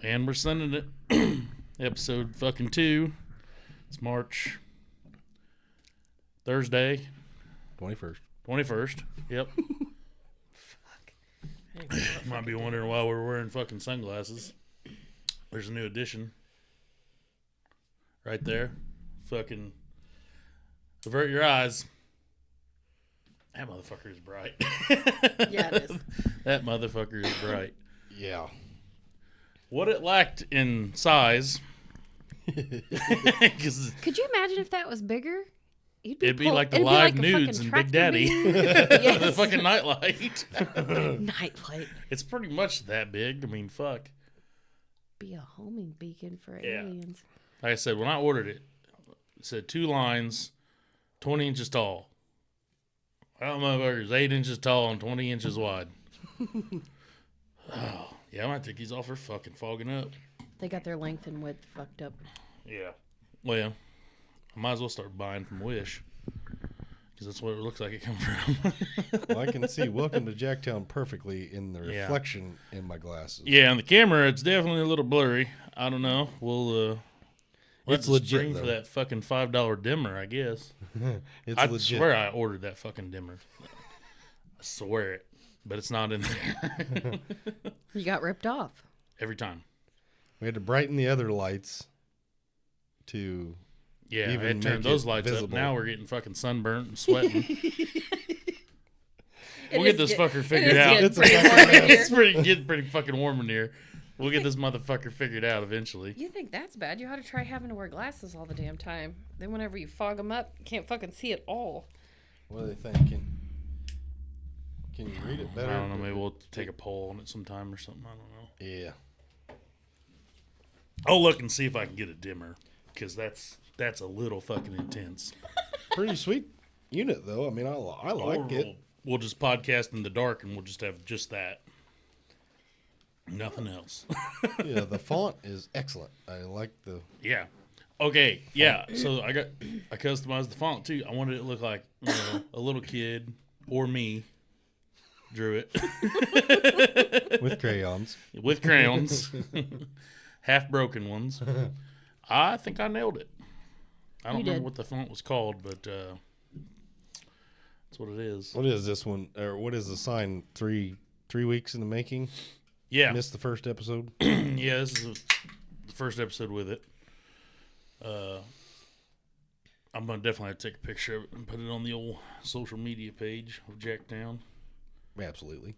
And we're sending it. Episode fucking 2. It's March. Thursday. 21st. Yep. Fuck. Might be wondering why we're wearing fucking sunglasses. There's a new addition. Right there. Fucking avert your eyes. That motherfucker is bright. Yeah, it is. That motherfucker is bright. Yeah. What it lacked in size. Could you imagine if that was bigger? It'd be like the live nudes in Big Daddy. Yes. The fucking nightlight. Nightlight. It's pretty much that big. I mean, fuck. Be a homing beacon for aliens. Like I said, when I ordered it, it said 2 lines, 20 inches tall. That motherfucker's 8 inches tall and 20 inches wide. Oh, yeah, I might take these off. They're fucking fogging up. They got their length and width fucked up. Yeah. Well, I might as well start buying from Wish. Because that's what it looks like it comes from. Well, I can see Welcome to Jacktown perfectly in the reflection in my glasses. Yeah, on the camera, it's definitely a little blurry. I don't know. We'll it's legit spring for that fucking $5 dimmer, I guess. It's legit. I swear I ordered that fucking dimmer. I swear it. But it's not in there. You got ripped off. Every time. We had to brighten the other lights to I even had turned make those it lights visible. up. Now we're getting fucking sunburnt and sweating. We'll get this fucker figured out. It's getting pretty fucking warm in here. We'll get this motherfucker figured out eventually. You think that's bad? You ought to try having to wear glasses all the damn time. Then whenever you fog them up, you can't fucking see it all. What are they thinking? Can you read it better? I don't know. Maybe we'll take a poll on it sometime or something. I don't know. Yeah. I'll look and see if I can get a dimmer. Because that's a little fucking intense. Pretty sweet unit, though. I mean, I like it. We'll just podcast in the dark and we'll just have just that. Nothing else. Yeah, the font is excellent. I like the... Yeah. Okay, yeah. So I customized the font too. I wanted it to look like, a little kid or me drew it. With crayons. With crayons. Half broken ones. I think I nailed it. I don't remember what the font was called, but that's what it is. What is this one? Or what is the sign? 3 weeks in the making? Yeah. Missed the first episode? Yeah, this is the first episode with it. I'm going to definitely have to take a picture of it and put it on the old social media page of Jacktown. Absolutely.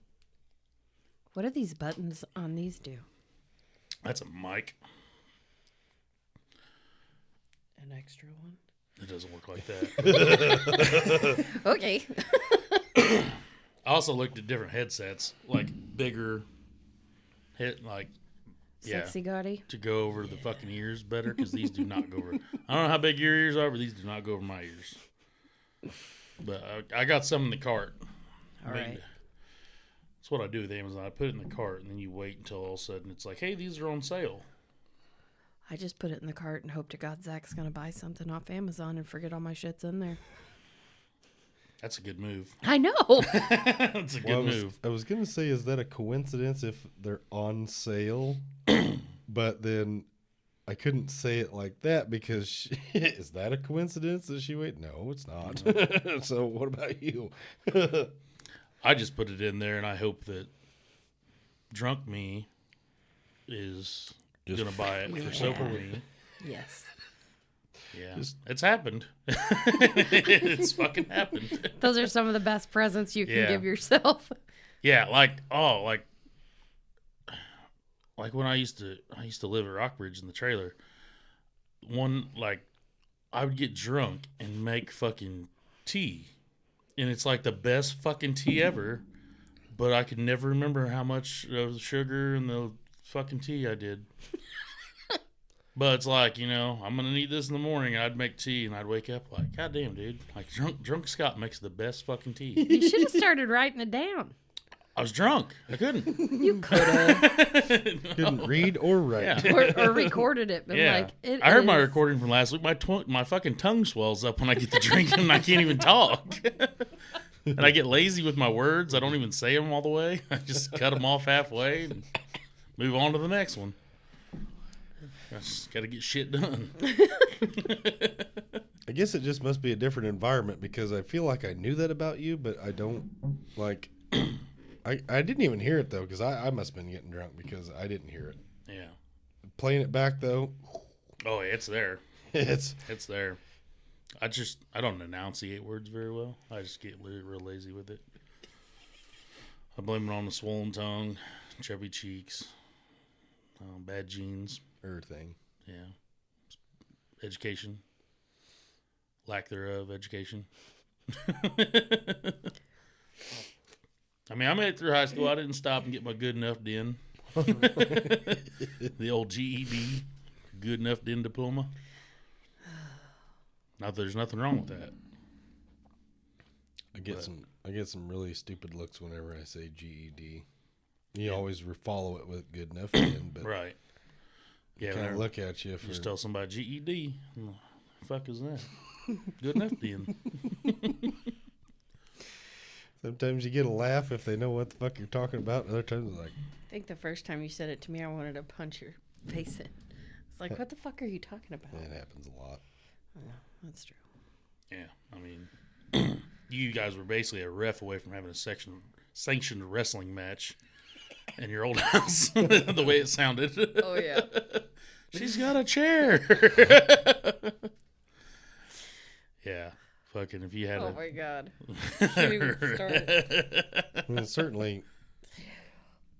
What do these buttons on these do? That's a mic. An extra one? It doesn't work like that. Okay. I also looked at different headsets, like bigger Sexy gaudy. to go over the fucking ears better, because these do not go over. I don't know how big your ears are, but these do not go over my ears. But I got some in the cart. All right. That's what I do with Amazon. I put it in the cart, and then you wait until all of a sudden it's like, hey, these are on sale. I just put it in the cart and hope to God Zach's going to buy something off Amazon and forget all my shit's in there. That's a good move. I know. That's a good move. I was going to say, is that a coincidence if they're on sale? But then I couldn't say it like that because is that a coincidence? Does she wait? No, it's not. So what about you? I just put it in there, and I hope that drunk me is going to buy it for sober me. Yes. Yeah, it's happened. It's fucking happened. Those are some of the best presents you can give yourself. Yeah, like when I used to live at Rockbridge in the trailer. I would get drunk and make fucking tea, and it's like the best fucking tea ever. But I could never remember how much of the sugar in the fucking tea I did. But it's like, I'm going to need this in the morning. I'd make tea, and I'd wake up like, God damn, dude. Like, drunk Scott makes the best fucking tea. You should have started writing it down. I was drunk. I couldn't. You could have. Couldn't read or write. Yeah. or recorded it. But I heard my recording from last week. My fucking tongue swells up when I get to drinking, and I can't even talk. And I get lazy with my words. I don't even say them all the way. I just cut them off halfway and move on to the next one. Just got to get shit done. I guess it just must be a different environment because I feel like I knew that about you, but I don't like. I didn't even hear it though because I must have been getting drunk because I didn't hear it. Yeah. Playing it back though. Oh, it's there. It's there. I don't enunciate words very well. I just get real lazy with it. I blame it on the swollen tongue, chubby cheeks, bad genes. everything. Yeah. Education. Lack thereof education. I mean, I made it through high school. I didn't stop and get my good enough DIN. The old GED, good enough DIN diploma. Not that there's nothing wrong with that. I get some really stupid looks whenever I say GED. You always follow it with good enough DIN, but right. Yeah, kind of look at you for just tell somebody GED. What the fuck is that? Good enough DIN. Sometimes you get a laugh if they know what the fuck you're talking about. Other times it's like, I think the first time you said it to me, I wanted to punch your face in. It's like, what the fuck are you talking about? it happens a lot. Yeah, that's true. Yeah, I mean, you guys were basically a ref away from having a sanctioned wrestling match in your old house, the way it sounded. Oh, yeah. She's got a chair. Yeah, fucking if you had Oh, my God. Shouldn't even start. I mean, certainly,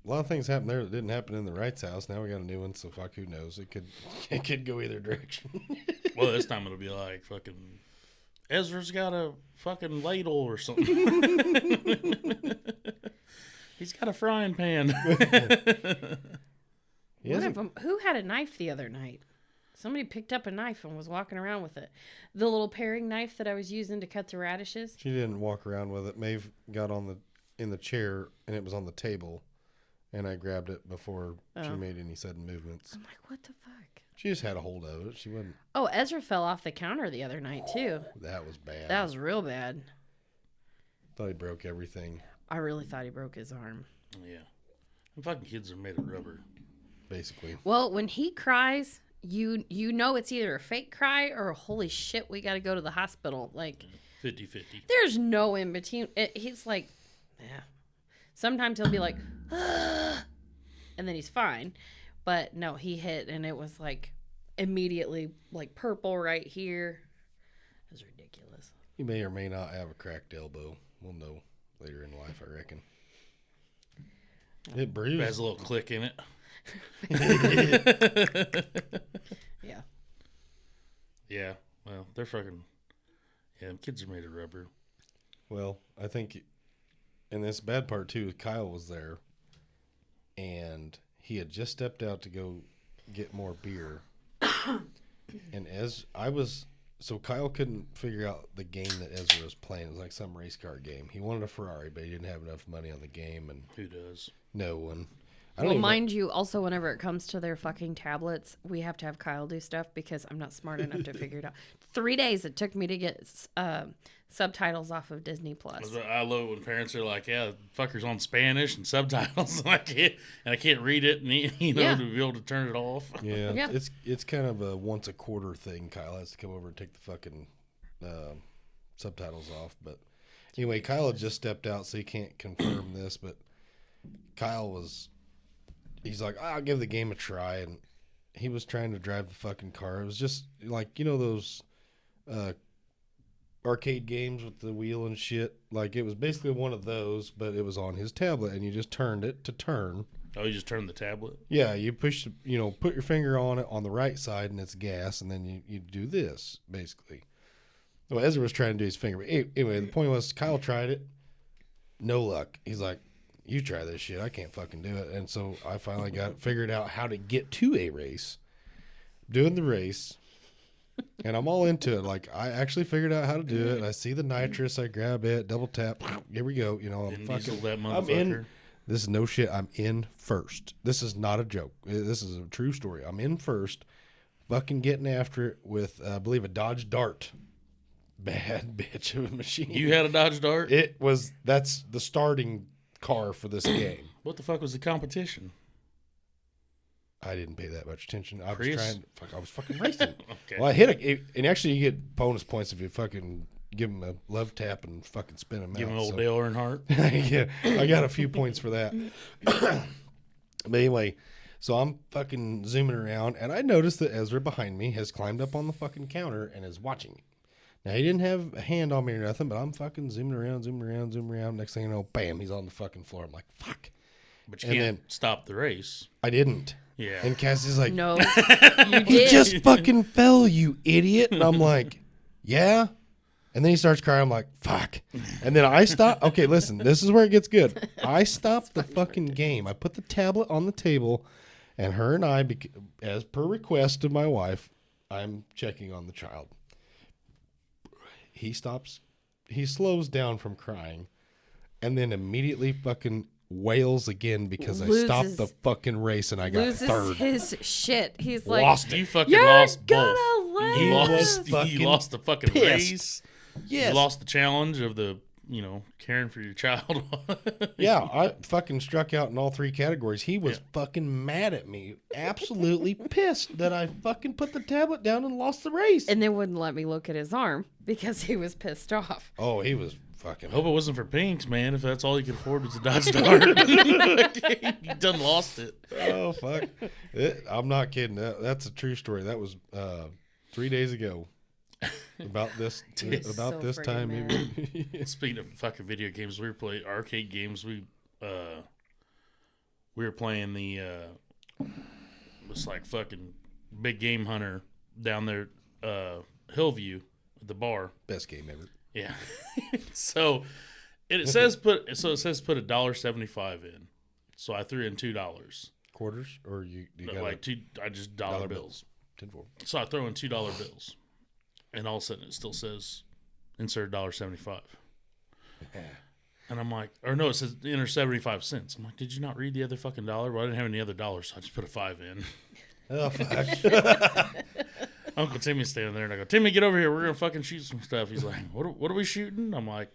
a lot of things happened there that didn't happen in the Wright's house. Now we got a new one, so fuck, who knows? It could go either direction. Well, this time it'll be like fucking Ezra's got a fucking ladle or something. He's got a frying pan. One of them, who had a knife the other night? Somebody picked up a knife and was walking around with it. The little paring knife that I was using to cut the radishes. She didn't walk around with it. Maeve got in the chair, and it was on the table, and I grabbed it before she made any sudden movements. I'm like, what the fuck? She just had a hold of it. She wasn't. Oh, Ezra fell off the counter the other night, too. That was bad. That was real bad. Thought he broke everything. I really thought he broke his arm. Yeah. And fucking kids are made of rubber. Basically. Well, when he cries, you know it's either a fake cry or a holy shit, we got to go to the hospital. Like 50-50. There's no in between. He's like, yeah. Sometimes he'll be like, ah, and then he's fine. But no, he hit and it was like immediately like purple right here. It was ridiculous. He may or may not have a cracked elbow. We'll know later in life, I reckon. It bruised. It has a little click in it. Yeah. Yeah. Well, they're fucking. Yeah, kids are made of rubber. Well, I think, and this bad part too, Kyle was there, and he had just stepped out to go get more beer, and so Kyle couldn't figure out the game that Ezra was playing. It was like some race car game. He wanted a Ferrari, but he didn't have enough money on the game, and who does? No one. Well, mind you, also whenever it comes to their fucking tablets, we have to have Kyle do stuff because I'm not smart enough to figure it out. 3 days it took me to get subtitles off of Disney Plus. I love it when parents are like, "Yeah, fucker's on Spanish and subtitles, and I can't read it, and to be able to turn it off." Yeah, it's kind of a once a quarter thing. Kyle has to come over and take the fucking subtitles off. But anyway, Kyle had just stepped out, so he can't confirm this. But Kyle he's like, I'll give the game a try, and he was trying to drive the fucking car. It was just like, those arcade games with the wheel and shit. Like, it was basically one of those, but it was on his tablet, and you just turned it to turn. Oh, you just turned the tablet? Yeah, you push, put your finger on it on the right side, and it's gas, and then you do this, basically. Well, Ezra was trying to do his finger. But anyway, the point was, Kyle tried it. No luck. He's like, you try this shit. I can't fucking do it. And so I finally figured out how to get to a race. Doing the race. And I'm all into it. Like, I actually figured out how to do it. I see the nitrous. I grab it. Double tap. Here we go. I'm fucking. I'm in. This is no shit. I'm in first. This is not a joke. This is a true story. I'm in first. Fucking getting after it with, I believe, a Dodge Dart. Bad bitch of a machine. You had a Dodge Dart? That's the starting car for this game. What the fuck was the competition? I didn't pay that much attention. I was Prius? I was fucking racing. Okay. Well, I hit and actually you get bonus points if you fucking give him a love tap and fucking spin him Give out. him old so. Dale Earnhardt. Yeah, I got a few points for that. But anyway, so I'm fucking zooming around, and I noticed that Ezra behind me has climbed up on the fucking counter and is watching me. Now, he didn't have a hand on me or nothing, but I'm fucking zooming around. Next thing you know, bam, he's on the fucking floor. I'm like, fuck. But you can't stop the race. I didn't. Yeah. And Cassie's like, No, you you did. just fucking fell, you idiot. And I'm like, yeah. And then he starts crying. I'm like, fuck. And then I stop. Okay, listen, this is where it gets good. I stopped the fucking game. I put the tablet on the table, and her and I, as per request of my wife, I'm checking on the child. He stops. He slows down from crying, and then immediately fucking wails again because I stopped the fucking race and I got Loses third. his shit. He's like, Lost it. You fucking you're lost gonna both. lose. You was lost. fucking You lost the fucking pissed. race. Yes. You lost the challenge of the caring for your child. Yeah, I fucking struck out in all three categories. He was fucking mad at me. Absolutely pissed that I fucking put the tablet down and lost the race. and they wouldn't let me look at his arm because he was pissed off. Oh, he was fucking... Hope it wasn't for pinks, man. If that's all you could afford was a Dodge Dart, you done lost it. Oh, fuck. I'm not kidding. That's a true story. That was 3 days ago. About this So this friggin' time. mad. Maybe. Speaking of fucking video games, we were playing arcade games. We were playing the it's like fucking Big Game Hunter down there, Hillview at the bar. Best game ever. Yeah. So it says put $1.75 in. So I threw in $2. Quarters? Or you got Like two, I just dollar bills. 10-4. So I throw in $2 bills, and all of a sudden it still says insert $1.75. And I'm like, or no, it says enter 75 cents. I'm like, did you not read the other fucking dollar? Well, I didn't have any other dollars, so I just put a 5 in. Oh, fuck. Uncle Timmy's standing there, and I go, Timmy, get over here. We're gonna fucking shoot some stuff. He's like, what are we shooting? I'm like,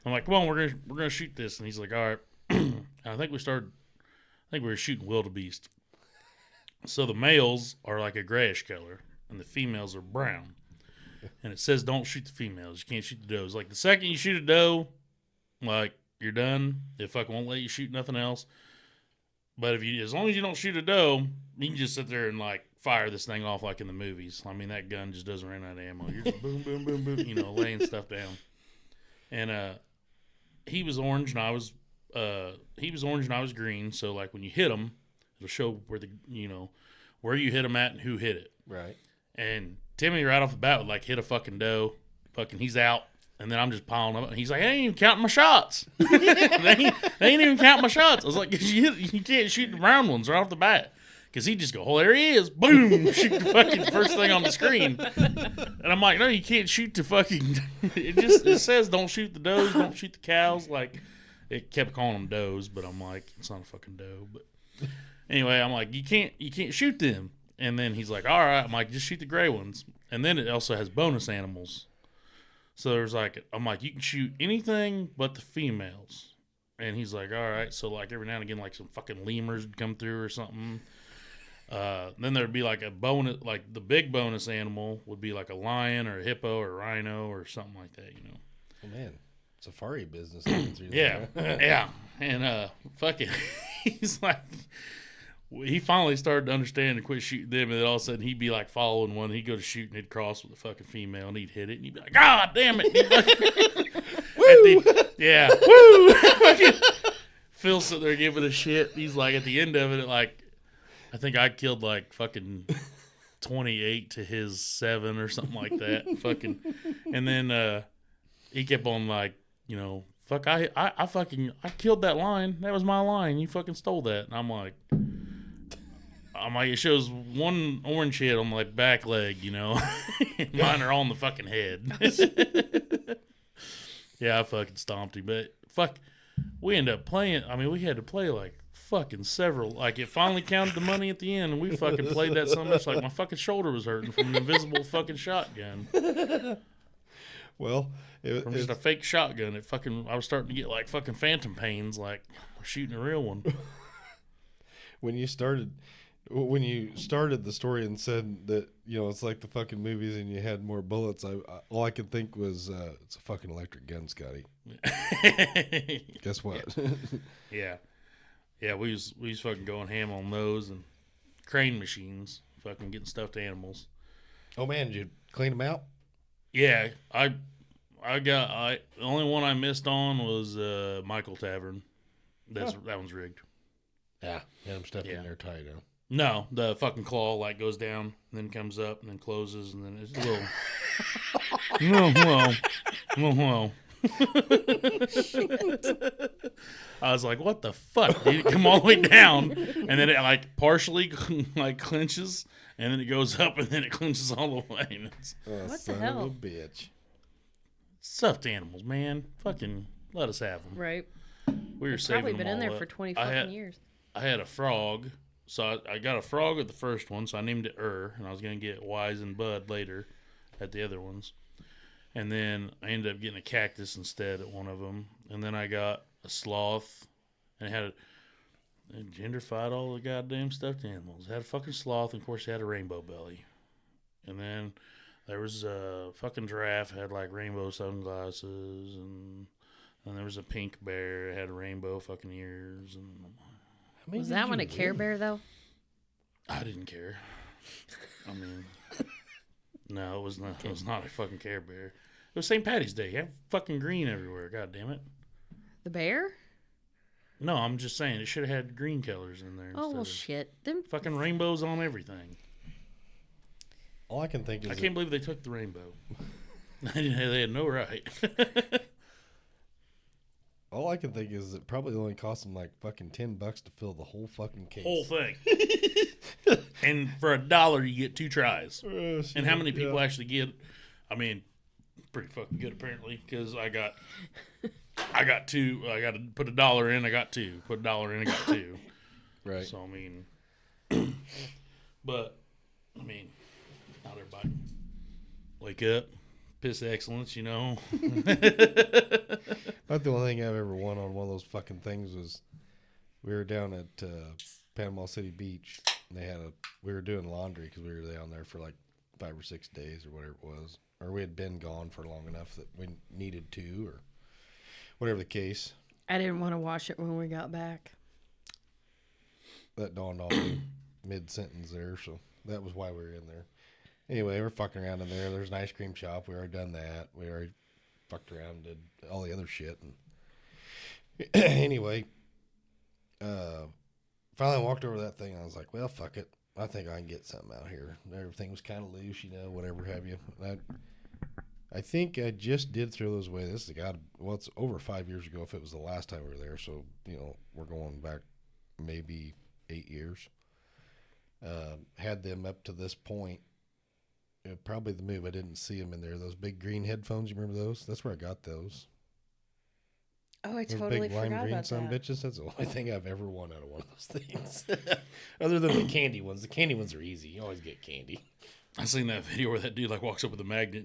come on, we're gonna shoot this. And he's like, all right. And I think we were shooting wildebeest. So the males are like a grayish color, and the females are brown. And it says don't shoot the females. You can't shoot the does. Like the second you shoot a doe, like you're done. It fucking won't let you shoot nothing else. But as long as you don't shoot a doe, you can just sit there and like fire this thing off like in the movies. I mean, that gun just doesn't run out of ammo. You're just boom, boom, boom, boom, laying stuff down. And he was orange and I was green. So like when you hit him, it'll show where where you hit him at and who hit it. Right. And Timmy right off the bat would like hit a fucking doe. Fucking he's out. And then I'm just piling up. And he's like, I ain't even counting my shots. they ain't even counting my shots. I was like, you can't shoot the round ones right off the bat. Because he just go, oh, there he is. Boom. Shoot the fucking first thing on the screen. And I'm like, no, you can't shoot the fucking... It says don't shoot the does, don't shoot the cows. Like, it kept calling them does, but I'm like, it's not a fucking doe. But anyway, I'm like, you can't shoot them. And then he's like, all right. I'm like, just shoot the gray ones. And then it also has bonus animals. So there's like, I'm like, you can shoot anything but the females. And he's like, all right. So like every now and again, like some fucking lemurs would come through or something. Then there'd be like a bonus, like the big bonus animal would be like a lion or a hippo or a rhino or something like that, Oh, man. Safari business. Yeah. Yeah. And fucking, he's like, he finally started to understand and quit shooting them, and then all of a sudden he'd be like following one. He'd go to shoot and he'd cross with a fucking female and he'd hit it and he'd be like, God damn it. Woo! Yeah. Woo! Phil's sitting there giving a shit. He's like, at the end of it, like, I think I killed like fucking 28 to his 7 or something like that. Fucking, and then he kept on like, fuck, I killed that line. That was my line. You fucking stole that. And I'm like, it shows one orange head on my back leg, Mine are on the fucking head. Yeah, I fucking stomped him. But fuck, we ended up playing. I mean, we had to play like fucking several. Like, it finally counted the money at the end, and we fucking played that so much. Like, my fucking shoulder was hurting from an invisible fucking shotgun. Well, From just a fake shotgun. I was starting to get like fucking phantom pains, like shooting a real one. When you started When you started the story and said that, it's like the fucking movies and you had more bullets, all I could think was, it's a fucking electric gun, Scotty. Guess what? Yeah. Yeah, we was fucking going ham on those and crane machines, fucking getting stuffed animals. Oh, man, did you clean them out? Yeah, the only one I missed on was Michael Tavern. That one's rigged. Yeah, them stuffed in there tight, huh? No, the fucking claw goes down and then comes up and then closes and then it's a little. Whoa. I was like, what the fuck, dude? It come all the way down and then it partially clenches and then it goes up and then it clenches all the way. And what the hell? Of a bitch. Stuffed animals, man. Fucking let us have them. Right. We were saving Probably been them in there all for up. 20 fucking years. I had a frog. So I got a frog with the first one, so I named it and I was going to get Wise and Bud later at the other ones. And then I ended up getting a cactus instead at one of them. And then I got a sloth, and it genderfied all the goddamn stuffed animals. It had a fucking sloth, and of course it had a rainbow belly. And then there was a fucking giraffe, had like rainbow sunglasses, and there was a pink bear, it had rainbow fucking ears, and... Was that one a Care Bear, though? I didn't care. I mean, no, it was not. It was not a fucking Care Bear. It was St. Patty's Day. You have fucking green everywhere. God damn it. The bear? No, I'm just saying it should have had green colors in there. Oh well, shit. Them fucking rainbows on everything. All I can think is I can't believe they took the rainbow. They had no right. All I can think is it probably only cost them like fucking $10 to fill the whole fucking case. Whole thing. And for $1, you get 2 tries. And how many people actually get? I mean, pretty fucking good apparently, because I got 2. I got to put $1 in. I got 2. Put $1 in. I got 2. Right. So I mean, but I mean, not everybody wake up, piss excellence, About the only thing I've ever won on one of those fucking things was we were down at Panama City Beach, and we were doing laundry because we were down there for like 5 or 6 days or whatever it was, or we had been gone for long enough that we needed to, or whatever the case. I didn't want to wash it when we got back. That dawned on me mid-sentence there, so that was why we were in there. Anyway, we're fucking around in there. There's an ice cream shop. We already done that. We already fucked around and did all the other shit. And anyway, finally walked over that thing. I was like, well, fuck it. I think I can get something out here. Everything was kind of loose, whatever have you. I think I just did throw those away. This is it's over 5 years ago if it was the last time we were there. So, we're going back maybe 8 years. Had them up to this point. Probably the move. I didn't see them in there. Those big green headphones, you remember those? That's where I got those. Oh, I those totally big lime forgot green about son that. bitches. That's the only thing I've ever won out of one of those things. Other than the candy ones. The candy ones are easy. You always get candy. I seen that video where that dude walks up with a magnet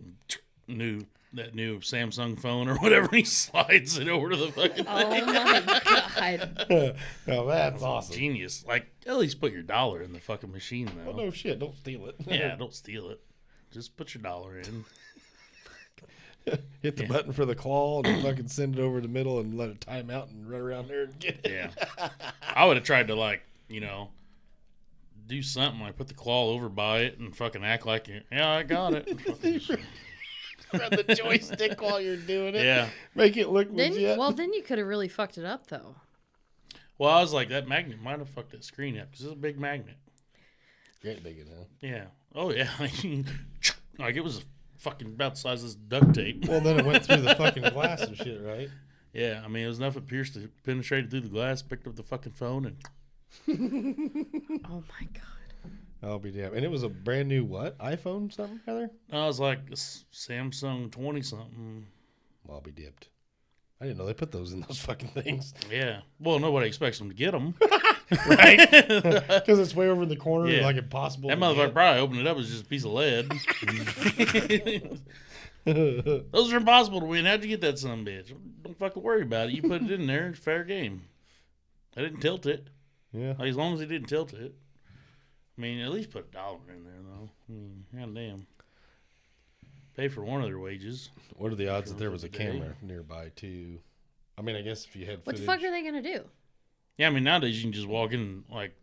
and that new Samsung phone or whatever, he slides it over to the fucking Oh my god. Now that's awesome. Genius. At least put your $1 in the fucking machine though. Well, no shit. Don't steal it. Yeah, don't steal it. Just put your $1 in. Hit the button for the claw and fucking send it over the middle and let it time out and run around there and get it. Yeah. I would have tried to do something put the claw over by it and fucking act like I got it. Run the joystick while you're doing it. Yeah. Make it look legit. Then you could have really fucked it up though. Well, I was like, that magnet might have fucked that screen up because it's a big magnet. Great big enough. Yeah. Oh yeah. It was fucking about the size of this duct tape. Well, then it went through the fucking glass and shit, right? Yeah, it was enough. It penetrated through the glass, picked up the fucking phone, and Oh my god. I'll be damned. And it was a brand new what? iPhone something, Heather? I was like, Samsung 20 something. Well, I'll be dipped. I didn't know they put those in those fucking things. Yeah. Well, nobody expects them to get them. Right? Because it's way over in the corner, Yeah. impossible. That motherfucker probably opened it up as just a piece of lead. Those are impossible to win. How'd you get that son of a bitch? Don't fucking worry about it. You put it in there. It's fair game. I didn't tilt it. Yeah. As long as he didn't tilt it. I mean, at least put $1 in there, though. I mean, goddamn. Pay for one of their wages. What are the odds that there was a camera nearby, too? I mean, I guess if you had What footage... the fuck are they going to do? Yeah, I mean, nowadays you can just walk in and, like,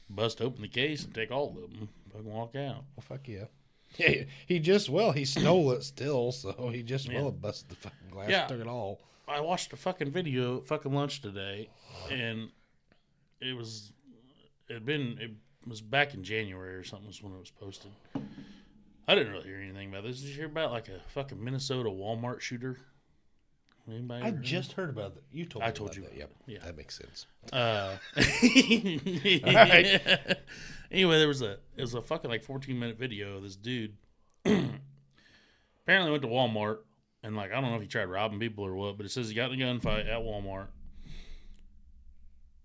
bust open the case and take all of them. Fucking walk out. Well, fuck yeah. Yeah, he stole it still, so he just busted the fucking glass and took it all. I watched a fucking video at fucking lunch today, and it was back in January or something was when it was posted. I didn't really hear anything about this. Did you hear about like a fucking Minnesota Walmart shooter? Anybody? I just heard about that. You told me. I told you. That. Yep. Yeah, that makes sense. Right. Anyway, it was a fucking like 14-minute video of this dude. Apparently went to Walmart and like I don't know if he tried robbing people or what, but it says he got in a gunfight at Walmart.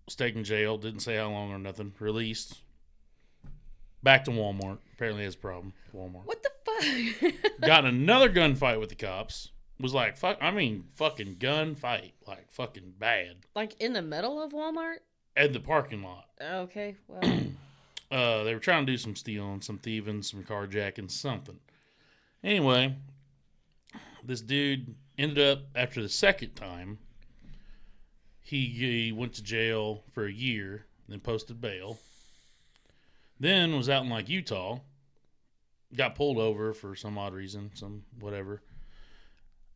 Was taken to jail. Didn't say how long or nothing. Released. Back to Walmart. Apparently has a problem. Walmart. What the fuck? Got in another gunfight with the cops. Was like fucking gunfight. Like fucking bad. Like in the middle of Walmart? At the parking lot. Okay, well. They were trying to do some stealing, some thieving, some carjacking, something. Anyway, this dude ended up, after the second time, he went to jail for a year, then posted bail. Then was out in like Utah, got pulled over for some odd reason, some whatever.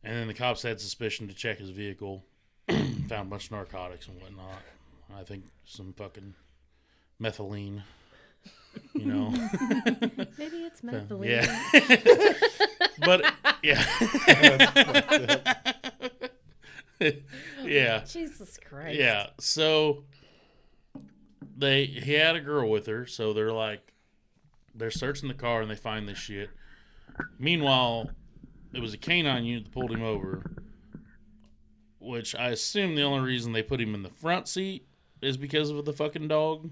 And then the cops had suspicion to check his vehicle, found a bunch of narcotics and whatnot. I think some fucking methylene. You know, Maybe it's methylene. Yeah, but yeah, yeah, Jesus Christ. yeah. So he had a girl with her, so they're searching the car and they find this shit. Meanwhile, it was a canine unit that pulled him over, which I assume the only reason they put him in the front seat is because of the fucking dog.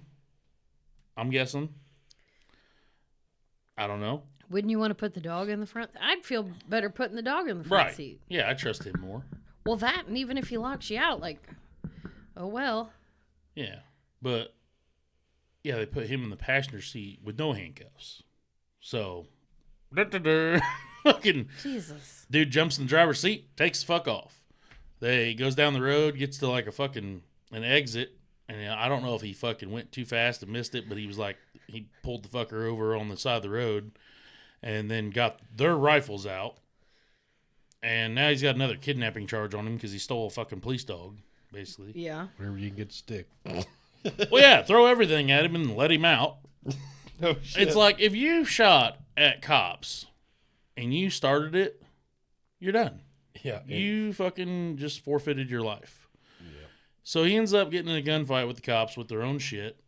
I'm guessing. I don't know. Wouldn't you want to put the dog in the front? I'd feel better putting the dog in the front Right. seat. Yeah, I trust him more. Well, that, and even if he locks you out, like, oh well. Yeah. But, yeah, they put him in the passenger seat with no handcuffs. So, fucking Jesus. dude jumps in the driver's seat, takes the fuck off. They goes down the road, gets to like an exit, and I don't know if he fucking went too fast and missed it, but he was like, he pulled the fucker over on the side of the road and then got their rifles out. And now he's got another kidnapping charge on him because he stole a fucking police dog, basically. Yeah. Wherever you can get a stick. Well, yeah, throw everything at him and let him out. Oh, shit. It's like if you shot at cops and you started it, you're done. Yeah. You fucking just forfeited your life. Yeah. So he ends up getting in a gunfight with the cops with their own shit.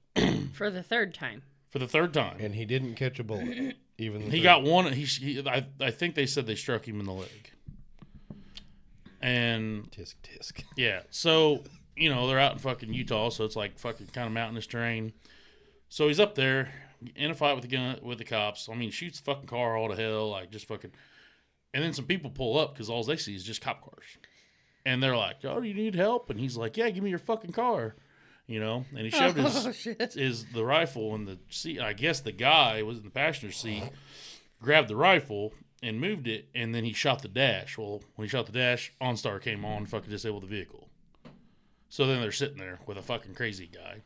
For the third time. For the third time. And he didn't catch a bullet. Even he got one. I think they said they struck him in the leg. And tisk. Yeah. So, you know, they're out in fucking Utah, so it's like fucking kind of mountainous terrain. So he's up there in a fight with the cops. I mean, shoots the fucking car all to hell, like just fucking. And then some people pull up because all they see is just cop cars. And they're like, "Oh, do you need help?" And he's like, "Yeah, give me your fucking car." You know, and he shoved the rifle in the seat. I guess the guy was in the passenger seat, grabbed the rifle and moved it, and then he shot the dash. Well, when he shot the dash, OnStar came on, fucking disabled the vehicle. So then they're sitting there with a fucking crazy guy.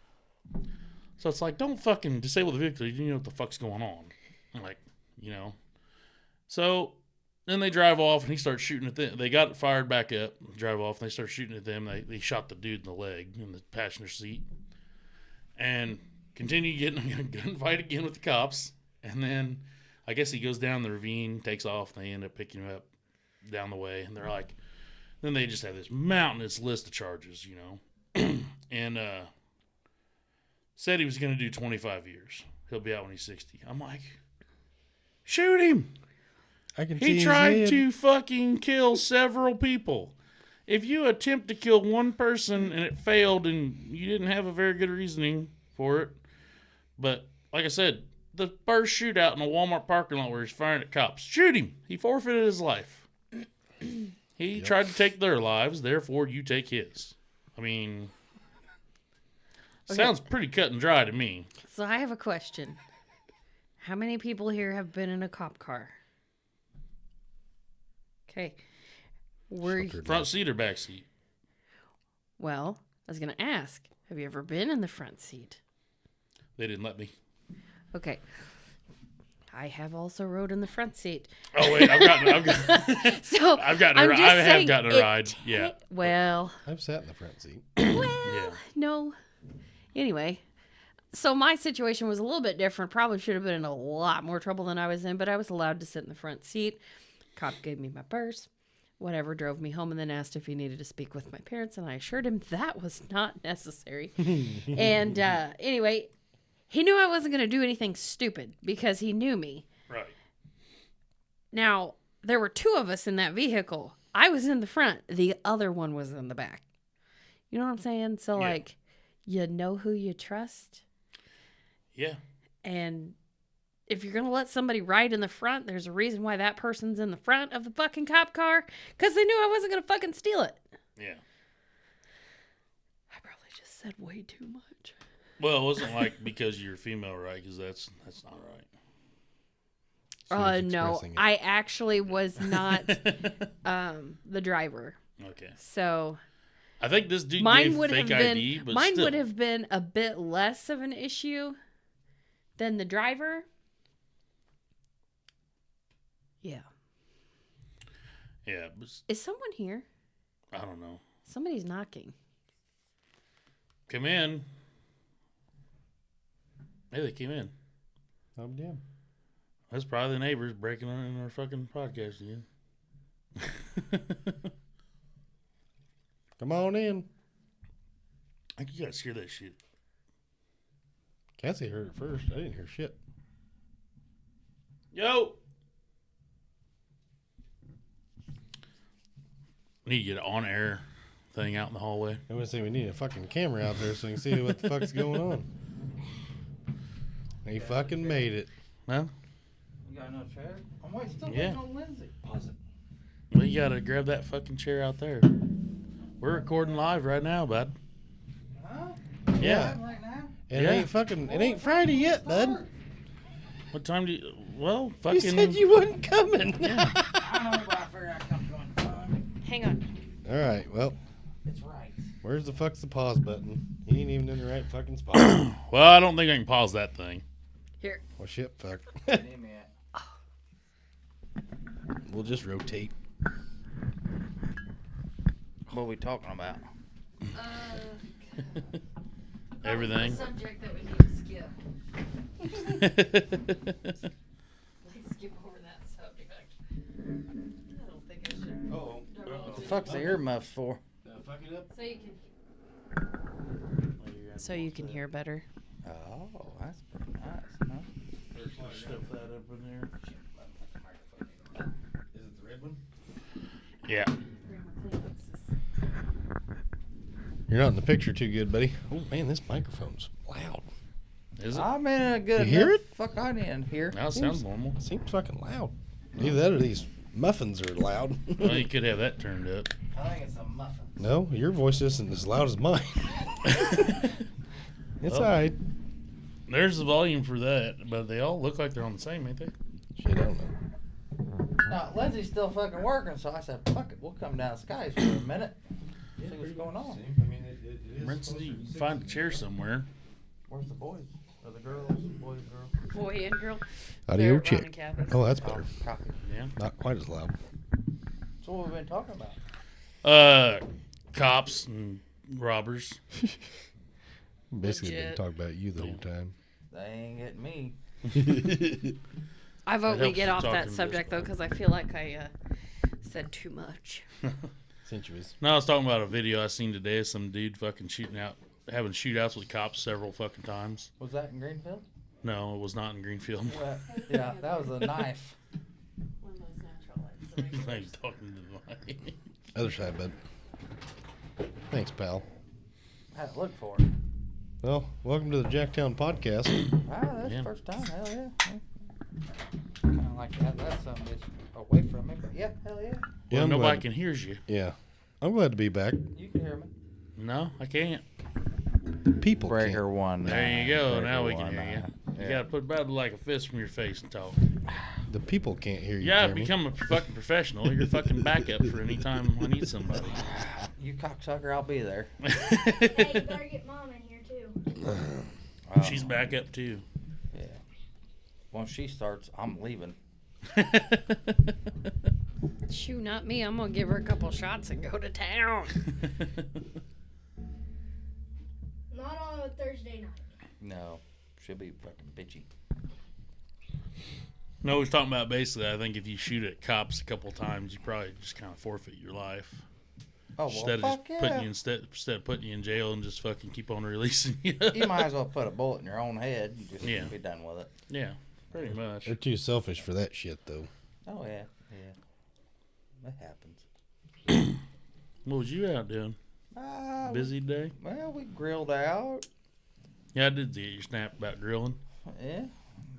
So it's like, don't fucking disable the vehicle. You know what the fuck's going on. Like, you know. So then they drive off, and he starts shooting at them. They got it fired back up, drive off, and they start shooting at them. They shot the dude in the leg in the passenger seat. And continue getting a gunfight again with the cops. And then I guess he goes down the ravine, takes off, and they end up picking him up down the way. And they're like, then they just have this mountainous list of charges, you know. And said he was going to do 25 years. He'll be out when he's 60. I'm like, shoot him. I can see He tried to fucking kill several people. If you attempt to kill one person and it failed and you didn't have a very good reasoning for it, but like I said, the first shootout in a Walmart parking lot where he's firing at cops, shoot him. He forfeited his life. He tried to take their lives, therefore you take his. I mean, sounds pretty cut and dry to me. So I have a question. How many people here have been in a cop car? Okay. Front seat or back seat? Well, I was going to ask, have you ever been in the front seat? They didn't let me. Okay. I have also rode in the front seat. Oh wait, I've gotten So I have gotten a ride. Yeah. Well, I've sat in the front seat. Yeah. no. Anyway, so my situation was a little bit different. Probably should have been in a lot more trouble than I was in, but I was allowed to sit in the front seat. Cop gave me my purse, whatever, drove me home, and then asked if he needed to speak with my parents, and I assured him that was not necessary. And anyway, he knew I wasn't going to do anything stupid because he knew me. Right. Now, there were two of us in that vehicle. I was in the front. The other one was in the back. You know what I'm saying? So, like, you know who you trust. Yeah. And if you're going to let somebody ride in the front, there's a reason why that person's in the front of the fucking cop car. Because they knew I wasn't going to fucking steal it. Yeah. I probably just said way too much. Well, it wasn't like because you're female, right? Because that's not right. No, I actually was not the driver. Okay. So I think this dude mine gave would fake have been ID, but mine still. would have been a bit less of an issue than the driver. Yeah. Yeah. But Is someone here? I don't know. Somebody's knocking. Come in. Hey, they came in. Oh, damn. That's probably the neighbors breaking in our fucking podcast again. Come on in. I think you guys hear that shit. Kassie heard it first. I didn't hear shit. Yo! We need to get an on-air thing out in the hallway. I would say we need a fucking camera out there so we can see what the fuck's going on. He fucking made it. No? You got no chair? I'm still Yeah. waiting on Lindsay. Pause it. We gotta grab that fucking chair out there. We're recording live right now, bud. Huh? Yeah. Right now? And Yeah. it ain't Friday yet, bud. What time do you... Well, fucking... You said you wasn't coming. I don't know, but I figured I'd come join the fun. Hang on. All right, well, It's right. where's the fuck's the pause button? He ain't even in the right fucking spot. Well, I don't think I can pause that thing. Here. Well, shit, fuck. Need me at. We'll just rotate. What are we talking about? Everything. Subject that we need to skip. Let's skip over that subject. I don't think I should. Oh, What the fuck's the earmuffs for? fuck it up. So you can hear better. Oh, that's pretty nice, huh? Stuff that up in there. Is it the red one? Yeah. You're not in the picture too good, buddy. Oh man, this microphone's loud. Is it? I'm in a good You hear enough- it? Fuck, I didn't hear. Now it sounds normal. It seems fucking loud. Either that or these muffins are loud. Well, you could have that turned up. I think it's a muffin. No, your voice isn't as loud as mine. It's Oh. alright. There's the volume for that, but they all look like they're on the same, ain't they? Shit, I don't know. No, Lindsay's still fucking working, so I said, fuck it, we'll come down Skies for a minute. See what's going on. Brinson, you can find a chair somewhere. Where's the boys? Or the girls? Boys, girls? Boy and girl. Audio They're at Ron check. and Kathy's. Oh, that's better. Copy. Yeah. Not quite as loud. So what we've been talking about? Cops and robbers. Basically, been Legit. talking about you the whole time. They ain't getting me. I vote we helps get off talking that to subject this though, because I feel like I said too much. Centuries. No, I was talking about a video I seen today of some dude fucking having shootouts with cops several fucking times. Was that in Greenfield? No, it was not in Greenfield. Well, yeah, that was a knife. One of those natural lights. I was talking to the mic. Other side, bud. Thanks, pal. I had to look for it. Well, welcome to the Jacktown podcast. Wow, that's Yeah. the first time. Hell yeah. Kind of like that. That's something that's away from me. But yeah, hell yeah. Yeah, Well, I'm nobody glad- can hear you. Yeah. I'm glad to be back. You can hear me. No, I can't. People Breaker can't. one. There you go. Now we can hear you. You Yeah. gotta put about like a fist from your face and talk. The people can't hear you. Yeah, Jeremy. become a fucking professional. You're fucking backup for any time I need somebody. You cocksucker, I'll be there. Hey, you better get mom in here too. She's backup too. Yeah. Once she starts, I'm leaving. Shoo, not me. I'm gonna give her a couple shots and go to town. Not on a Thursday night. No, she'll be fucking bitchy. No, we was talking about basically. I think if you shoot at cops a couple times, you probably just kind of forfeit your life. Oh, well, Instead of fuck just putting yeah. you instead of putting you in jail and just fucking keep on releasing you. You might as well put a bullet in your own head and just Yeah. be done with it. Yeah, pretty much. They're too selfish for that shit, though. Oh, yeah. Yeah. That happens. What was you out doing? Busy day? Well, we grilled out. Yeah, I did get your snap about grilling. Yeah.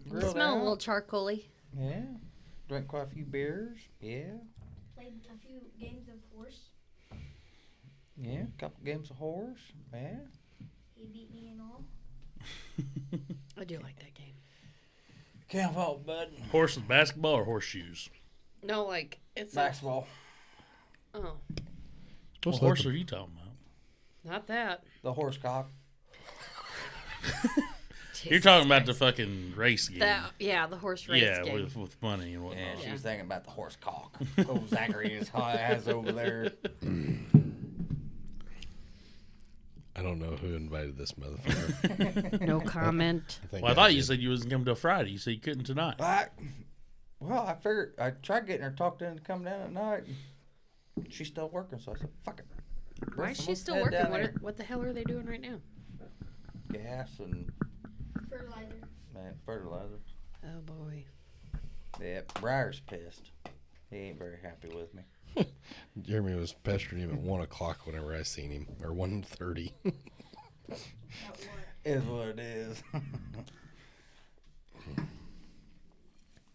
You Grilled smell a out. little charcoaly. Yeah. Drank quite a few beers. Yeah. Played a few games of horse. Yeah. A couple games of horse. Yeah. He beat me and all. I do like that game. Can't fault, bud. Horse with basketball or horseshoes? No, like it's Basketball. oh, What What's horse that? are you talking about? not that. The horse cock. You're talking about the fucking race game. Yeah, the horse race Yeah, game. with money and Yeah, whatnot. she was thinking about the horse cock. Old Zachary is has over there. I don't know who invited this motherfucker. No comment. think Well, I thought did. you said you wasn't coming till Friday. You said you couldn't tonight. I figured I tried getting her talked in to come down at night. She's still working, so I said, "Fuck it." Why is Listen, she let's still head working? down What, there. what the hell are they doing right now? Gas and Fertilizer. fertilizer. Oh boy. Yeah, Briar's pissed. He ain't very happy with me. Jeremy was pestering him at 1 o'clock whenever I seen him, or 1:30. At what? Is what it is.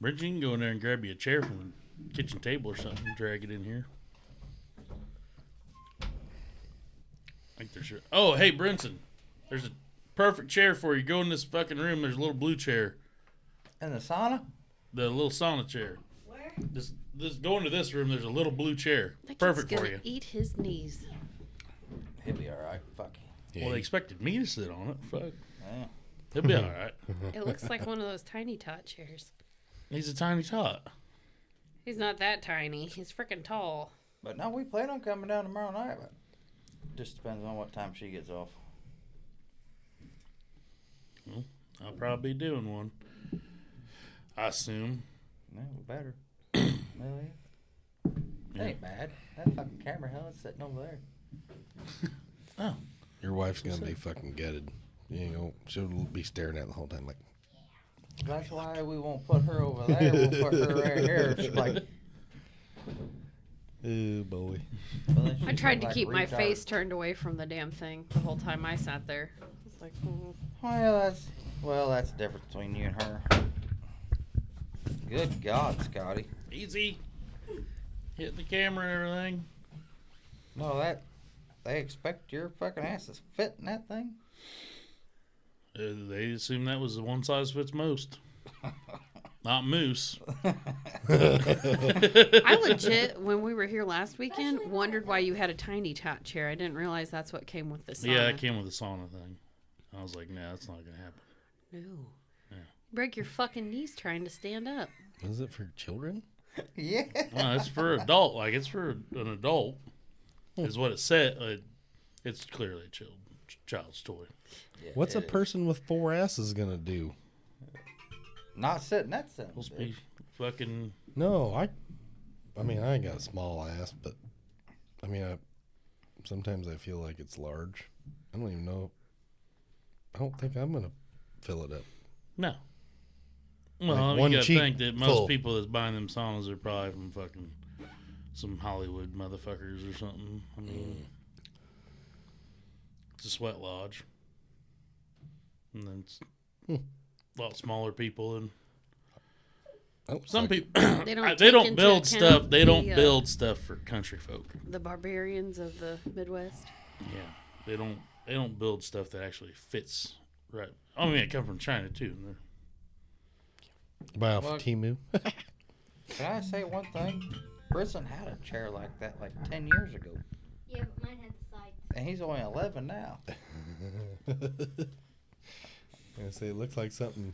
Bridget, you can go in there and grab you a chair from the kitchen table or something and drag it in here. I think there's Oh, hey, Brinson. There's a perfect chair for you. Go in this fucking room. There's a little blue chair. In the sauna? The little sauna chair. Where? This go into this room. There's a little blue chair. That kid's Perfect for gonna you. eat his knees. He'll be alright. Fuck. Well, they expected me to sit on it. Fuck. Yeah. He'll be all right. It looks like one of those tiny tot chairs. He's a tiny tot. He's not that tiny. He's freaking tall. But no, we plan on coming down tomorrow night. But just depends on what time she gets off. I'll probably be doing one. I assume. No, we better. Hell yeah. That ain't bad. That fucking camera hell is sitting over there. Oh. Your wife's gonna be fucking gutted. You know, she'll be staring at it the whole time like, That's why we won't put her over there. We'll put her right here. She's like, oh boy. well, then I she's tried to like keep my retard. face turned away from the damn thing the whole time I sat there. It's like, That's the difference between you and her. Good God, Scotty. Easy. Hit the camera and everything. No, they expect your fucking ass to fit in that thing. They assume that was the one size fits most. Not moose. I legit, when we were here last weekend, wondered why you had a tiny tot chair. I didn't realize that's what came with the sauna. Yeah, it came with the sauna thing. I was like, nah, that's not gonna happen. No. Yeah. Break your fucking knees trying to stand up. Is it for children? Yeah. Well, it's for adult. Like it's for an adult, is what it said. It's clearly a child's toy. Yeah, What's a it is. person with 4 asses gonna do? Not sitting that son. Supposed to be fucking. No, I mean, I ain't got a small ass, but I mean, sometimes I feel like it's large. I don't even know. I don't think I'm gonna fill it up. No. Well, Like you one gotta cheek think that most full. people that's buying them saunas are probably from fucking some Hollywood motherfuckers or something. I mean, it's a sweat lodge, and then it's a lot smaller people and Oh, some okay. people. They don't They take don't into build account stuff. They don't the, build stuff for country folk. The barbarians of the Midwest. Yeah, they don't. They don't build stuff that actually fits right. I mean, it comes from China too. And Buy off Well- Temu. Can I say one thing? Brisson had a chair like that like 10 years ago. Yeah, but mine had the sides. And he's only 11 now. I say it looks like something.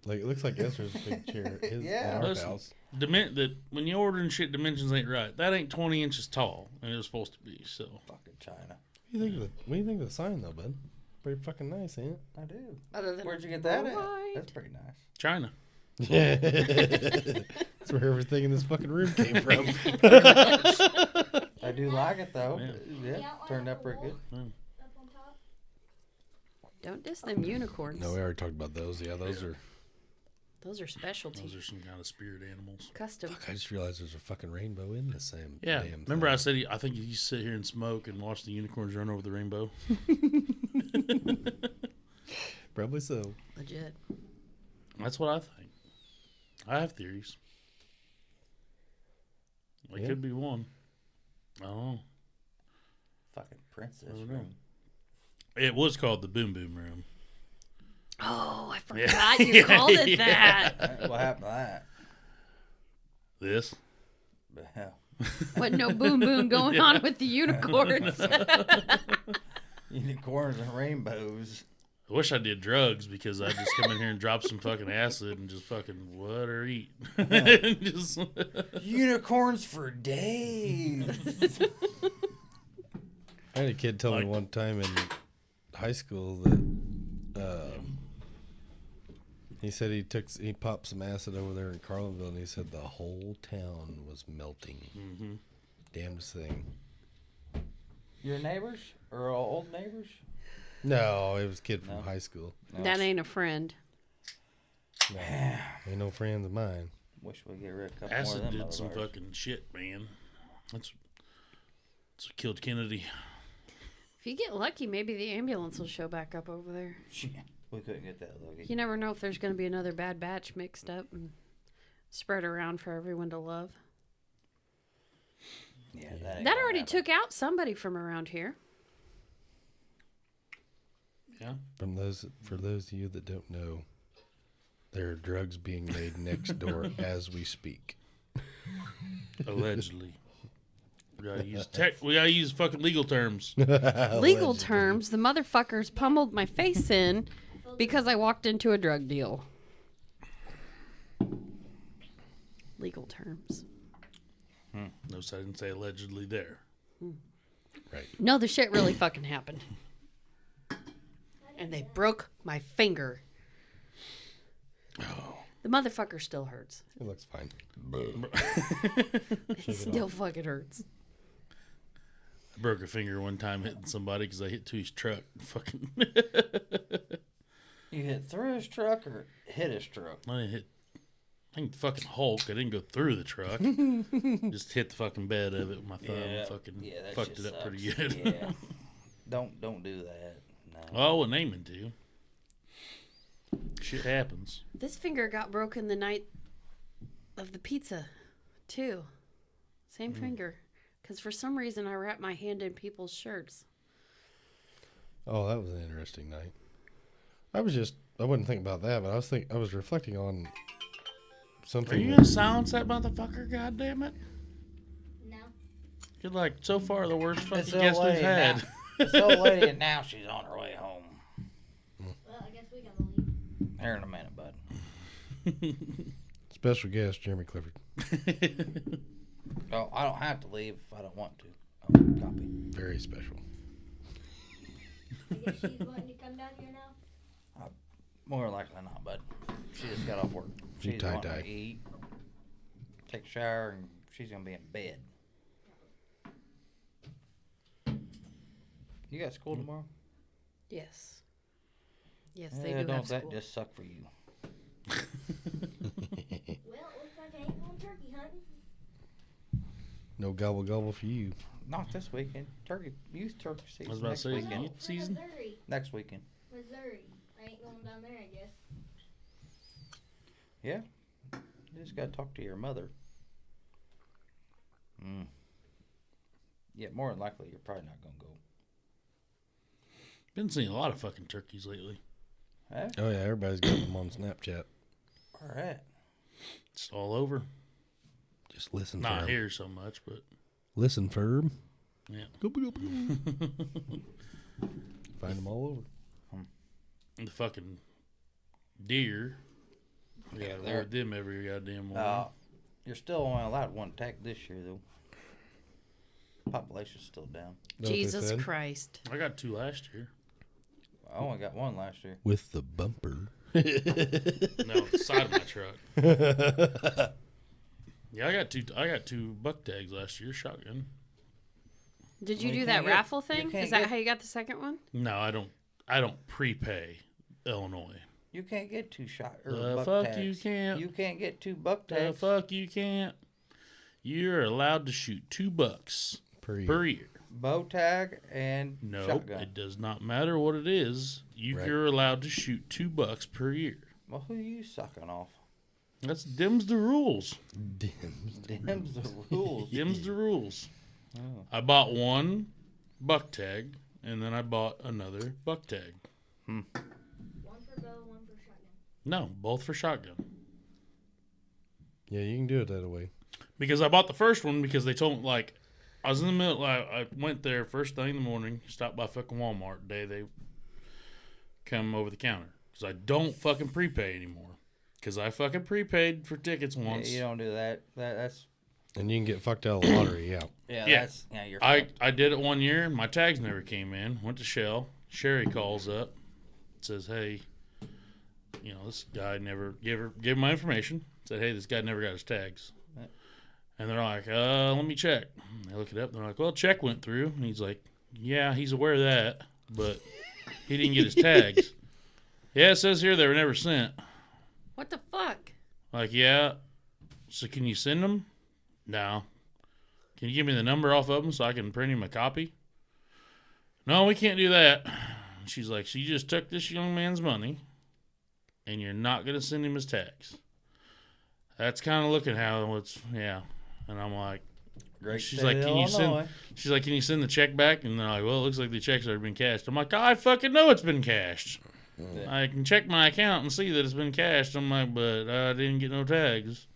Like it looks like Ezra's big chair is Yeah. at our Listen. house. That when you're ordering shit, dimensions ain't right. That ain't 20 inches tall, and it was supposed to be. So Fucking China. What do you think of the sign though, bud? Pretty fucking nice, ain't I do. Other than Where'd you get that right. at? That's pretty nice. China. it? Yeah. That's where everything in this fucking room came from. I do like it though. Yeah. Yeah, turned out pretty good. Up on top. Don't diss them unicorns. No, we already talked about those. Yeah, those are. Those are specialty. Those are some kind of spirit animals. Custom. Fuck, I just realized there's a fucking rainbow in the same Yeah. damn Remember thing. I said I think you sit here and smoke and watch the unicorns run over the rainbow? Probably so. Legit. That's what I think. I have theories. It Yeah. could be one. I don't know. Fucking princess I don't know. room. It was called the Boom Boom Room. Oh, I Yeah. forgot you called it Yeah. that. What happened to that? This? But hell, What no boom boom going on with the unicorns. unicorns and rainbows. I wish I did drugs because I'd just come in here and drop some fucking acid and just fucking what or eat. Just- Unicorns for days. I had a kid tell me Like- one time in high school that he said he popped some acid over there in Carlinville, and he said the whole town was melting. Mhm. Damnedest thing. Your neighbors or old neighbors? No, it was a kid from No. high school. No. That ain't a friend. No, ain't no friends of mine. Wish we get rid of a couple Acid more of them did some motherfuckers. fucking shit, man. That's what killed Kennedy. If you get lucky, maybe the ambulance will show back up over there. Shit, we couldn't get that lucky. You never know if there's going to be another bad batch mixed up and spread around for everyone to love. Yeah, that, ain't That gonna already happen. took out somebody from around here. Yeah. For those of you that don't know, there are drugs being made next door as we speak. Allegedly. We gotta use fucking legal terms. Legal terms, the motherfuckers pummeled my face in because I walked into a drug deal. Legal terms. Notice I didn't say allegedly there. Right. No, the shit really fucking happened. And they broke my finger. Oh. The motherfucker still hurts. It looks fine. It still fucking hurts. I broke a finger one time hitting somebody because I hit to his truck. Fucking. You hit through his truck or hit his truck? I didn't hit. I think fucking Hulk. I didn't go through the truck. Just hit the fucking bed of it with my thumb. And fucking that fucked shit it up pretty sucks. good. Yeah. Don't do that. No. Oh, I wasn't aiming to. Shit happens. This finger got broken the night of the pizza, too. Same finger. Because for some reason I wrapped my hand in people's shirts. Oh, that was an interesting night. I wasn't thinking about that, but I was reflecting on Are something. you that- gonna silence that motherfucker? God damn it! No. You're like so far the worst fucking It's a guest we've lady had. now. This old lady, and now she's on her way home. Well, I guess we gotta leave. Here in a minute, bud. Special guest, Jeremy Clifford. Oh, I don't have to leave if I don't want to. Oh, copy. Very special. I guess she's wanting to come down here now. More likely not, bud. She just got off work. You She's wanting tie-dye. to eat, take a shower, and she's gonna be in bed. You got school tomorrow? Yes. Yes, they Yeah, do don't have that school. just suck for you? Well, it looks like I ain't going turkey hunting. No gobble gobble for you. Not this weekend. Youth turkey season. I was about to next say, weekend. can you- for season? Missouri. Next weekend. Missouri. I ain't going down there, I guess. Yeah. You just gotta talk to your mother. Yeah, more than likely you're probably not gonna go. Been seeing a lot of fucking turkeys lately. Huh? Oh yeah, everybody's got them on Snapchat. All right. It's all over. Just listen, Not Ferb. here so much, but Listen, Ferb. yeah. Find them all over. The fucking deer. I gotta they're- reward them every goddamn morning. You're still only allowed one tag this year, though. Population's still down. Know what they Jesus said? Christ. I got 2 last year. I only got one last year. With the bumper. No, the side of my truck. Yeah, I got two buck tags last year, shotgun. Did you Well, you do that can't get- raffle you thing? can't Is that get- how you got the second one? No, I don't prepay Illinois. You can't get 2 shot or The buck fuck tags. you can't. You can't get 2 buck The tags. fuck you can't. You're allowed to shoot 2 bucks Per year. per year. Bow tag and No, shotgun. it does not matter what it is. Right. You're allowed to shoot 2 bucks per year. Well, who you sucking off? That's them's the rules. Them's the rules. Them's the rules. Oh. I bought 1 buck tag, and then I bought another buck tag. One for bow, one for shotgun. No, both for shotgun. Yeah, you can do it that way. Because I bought the first one because they told me, like, I was in the middle, I went there first thing in the morning, stopped by fucking Walmart the day they come over the counter. Because I don't fucking prepay anymore. Because I fucking prepaid for tickets Yeah, once. you don't do that. That's And you can get fucked out of the lottery, yeah. Yeah. You're I did it one year. My tags never came in. Went to Shell. Sherry calls up, says, "Hey, you know this guy never gave my information. Said, hey, this guy never got his tags." Right. And they're like, let me check." And they look it up. And they're like, "Well, check went through." And he's like, "Yeah, he's aware of that, but he didn't get his tags." "Yeah, it says here they were never sent." What the fuck? Like, "Yeah. So can you send them?" "No." "Can you give me the number off of them so I can print him a copy?" "No, we can't do that." She's like, "So you just took this young man's money and you're not going to send him his tags." That's kind of looking how it's, yeah. And I'm like, great. she's state like, of "Can you send?" Illinois. She's like, "Can you send the check back?" And they're like, "Well, it looks like the check's already been cashed." I'm like, "I fucking know it's been cashed. Yeah. I can check my account and see that it's been cashed." I'm like, "But I didn't get no tags."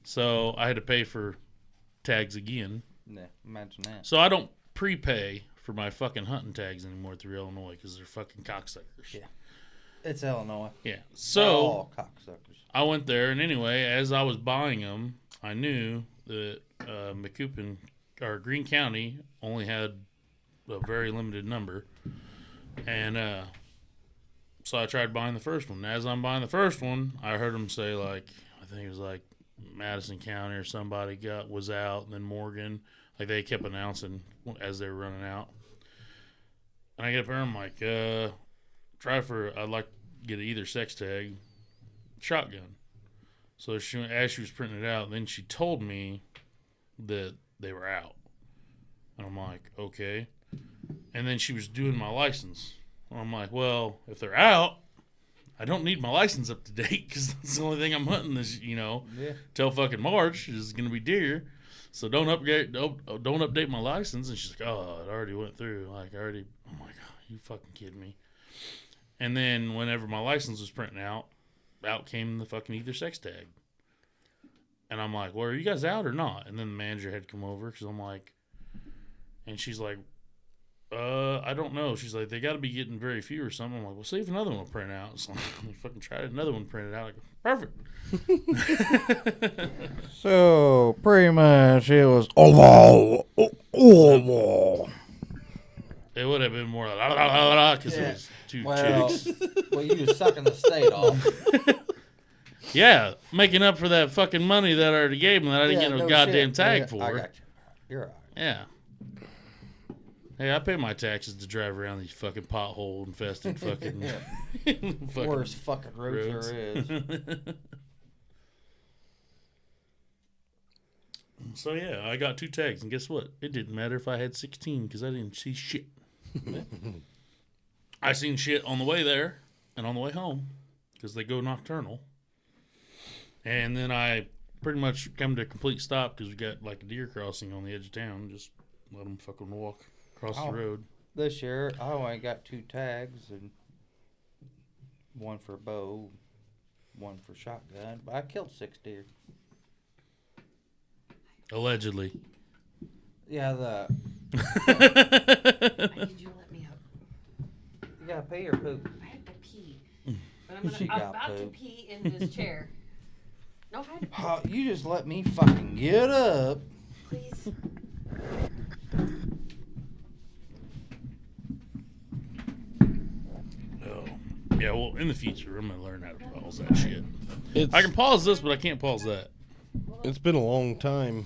So I had to pay for tags again. Yeah, imagine that. So I don't prepay for my fucking hunting tags anymore through Illinois because they're fucking cocksuckers. Yeah. It's Illinois. Yeah. They're So all cocksuckers. I went there, and anyway, as I was buying them, I knew that McCoupin or Greene County only had a very limited number, and so I tried buying the first one. As I'm buying the first one, I heard them say, like, I think it was like Madison County or somebody was out, and then Morgan. Like, they kept announcing as they were running out. And I get up there, I'm like, I'd like to get either sex tag, shotgun. So as she was printing it out, then she told me that they were out. And I'm like, okay. And then she was doing my license. And I'm like, well, if they're out, I don't need my license up to date because that's the only thing I'm hunting this, Yeah. till fucking March is going to be deer. So don't update my license. And she's like, "Oh, it already went through." Like, I'm like, "Oh, you fucking kidding me?" And then whenever my license was printing out came the fucking either sex tag. And I'm like, "Well, are you guys out or not?" And then the manager had come over because I'm like, and she's like, I don't know. She's like, "They got to be getting very few or something." I'm like, "Well, see if another one will print out." So I fucking tried it. Another one printed out. I go, "Perfect." So pretty much it was It would have been more like, la, la, la, la, because it was two chicks. well, you was sucking the state off. Yeah, making up for that fucking money that I already gave them that I didn't get no goddamn shit. tag Yeah, for. I got you. You're all right. Yeah. Hey, I pay my taxes to drive around these fucking pothole infested fucking, fucking Worst fucking road roads. there is. So yeah, I got 2 tags, and guess what? It didn't matter if I had 16 because I didn't see shit. I seen shit on the way there and on the way home because they go nocturnal. And then I pretty much come to a complete stop because we got like a deer crossing on the edge of town. Just let them fucking walk across Oh. the road. This year, I only got 2 tags and one for bow. one for shotgun, but I killed 6 deer. Allegedly. Yeah, I need you to let me up. you gotta pee or poop? I have to pee. But I'm She got about to poop. pee in this chair. No, if I had to pee, Oh, you just let me fucking get up. please. Oh. Yeah, well, in the future, I'm going to learn how to pause that shit. It's, I can pause this, but I can't pause that. it's been a long time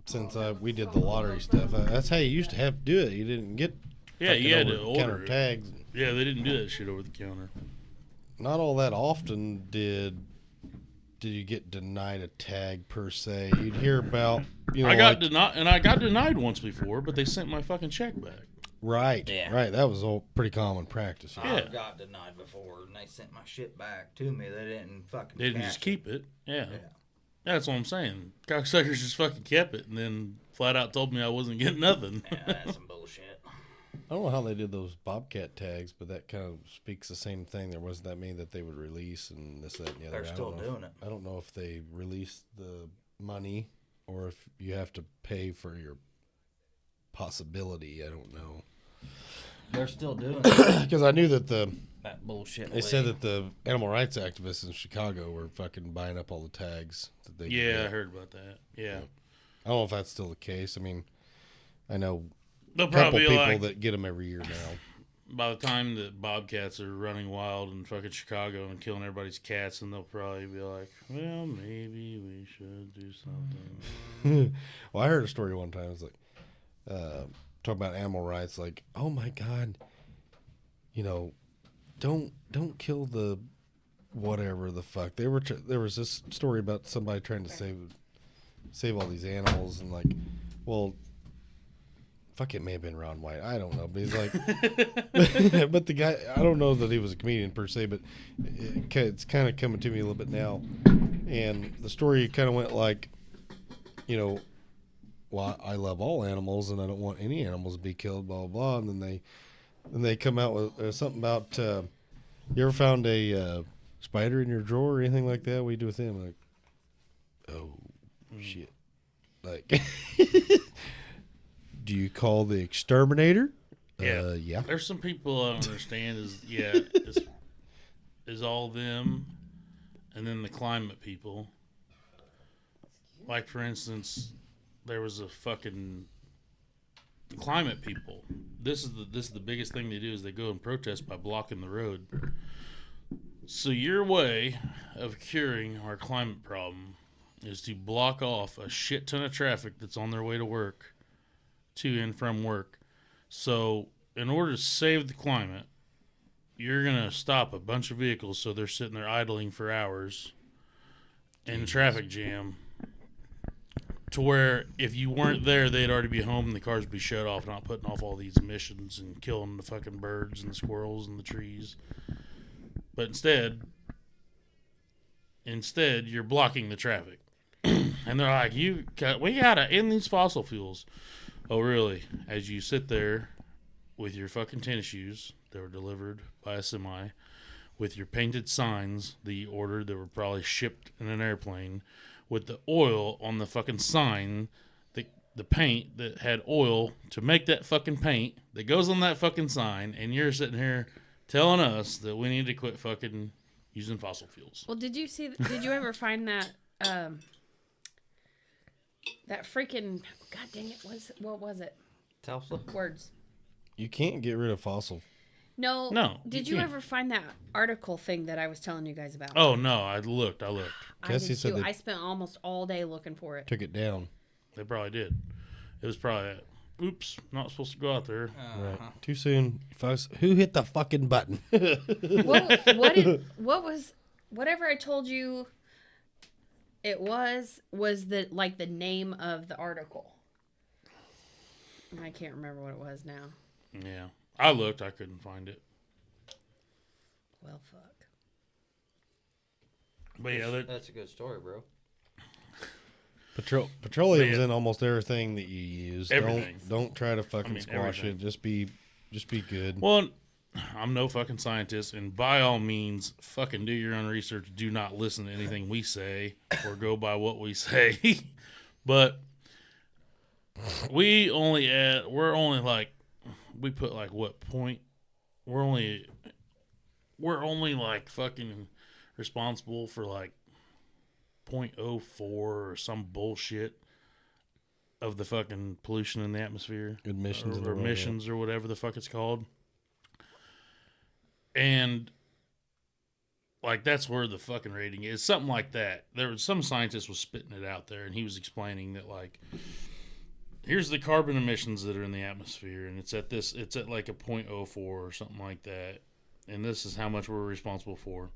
since we did the lottery stuff. That's how you used to have to do it. You didn't get Yeah, you had to over-the-counter order it. tags. Yeah, they didn't do that shit over the counter. Not all that often did you get denied a tag per se. You'd hear about, you know, I got like, denied, and I got denied once before, but they sent my fucking check back. right, Yeah. right. That was all pretty common practice. Yeah. I got denied before, and they sent my shit back to me. They didn't fucking. They didn't cash just keep it. Yeah. Yeah. That's what I'm saying. Cocksuckers just fucking kept it and then flat out told me I wasn't getting nothing. Yeah, that's some bullshit. I don't know how they did those Bobcat tags, but that kind of speaks the same thing. There wasn't that many that they would release and this, that, and the other. They're still doing it. I don't know if they released the money or if you have to pay for your possibility. I don't know. They're still doing it. Because I knew that That bullshit. they said that the animal rights activists in Chicago were fucking buying up all the tags that they could Yeah, I get. heard about that. Yeah. I don't know if that's still the case. I mean, I know They'll a couple probably people like, that get them every year now. by the time that bobcats are running wild in fucking Chicago and killing everybody's cats, and they'll probably be like, well, maybe we should do something. Well, I heard a story one time. It was like, talking about animal rights. Like, oh my God, you know, don't kill the whatever the fuck. There was this story about somebody trying to save all these animals, and like, well, fuck, it may have been Ron White. I don't know, but he's like, but the guy, I don't know that he was a comedian per se, but it's kind of coming to me a little bit now. And the story kind of went like, you know, well, I love all animals and I don't want any animals to be killed, blah, blah, blah. And then they come out with something about, you ever found a spider in your drawer or anything like that? What do you do with them? Like, oh, shit. Like, do you call the exterminator? Yeah. Yeah. There's some people I don't understand is all them and then the climate people. Like, for instance, there was a fucking climate people. This is the biggest thing they do is they go and protest by blocking the road. So your way of curing our climate problem is to block off a shit ton of traffic that's on their way to work, to and from work. So in order to save the climate, you're going to stop a bunch of vehicles so they're sitting there idling for hours in a traffic jam, to where if you weren't there, they'd already be home and the cars would be shut off, not putting off all these emissions and killing the fucking birds and the squirrels and the trees. But instead you're blocking the traffic. And they're like, we gotta end these fossil fuels. Oh, really? As you sit there with your fucking tennis shoes that were delivered by a semi, with your painted signs that you ordered that were probably shipped in an airplane, with the oil on the fucking sign, the paint that had oil to make that fucking paint that goes on that fucking sign, and you're sitting here telling us that we need to quit fucking using fossil fuels. Well, did you ever find that that freaking, god dang it, what was it? Tulsa? Words. You can't get rid of fossil. No. Did you can't. ever find that article thing that I was telling you guys about? Oh, no, I looked. I Cassie did said too. that- I spent almost all day looking for it. Took it down. They probably did. It was probably, oops, not supposed to go out there. Right. Too soon. Folks, who hit the fucking button? Whatever I told you it was the name of the article. I can't remember what it was now. Yeah. I looked. I couldn't find it. Well, fuck. But yeah, That's a good story, bro. Petroleum's Yeah. in almost everything that you use. Everything. Don't try to fucking squash everything. it. Just be good. well, I'm no fucking scientist, and by all means, fucking do your own research. Do not listen to anything we say or go by what we say. But we're only like, we put like what point? We're only like fucking responsible for like 0.04 or some bullshit of the fucking pollution in the atmosphere. Emissions in the or world, emissions or whatever the fuck it's called. And like that's where the fucking rating is. Something like that. There was some scientist was spitting it out there, and he was explaining that like, here's the carbon emissions that are in the atmosphere, and it's at like a 0.04 or something like that, and this is how much we're responsible for.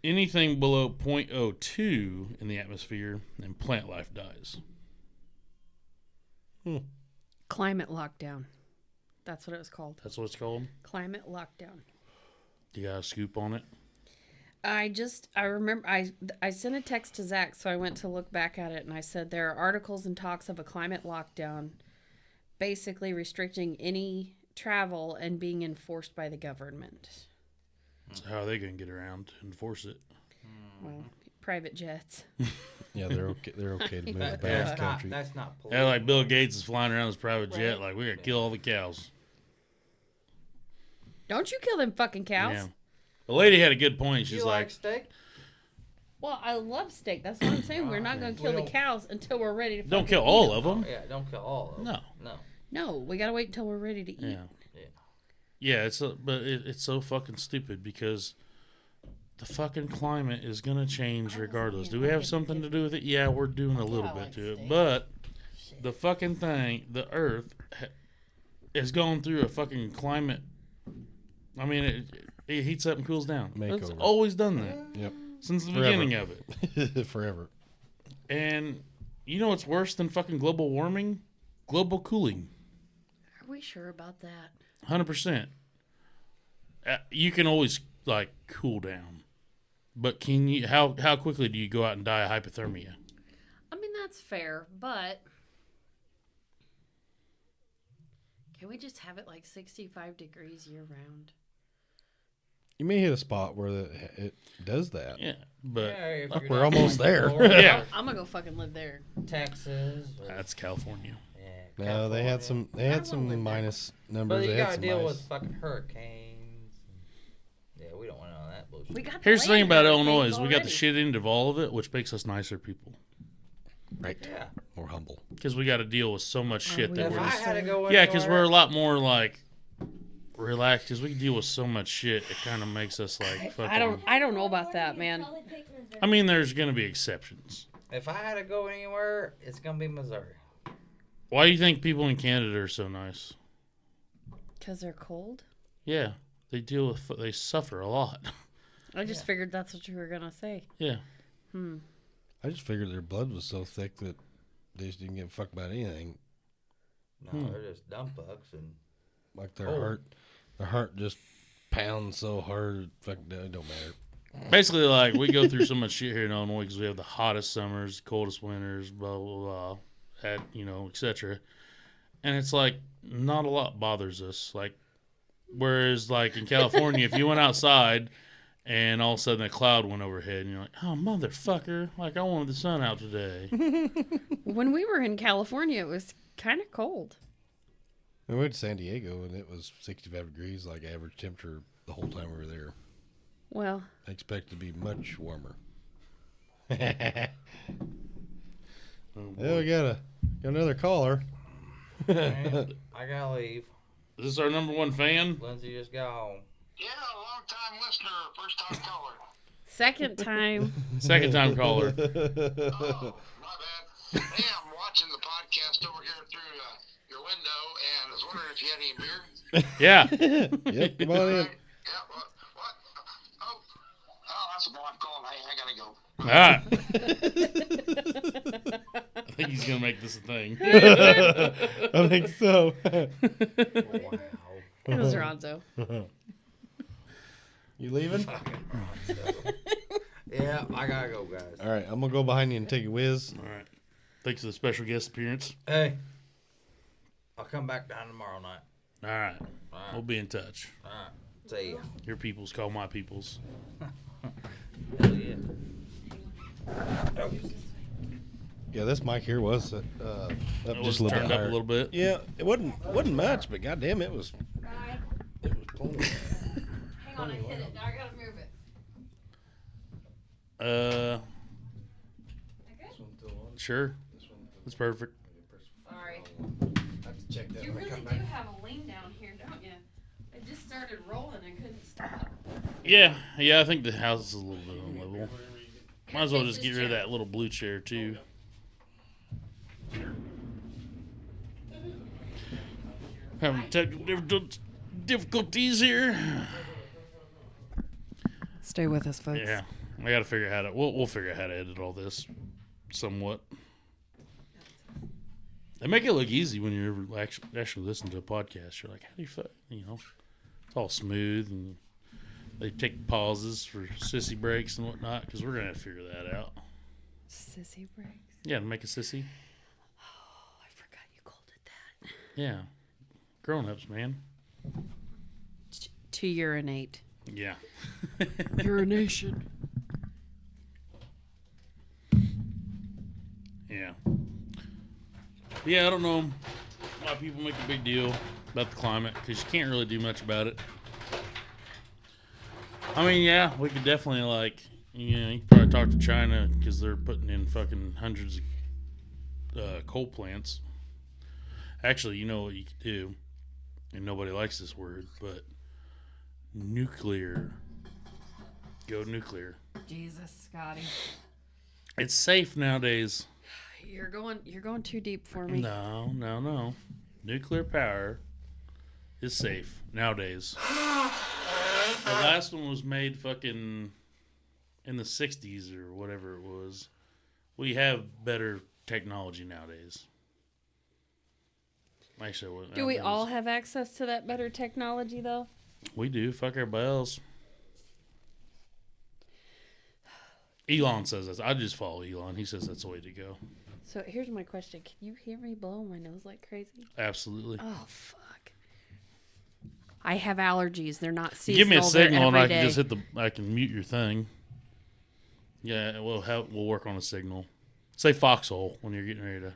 Anything below 0.02 in the atmosphere, and plant life dies. Climate lockdown. That's what it was called. That's what it's called. Climate lockdown. Do you got a scoop on it? I remember I sent a text to Zach, so I went to look back at it, and I said there are articles and talks of a climate lockdown, basically restricting any travel and being enforced by the government. So how are they going to get around to enforce it? Well, private jets. Yeah, they're okay. They're okay to move But about That's the not, country. that's not Yeah, political. like Bill Gates is flying around his private jet, Right. like we got to kill all the cows. Don't you kill them fucking cows. Yeah. The lady had a good point. Do She's you like, like steak? Well, I love steak. That's what I'm saying. We're not going to kill the cows until we're ready to don't fucking kill eat all them. of them. Yeah, don't kill all of them. No. No. No, we got to wait until we're ready to eat. Yeah. Yeah. Yeah, it's so fucking stupid because the fucking climate is going to change regardless. Do we have something to do with it? Yeah, we're doing a little I bit like to it. steak. But the fucking thing, the earth has gone through a fucking climate. I mean, it heats up and cools down. It's Makeover. always done that Yep. since the Forever. beginning of it. Forever. And you know what's worse than fucking global warming? Global cooling. Are we sure about that? 100%. You can always like cool down, but can you? How quickly do you go out and die of hypothermia? I mean, that's fair, but can we just have it like 65 degrees year round? You may hit a spot where it does that. Yeah, but Yeah, if Fuck, you're we're down in, almost like, there. Florida, Yeah. I'm going to go fucking live there. Texas. Or, that's California. yeah, No, they had California. some. They had I some don't live minus numbers. But you They had gotta some deal minus. with fucking hurricanes. Yeah, we don't want none of that bullshit. We got Here's the thing land about hurricanes Illinois is we got the already. shit end of all of it, which makes us nicer people Right. Yeah. More humble. because we got to deal with so much shit we that If we're I just, had to go yeah, because we're a anywhere- lot more like relaxed because we deal with so much shit. It kind of makes us like fucking. I don't know about that, man. Probably pick Missouri. I mean, there's gonna be exceptions. If I had to go anywhere, it's gonna be Missouri. Why do you think people in Canada are so nice? Because they're cold? Yeah, they suffer a lot. I just figured that's what you were going to say. Yeah. I just figured their blood was so thick that they just didn't give a fuck about anything. No, they're just dumb bucks and Like their Oh. heart just pounds so hard. Fuck, it don't matter. Basically, like, we go through so much shit here in Illinois because we have the hottest summers, coldest winters, blah, blah, blah, etc. And it's like, not a lot bothers us. Like, whereas, like, in California, if you went outside and all of a sudden a cloud went overhead and you're like, oh, motherfucker, like, I wanted the sun out today. When we were in California, it was kind of cold. We went to San Diego and it was 65 degrees, like average temperature the whole time we were there. Well, I expect it to be much warmer. Oh, Yeah, we got another caller. man, I gotta leave. Is this our number one fan? Lindsay just got home. Yeah, long time listener, first time caller. second time. Second time caller. Oh, my bad. Hey, I'm watching the podcast over here through your window, and I was wondering if you had any beer. Yeah. Yep, come on in. Yeah, what? Oh, that's my wife calling. Hey, I gotta go. All right. I think he's going to make this a thing. I think so. Wow. It was Ronzo. You leaving? Yeah, I gotta go, guys. All right, I'm gonna go behind you and take a whiz. All right. Thanks for the special guest appearance. Hey, I'll come back down tomorrow night. All right. We'll be in touch. All right. See ya. Your peoples call my peoples. Hell yeah. Yeah, this mic here was up It just was a little turned bit up a higher. little bit. Yeah, it wasn't much, but goddamn, it was Bye. plenty. Hang on, I hit it. Now I gotta move it. Sure. That's perfect. Sorry. I have to check that You when I really come do back. have a lean down here, don't you? It just started rolling and couldn't stop. Yeah, I think the house is a little bit unlivable. Might as well just get rid of that little blue chair too. Having technical difficulties here. Stay with us, folks. Yeah, I got to figure out how to. We'll figure out how to edit all this, somewhat. They make it look easy when you actually listen to a podcast. You're like, how do you fuck? You know, it's all smooth, and they take pauses for sissy breaks and whatnot. Because we're gonna have to figure that out. Sissy breaks. Yeah, to make a sissy. Oh, I forgot you called it that. Yeah, grown-ups, man. To urinate. Yeah. Urination. Yeah. Yeah, I don't know why people make a big deal about the climate because you can't really do much about it. I mean, yeah, we could definitely, like, you could probably talk to China because they're putting in fucking hundreds of coal plants. Actually, you know what you could do, and nobody likes this word, but nuclear. Go nuclear. Jesus, Scotty. It's safe nowadays. You're going too deep for me. No. Nuclear power is safe nowadays. The last one was made fucking in the 60s or whatever it was. We have better technology nowadays. Actually, Do we all have access to that better technology, though? We do. Fuck everybody else. Elon says that. I just follow Elon. He says that's the way to go. So here's my question. Can you hear me blowing my nose like crazy? Absolutely. Oh, fuck. I have allergies. They're not seasonal. Give me a signal and I every can day. just I can mute your thing. Yeah, we'll work on a signal. Say foxhole when you're getting ready to.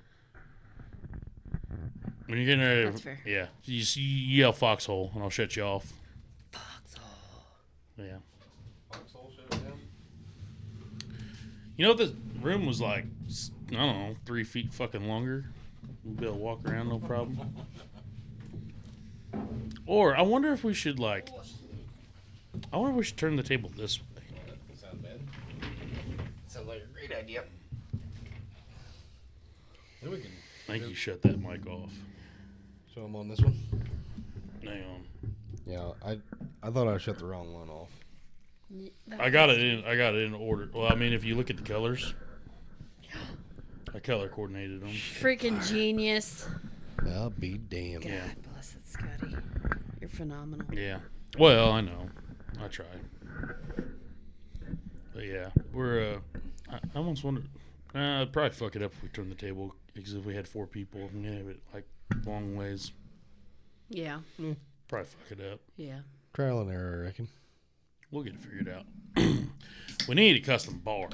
When you're getting ready to. That's fair. Yeah. You yell foxhole and I'll shut you off. Foxhole. Yeah. Foxhole shut it down? You know, if this room was like, I don't know, 3 feet fucking longer, we'd be able to walk around no problem. Or I wonder if we should turn the table this way. That sounds bad. Sounds like a great idea. Then we can I think you shut that mic off. show them on this one. Hang on. Yeah, I thought I shut the wrong one off. I got it in order. Well, I mean, if you look at the colors, I color coordinated them. Freaking genius. I'll be damned. God Yeah. bless it, Scotty. You're phenomenal. Yeah. Well, I know. I try. But yeah, we're. I almost wonder. I'd probably fuck it up if we turn the table because if we had 4 people, we have it like long ways. Yeah. Probably fuck it up. Yeah. Trial and error, I reckon. We'll get it figured out. We need a custom bar.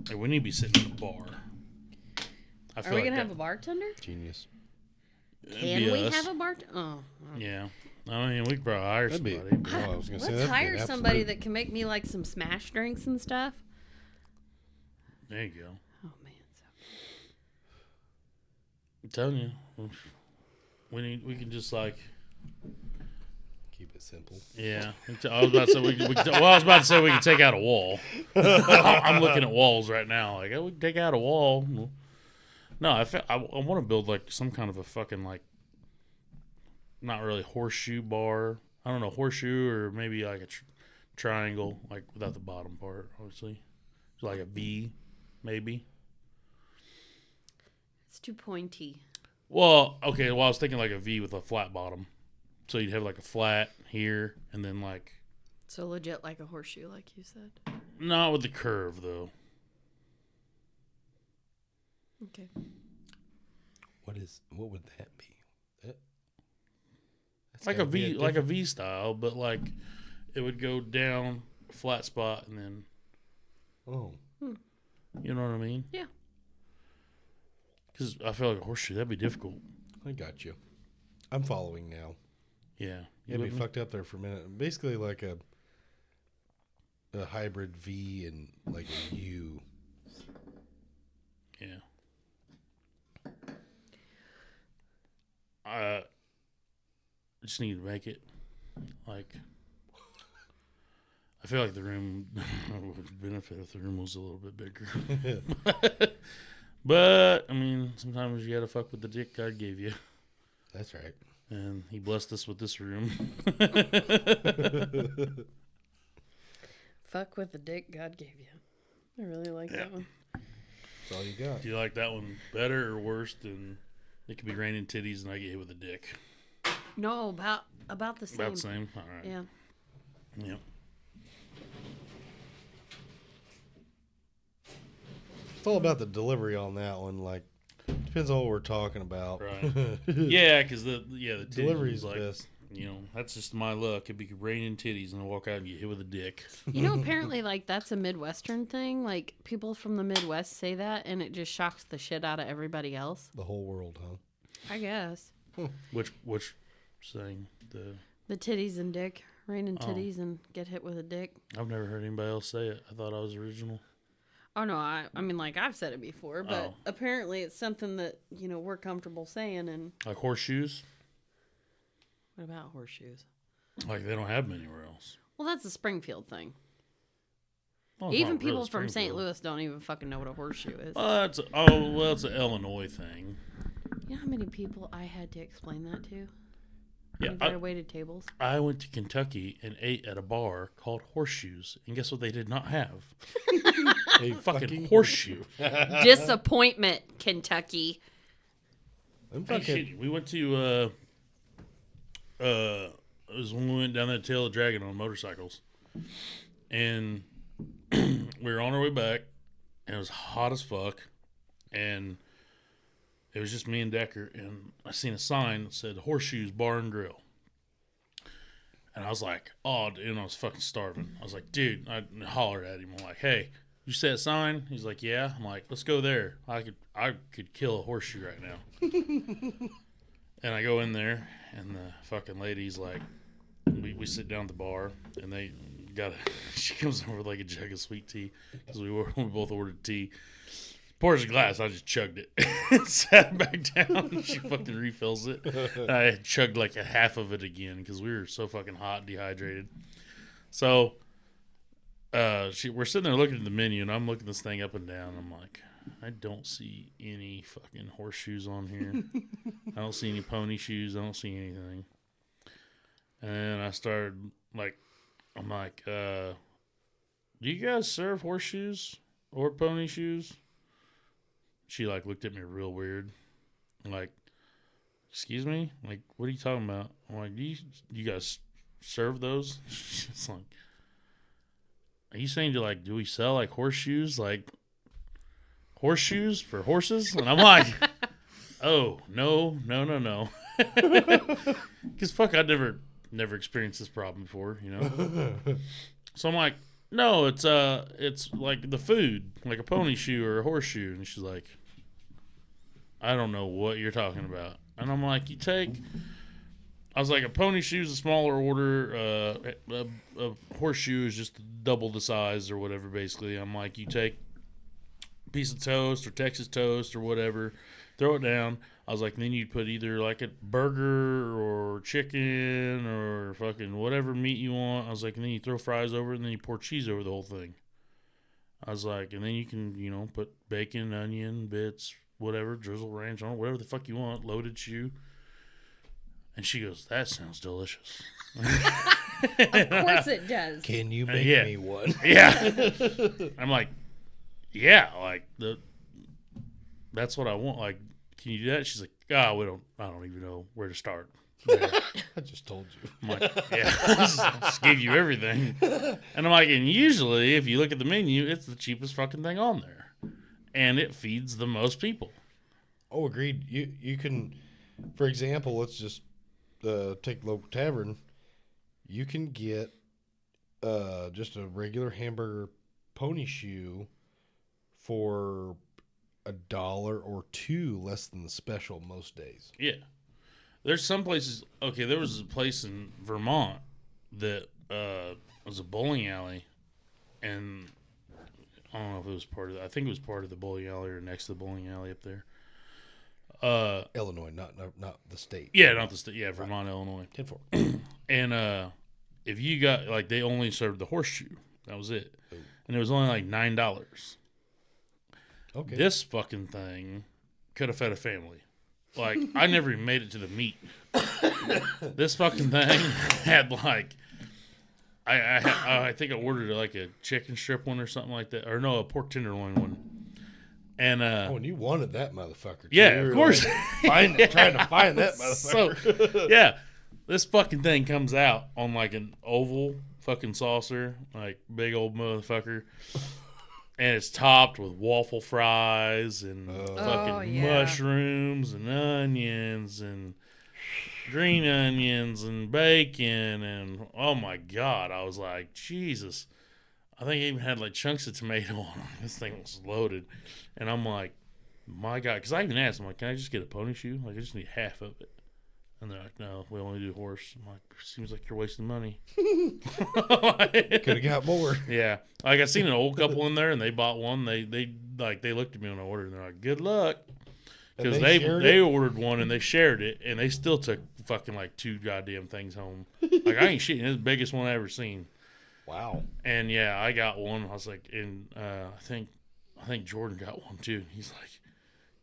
Like, we need to be sitting in a bar. I Are we going to have a bartender? Genius. Can we have a bartender? Oh. Yeah. I mean, we could probably hire That'd be. somebody. Oh, I was gonna say Let's that'd be hire an somebody absolute- that can make me like some smash drinks and stuff. There you go. Oh, man. I'm telling you. We can just like. Keep it simple. Yeah, I was about to say we can take out a wall. I'm looking at walls right now. Like, we can take out a wall. No, I want to build like some kind of a fucking like, not really horseshoe bar. I don't know, horseshoe or maybe like a triangle, like without the bottom part, obviously. Like a V, maybe. It's too pointy. Well, okay. Well, I was thinking like a V with a flat bottom. So you'd have like a flat here, and then like. So legit like a horseshoe, like you said. Not with the curve, though. Okay. What would that be? like gotta be a V style, but like it would go down a flat spot and then. Oh. You know what I mean? Yeah. Because I feel like a horseshoe, that'd be difficult. I got you. I'm following now. Yeah. You had me fucked up there for a minute. Basically like a hybrid V and like a U. Yeah. I just need to make it. Like, I feel like the room would benefit if the room was a little bit bigger. But, I mean, sometimes you gotta fuck with the dick God gave you. That's right. And he blessed us with this room. Fuck with the dick God gave you. I really like that one. That's all you got. Do you like that one better or worse than it could be raining titties and I get hit with a dick? No, about the same. About the same? All right. Yeah. Yep. It's all about the delivery on that one. Like, depends on what we're talking about. Right. Yeah, because the Delivery is is like, best. you know, that's just my luck. It'd be raining titties and I walk out and get hit with a dick. You know, apparently, like, that's a Midwestern thing. Like, people from the Midwest say that, and it just shocks the shit out of everybody else. The whole world, huh? I guess. Which saying The titties and dick. Raining titties and get hit with a dick. I've never heard anybody else say it. I thought I was original. Oh, no, I mean, like, I've said it before, but Oh. apparently it's something that, you know, we're comfortable saying. And Like horseshoes? what about horseshoes? Like they don't have them anywhere else. Well, that's a Springfield thing. Well, it's Even not really people from St. Springfield. Louis don't even fucking know what a horseshoe is. It's an Illinois thing. You know how many people I had to explain that to? Yeah, Whenever I waited tables. I went to Kentucky and ate at a bar called Horseshoes, and guess what they did not have? A fucking horseshoe. Disappointment, Kentucky. I'm Hey, fucking. shit, we went to it was when we went down that Tail of the Dragon on motorcycles, and we were on our way back, and it was hot as fuck, and it was just me and Decker, and I seen a sign that said Horseshoes Bar and Grill. And I was like, oh, dude, I was fucking starving. I was like, dude, I hollered at him. I'm like, hey, you see that sign? He's like, yeah. I'm like, let's go there. I could kill a horseshoe right now. And I go in there, and the fucking lady's like, we sit down at the bar, and they got she comes over with like a jug of sweet tea, because we both ordered tea. Pours a glass, I just chugged it. Sat it back down, and she fucking refills it. And I had chugged like a half of it again, because we were so fucking hot and dehydrated. So, we're sitting there looking at the menu, and I'm looking this thing up and down. I'm like, I don't see any fucking horseshoes on here. I don't see any pony shoes. I don't see anything. And I started, like, I'm like, do you guys serve horseshoes or pony shoes? She, like, looked at me real weird. Like, excuse me? Like, what are you talking about? I'm like, do you guys serve those? She's like, are you saying do we sell, like, horseshoes? Like, horseshoes for horses? And I'm like, oh, no. Because, fuck, I'd never experienced this problem before, you know? So I'm like, no, it's like the food, like a pony shoe or a horseshoe. And she's like, I don't know what you're talking about. And I'm like, I was like, a pony shoe is a smaller order. A horseshoe is just double the size or whatever, basically. I'm like, you take a piece of toast or Texas toast or whatever, throw it down. I was like, then you'd put either like a burger or chicken or fucking whatever meat you want. I was like, and then you throw fries over it, and then you pour cheese over the whole thing. I was like, and then you can, put bacon, onion, bits, whatever, drizzle ranch on it, whatever the fuck you want, loaded shoe. And she goes, that sounds delicious. Of course it does. Can you make me one? Yeah. I'm like, yeah, like that's what I want. Like, can you do that? She's like, I don't even know where to start. Yeah. I just told you. I'm like, yeah, I just gave you everything. And I'm like, and usually if you look at the menu, it's the cheapest fucking thing on there. And it feeds the most people. Oh, agreed. You can, for example, let's just take the local tavern, you can get just a regular hamburger pony shoe for $1 or $2 less than the special most days. Yeah. There's some places. Okay, there was a place in Vermont that was a bowling alley, and I don't know if it was part of. I think it was part of the bowling alley or next to the bowling alley up there. Illinois, not the state. Yeah, not the state. Yeah, Vermont, Illinois. 10-4. And if you got like, they only served the horseshoe. That was it, and it was only like $9. Okay. This fucking thing could have fed a family. Like, I never even made it to the meat. This fucking thing had like, I think I ordered like a chicken strip one or something like that, or no, a pork tenderloin one. And and you wanted that motherfucker. yeah, You of were, course, trying to find that motherfucker. So yeah, this fucking thing comes out on like an oval fucking saucer, like big old motherfucker. And it's topped with waffle fries and fucking mushrooms and onions and green onions and bacon. And oh my God, I was like, Jesus. I think it even had like chunks of tomato on it. This thing was loaded. And I'm like, my God. Because I even asked, I'm like, can I just get a pony shoe? Like, I just need half of it. And they're like, no, we only do horse. I'm like, seems like you're wasting money. Could have got more. Yeah. Like, I seen an old couple in there, and they bought one. They looked at me when I ordered, and they're like, good luck. Because they ordered one, and they shared it, and they still took fucking, like, 2 goddamn things home. Like, I ain't shitting. It's the biggest one I ever seen. Wow. And, yeah, I got one. I was like, and I think Jordan got one, too. And he's like,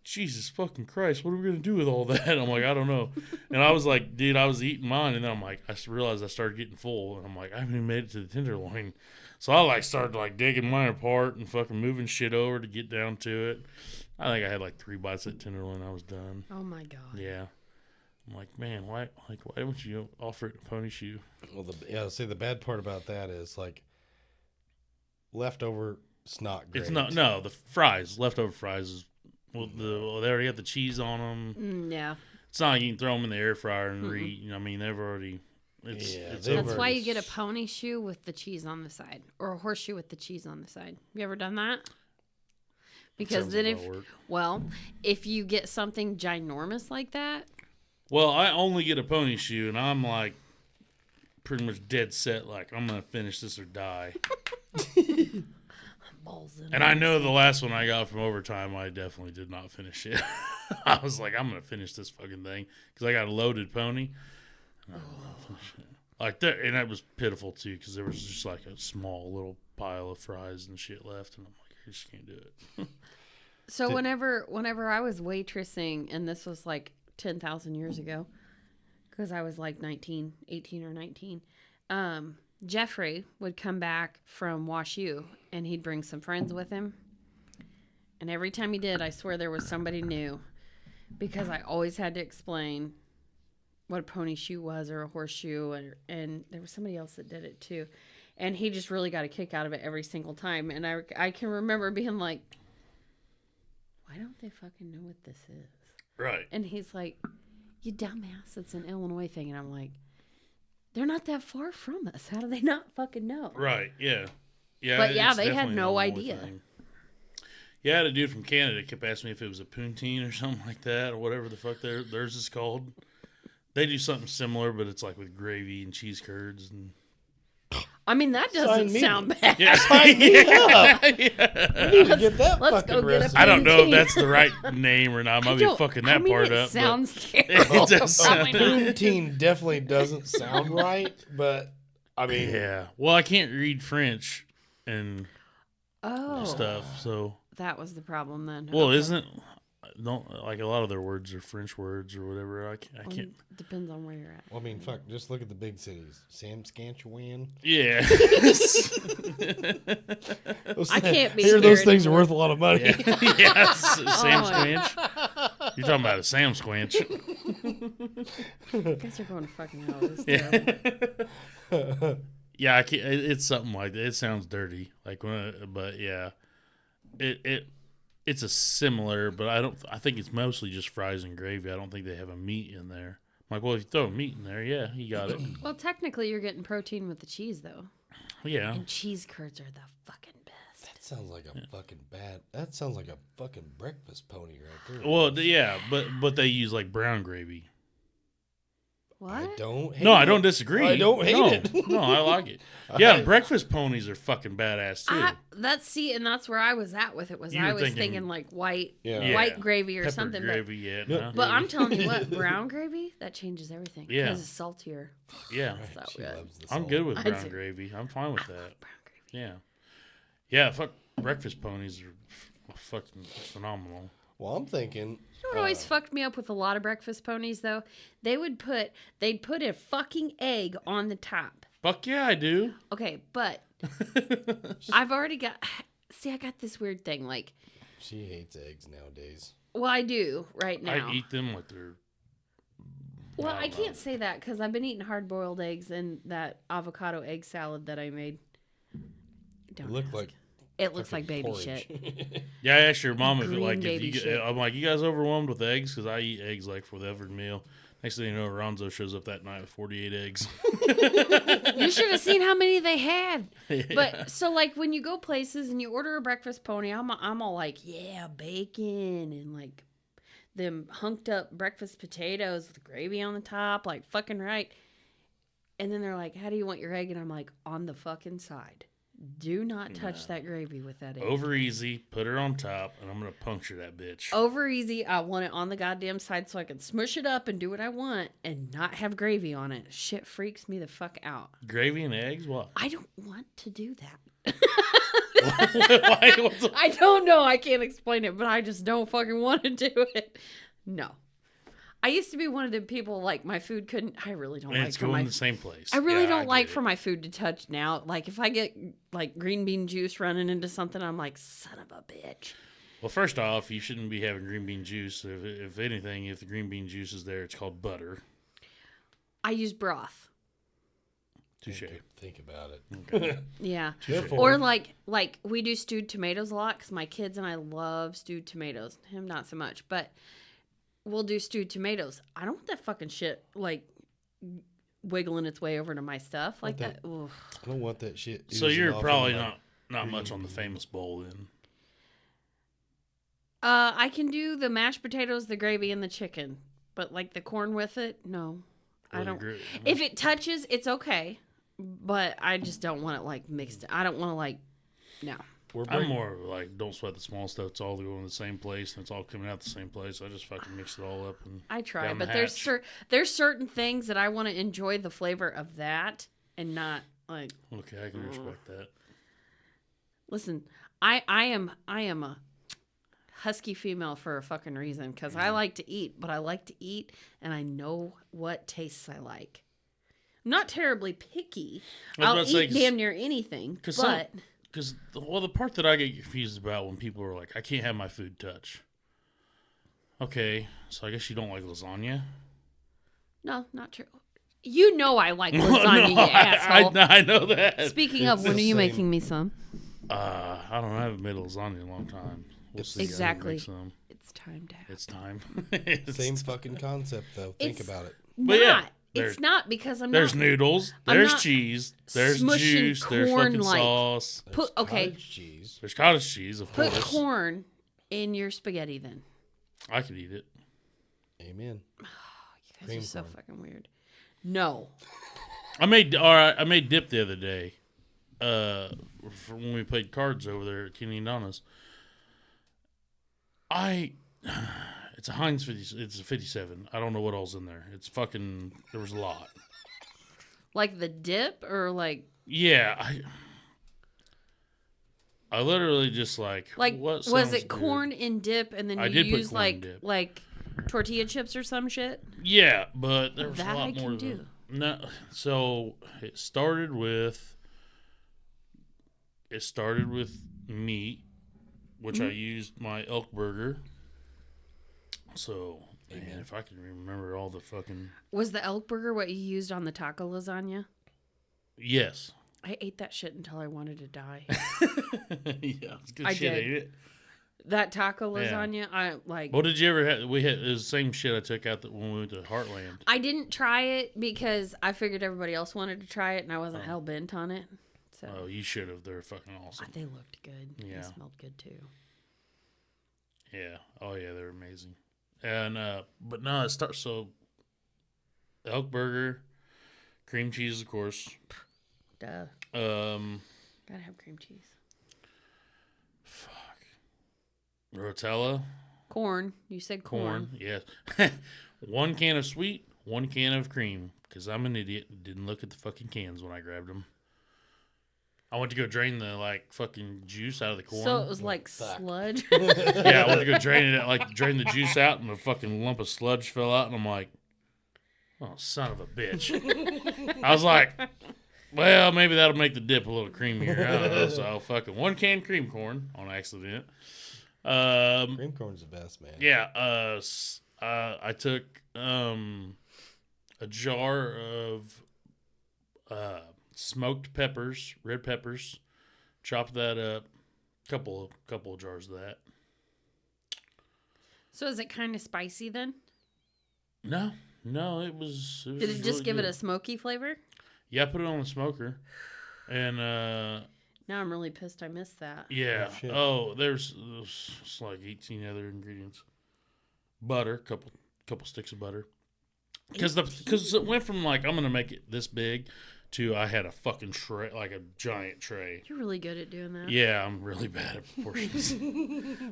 Jesus fucking Christ, what are we going to do with all that? I'm like, I don't know. And I was like, dude, I was eating mine, and then I'm like, I realized I started getting full, and I'm like, I haven't even made it to the tenderloin. So I like started like digging mine apart and fucking moving shit over to get down to it. I think I had like 3 bites at tenderloin. I was done. Oh my God. Yeah. I'm like, man, why don't you offer it a pony shoe? Well, the bad part about that is like leftover. It's not great. It's not. No, the fries, leftover fries is. Well, they already have the cheese on them. Yeah. It's not like you can throw them in the air fryer and reheat. You know, I mean, they've already. That's why you get a pony shoe with the cheese on the side, or a horseshoe with the cheese on the side. You ever done that? Because then if you get something ginormous like that. Well, I only get a pony shoe, and I'm like pretty much dead set. Like, I'm gonna finish this or die. And I know the last one I got from Overtime, I definitely did not finish it. I was like, I'm going to finish this fucking thing because I got a loaded pony. And I did not finish it. Like that, and that was pitiful too because there was just like a small little pile of fries and shit left. And I'm like, I just can't do it. So whenever I was waitressing, and this was like 10,000 years ago because I was like 18 or 19, Jeffrey would come back from Wash U, and he'd bring some friends with him. And every time he did, I swear there was somebody new, because I always had to explain what a pony shoe was or a horseshoe, and there was somebody else that did it too. And he just really got a kick out of it every single time. And I can remember being like, why don't they fucking know what this is? Right. And he's like, you dumbass, it's an Illinois thing. And I'm like, they're not that far from us. How do they not fucking know? Right, yeah. Yeah, but yeah, they had no idea. Yeah, I had a dude from Canada kept asking me if it was a poutine or something like that, or whatever the fuck theirs is called. They do something similar, but it's like with gravy and cheese curds. And I mean, that doesn't sound bad. Yeah. Sign me up. I need to get that Let's go get a poutine. I don't know if that's the right name or not. I might be fucking that part up. Sounds terrible. It does sound Poutine definitely doesn't sound right, but I mean, yeah. Well, I can't read French and Oh. stuff, so That was the problem then. well, Okay. isn't don't like a lot of their words are French words or whatever. I can't. Depends on where you're at. well, I mean, fuck. Just look at the big cities. Saskatchewan. Yeah. I can't be Here, here those things are anymore. worth a lot of money. Yeah. Yes. Sam Oh. Squinch. You're talking about a Sam Squinch. You guys are going to fucking hell. This is Yeah. terrible. Yeah, I can't, it's something like that. It sounds dirty, like but yeah, it's a similar, but I think it's mostly just fries and gravy. I don't think they have a meat in there. I'm like, well, if you throw meat in there, yeah, he got it. Well, technically, you're getting protein with the cheese, though. Yeah. And cheese curds are the fucking best. That sounds like a fucking bad. That sounds like a fucking breakfast pony right there. Well, yeah, but they use like brown gravy. What? I don't. Hate No, I it. don't disagree. I don't hate it. No, I like it. Yeah, breakfast ponies are fucking badass too. And that's where I was at with it. You I were was thinking- thinking like white Yeah. gravy or Pepper something. gravy, yeah. Yep. no. But I'm telling you what, brown gravy that changes everything. Yeah. Because it's saltier. Yeah, So She good. loves the I'm salt. good with I brown do. gravy. I'm fine with that. Brown gravy. Yeah, yeah. Fuck, breakfast ponies are fucking phenomenal. Well, I'm thinking. You know what always fucked me up with a lot of breakfast ponies though? They'd put a fucking egg on the top. Fuck yeah, I do. Okay, but I've already got. See, I got this weird thing. Like, She hates eggs nowadays. well, I do right now. I eat them like they're. Well, I I don't know. can't say that because I've been eating hard-boiled eggs and that avocado egg salad that I made. Don't Look ask. like. It looks like fucking baby porridge. shit. Yeah, I asked your mom if it Green like if baby you get, shit. I'm like, you guys overwhelmed with eggs because I eat eggs like for every meal. Next thing you know, Ronzo shows up that night with 48 eggs. You should have seen how many they had. But so like when you go places and you order a breakfast pony, I'm all like, yeah, bacon and like them hunked up breakfast potatoes with gravy on the top, like fucking right. And then they're like, how do you want your egg? And I'm like, on the fucking side. Do not touch that gravy with that egg. Over easy, put her on top, and I'm gonna puncture that bitch. Over easy. I want it on the goddamn side so I can smush it up and do what I want and not have gravy on it. Shit freaks me the fuck out. Gravy and eggs? What? I don't want to do that. Why? What's the- I don't know. I can't explain it, but I just don't fucking want to do it. No. I used to be one of the people like my food couldn't. I really don't And like it's for going my. in the same place. I really Yeah, don't get like it. for my food to touch now. Like if I get like green bean juice running into something, I'm like, son of a bitch. Well, first off, you shouldn't be having green bean juice. If anything, if the green bean juice is there, it's called butter. I use broth. Touche. Think about it. Okay. Yeah. Therefore, Or like we do stewed tomatoes a lot because my kids and I love stewed tomatoes. Him not so much, but we'll do stewed tomatoes. I don't want that fucking shit like wiggling its way over to my stuff like Want that. Oof. I don't want that shit. So oozing you're off probably into my- not much on the famous bowl then. I can do the mashed potatoes, the gravy, and the chicken, but like the corn with it, no. Or I the don't. gri- If it touches, it's okay, but I just don't want it like mixed. I don't want to like, no. We're I'm bring- more of like, don't sweat the small stuff. It's all going to the same place, and it's all coming out the same place. I just fucking mix it all up. And I try, down the but there's hatch. there's certain things that I want to enjoy the flavor of that and not like. Okay, I can respect that. Listen, I am a husky female for a fucking reason because I like to eat, but I like to eat and I know what tastes I like. I'm not terribly picky. I was I'll about to say, eat damn near anything, 'cause but Because, the part that I get confused about when people are like, I can't have my food touch. Okay, so I guess you don't like lasagna? no, not true. You know I like lasagna, you asshole. I know that. Speaking of, It's when are the you same. making me some? I don't know. I haven't made a lasagna in a long time. We'll see. I need to Exactly. make some. It's time to have. It's time. It's Same time. fucking concept though. Think It's- about it. But yeah, Not. there's- It's not because I'm There's not. noodles. I'm There's not cheese. There's smushing juice. There's corn fucking like- sauce. Put okay. Cottage cheese. There's cottage cheese, of Put course. corn in your spaghetti then. I could eat it. Amen. You guys Cream are so corn. fucking weird. No. I made dip the other day. For when we played cards over there at Kenny and Donna's. It's a Heinz 50. It's a 57. I don't know what all's in there. It's fucking. There was a lot. Like the dip or like Yeah, I literally just what was sounds it good? corn in dip and then I you did put use corn in dip. like tortilla chips or some shit? Yeah, but there was That a lot I more. can than- do. No, so it started with meat, which Mm-hmm. I used my elk burger. So, man, if I can remember all the fucking Was the elk burger what you used on the taco lasagna? yes, I ate that shit until I wanted to die. yeah, it's good I shit, did. ain't it? That taco Yeah. lasagna, I like. What did you ever have? We had it was the same shit I took out when we went to Heartland. I didn't try it because I figured everybody else wanted to try it, and I wasn't hell bent on it. So Oh, you should have. They're fucking awesome. they looked good. Yeah. They smelled good too. Yeah. Oh yeah, they're amazing. And but no, it starts so. Elk burger, cream cheese, of course. Duh. Um, Gotta have cream cheese. Rotella, Corn. You said corn. yes. 1 can of sweet, 1 can of cream. Because I'm an idiot. Didn't look at the fucking cans when I grabbed them. I went to go drain the fucking juice out of the corn. So it was like sludge. Yeah, I went to go drain it, drain the juice out, and a fucking lump of sludge fell out, and I'm like, oh, son of a bitch. I was like, well, maybe that'll make the dip a little creamier. I don't know. So fucking 1 can cream corn on accident. Cream corn's the best, man. Yeah, I took a jar of smoked peppers, red peppers, chopped that up, couple of jars of that. So is it kind of spicy then? No, it was. Did it just really give good. it a smoky flavor? Yeah, I put it on the smoker, and Now I'm really pissed I missed that. yeah. Oh, shit. There's like 18 other ingredients. Butter, couple sticks of butter. Because it went from like I'm gonna make it this big to I had a fucking tray, like a giant tray. You're really good at doing that. Yeah, I'm really bad at proportions.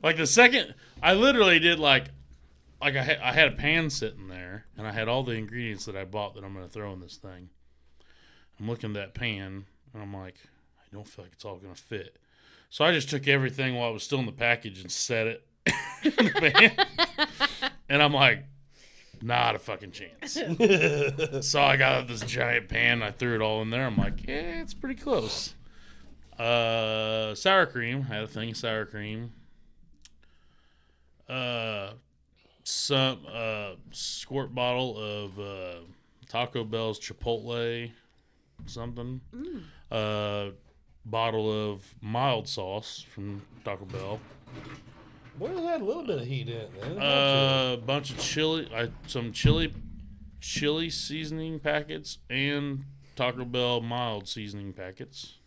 Like the second, I literally did like I had a pan sitting there, and I had all the ingredients that I bought that I'm gonna throw in this thing. I'm looking at that pan, and I'm like, I don't feel like it's all gonna fit. So I just took everything while it was still in the package and set it in the pan. And I'm like, not a fucking chance. So I got this giant pan. I threw it all in there. I'm like, yeah, it's pretty close. Sour cream. I had a thing of sour cream. Some squirt bottle of Taco Bell's Chipotle something. Bottle of mild sauce from Taco Bell. Well, it had a little bit of heat in it, man. A bunch of chili, some chili seasoning packets, and Taco Bell mild seasoning packets.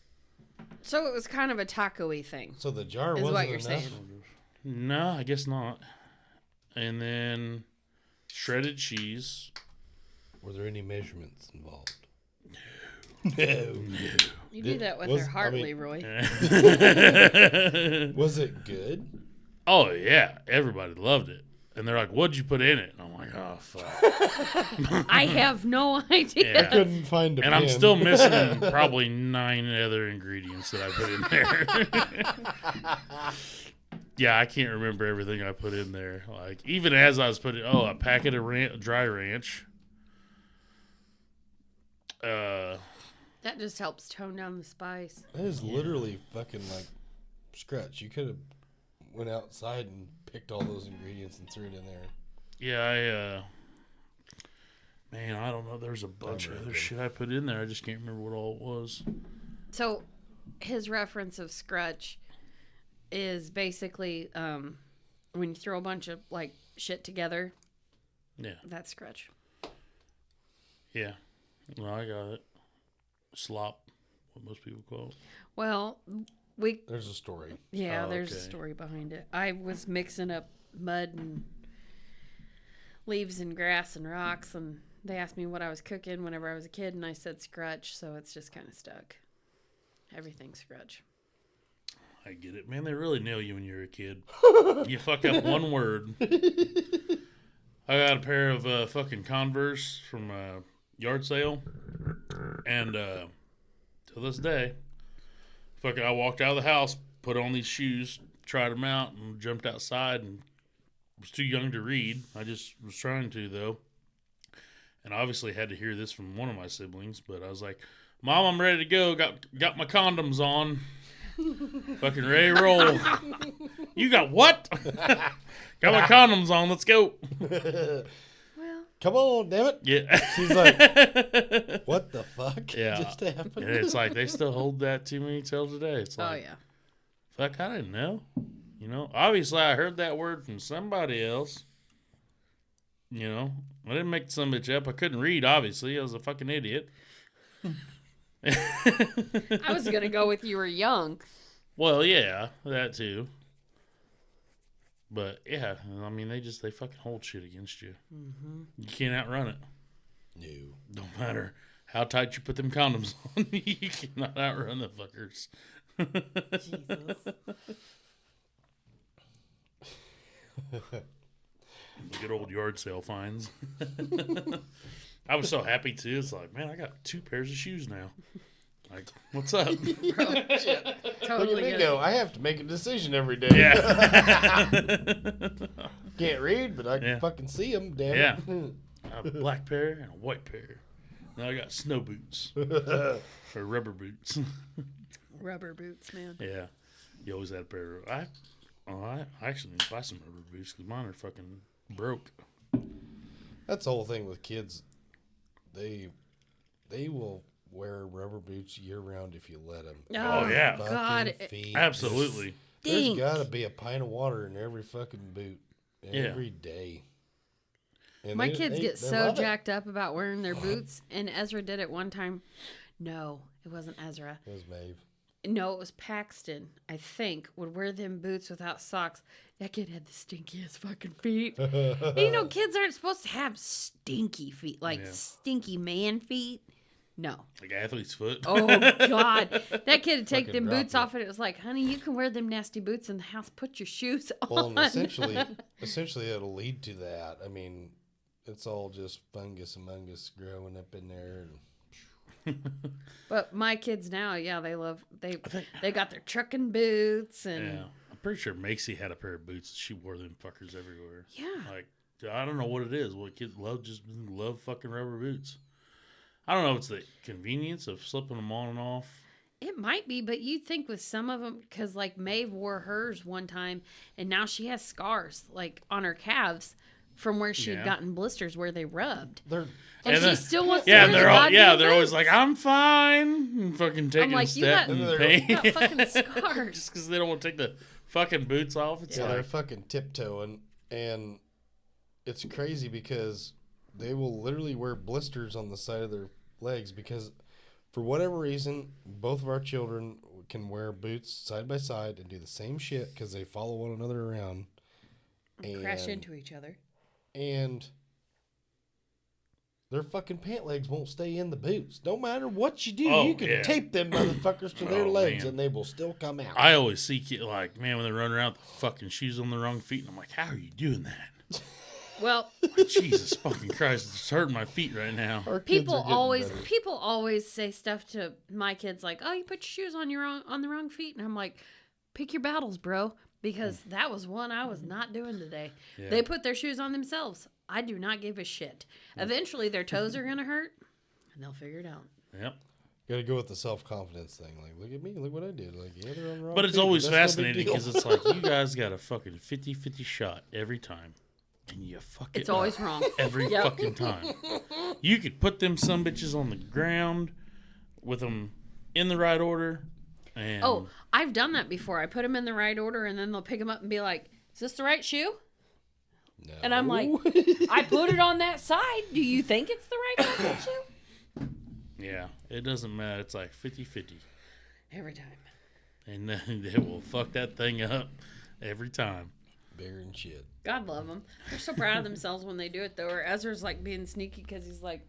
So it was kind of a taco-y thing. So the jar Is wasn't what you're enough. saying. No, I guess not. And then shredded cheese. Were there any measurements involved? No. You do that with Was- your heart, I mean- Leroy. Was it good? Oh yeah, everybody loved it, and they're like, "What'd you put in it?" And I'm like, "Oh fuck." I have no idea. Yeah. Couldn't find a And I'm pen. still missing probably 9 other ingredients that I put in there. Yeah, I can't remember everything I put in there. Like even as I was putting, a packet of dry ranch. That just helps tone down the spice. That is literally fucking like scratch. You could have went outside and picked all those ingredients and threw it in there. Yeah, man, I don't know. There's a bunch of other shit I put in there. I just can't remember what all it was. So his reference of scrutch is basically when you throw a bunch of like shit together. Yeah, That's scrutch. yeah. Well, I got it. Slop, what most people call it. Well, There's a story. yeah, Oh, there's a okay. story behind it. I was mixing up mud and leaves and grass and rocks, and they asked me what I was cooking whenever I was a kid, and I said scrutch, so it's just kind of stuck. Everything's scrutch. I get it, man. They really nail you when you're a kid. You fuck up one word. I got a pair of fucking Converse from a yard sale, and to this day, fucking, I walked out of the house, put on these shoes, tried them out, and jumped outside, and was too young to read. I just was trying to though, and obviously had to hear this from one of my siblings. But I was like, "Mom, I'm ready to go. Got my condoms on." Fucking ready to roll. You got what? Got my condoms on. Let's go. Well, Come on, damn it. Yeah. She's like, what the fuck Yeah. just happened? And it's like they still hold that to me till today. It's oh like, yeah. fuck, I didn't know. You know, obviously I heard that word from somebody else. You know, I didn't make some bitch up. I couldn't read, obviously. I was a fucking idiot. I was going to go with you were young. Well, yeah, that too. But, yeah, I mean, they fucking hold shit against you. Mm-hmm. You can't outrun it. No. Don't matter how tight you put them condoms on. You cannot outrun the fuckers. Jesus. Good old yard sale finds. I was so happy too. It's like, man, I got 2 pairs of shoes now. Like, what's up? Look Totally at me get go. it. I have to make a decision every day. Yeah. Can't read, but I can Yeah. fucking see them. Damn Yeah. it. I have a black pair and a white pair. Now I got snow boots or rubber boots. Rubber boots, man. Yeah, you always had a pair. I actually need to buy some rubber boots because mine are fucking broke. That's the whole thing with kids. They will wear rubber boots year round if you let them. Oh, yeah. God. Feet. Absolutely. There's Stink. got to be a pint of water in every fucking boot every day. And My kids get they so love it. jacked up about wearing their boots, and Ezra did it one time. No, it wasn't Ezra. It was Maeve. No, it was Paxton, I think, would wear them boots without socks. That kid had the stinkiest fucking feet. And you know, kids aren't supposed to have stinky feet, like Yeah. stinky man feet. No. Like athlete's foot. Oh, God. That kid would take Fucking them boots drop off, and it was like, honey, you can wear them nasty boots in the house. Put your shoes on. Well, and essentially, it'll lead to that. I mean, it's all just fungus and mungus growing up in there. But my kids now, yeah, they think- they got their trucking boots and Yeah, I'm pretty sure Macy had a pair of boots. She wore them fuckers everywhere. yeah. Like, I don't know what it is. What kids love fucking rubber boots. I don't know if it's the convenience of slipping them on and off. It might be, but you think with some of them, because like Maeve wore hers one time, and now she has scars like on her calves from where she had Yeah. gotten blisters where they rubbed, They're and she then- still wants Yeah, to and wear they're the all goddamn they're always boots. like, I'm fine. And fucking taking like, a you step got- in you pain. got fucking scars. Just because they don't want to take the fucking boots off. It's they're like, fucking tiptoeing, and it's crazy because they will literally wear blisters on the side of their legs because, for whatever reason, both of our children can wear boots side by side and do the same shit because they follow one another around and Crash into each other. and their fucking pant legs won't stay in the boots. No matter what you do, Oh, you can yeah. tape them motherfuckers to their Oh, legs man. and they will still come out. I always see kids like, man, when they run around with the fucking shoes on the wrong feet, and I'm like, how are you doing that? Well, Like, Jesus fucking Christ, it's hurting my feet right now. Our kids people are getting always better. say stuff to my kids like, "Oh, you put your shoes on the wrong feet," and I'm like, "Pick your battles, bro," because that was one I was not doing today. Yeah. They put their shoes on themselves. I do not give a shit. Eventually, their toes are gonna hurt, and they'll figure it out. Yep. Got to go with the self-confidence thing. Like, look at me, look what I did. Like, yeah, they're on the wrong But it's feet, always that's no big fascinating deal. because it's like, you guys got a fucking 50-50 shot every time. And you fuck it It's up always wrong. every Yep. fucking time. You could put them some bitches on the ground with them in the right order. And Oh, I've done that before. I put them in the right order, and then they'll pick them up and be like, "Is this the right shoe?" No. And I'm like, "I put it on that side. Do you think it's the right fucking shoe?" yeah, it doesn't matter. It's like 50-50. Every time. And then they will fuck that thing up every time. bearing shit. God love them. They're so proud of themselves when they do it, though. Or Ezra's like being sneaky because he's like,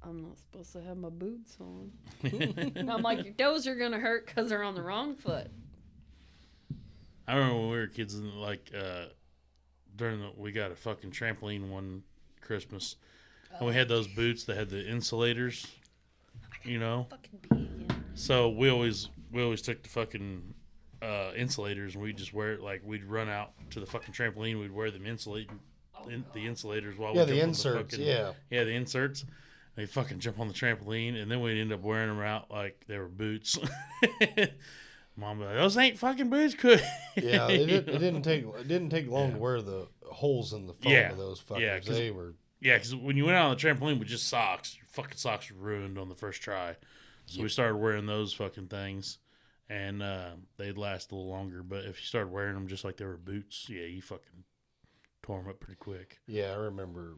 "I'm not supposed to have my boots on." And I'm like, "Your toes are going to hurt because they're on the wrong foot." I remember when we were kids, and like we got a fucking trampoline one Christmas, and we had those boots that had the insulators, you know. Fucking pee again. So we always took the fucking insulators, and we'd just wear it like we'd run out to the fucking trampoline, we'd wear them the insulators while Yeah, we the jump on inserts, fucking, yeah. the inserts. They fucking jump on the trampoline, and then we'd end up wearing them out like they were boots. Mom would be like, "Those ain't fucking boots, could?" Yeah, it didn't take long to wear the holes in the foam Yeah. of those fuckers. Yeah, 'cause- they were Yeah, because when you went out on the trampoline with just socks, your fucking socks were ruined on the first try. So we started wearing those fucking things, and they'd last a little longer. But if you started wearing them just like they were boots, yeah, you fucking tore them up pretty quick. Yeah, I remember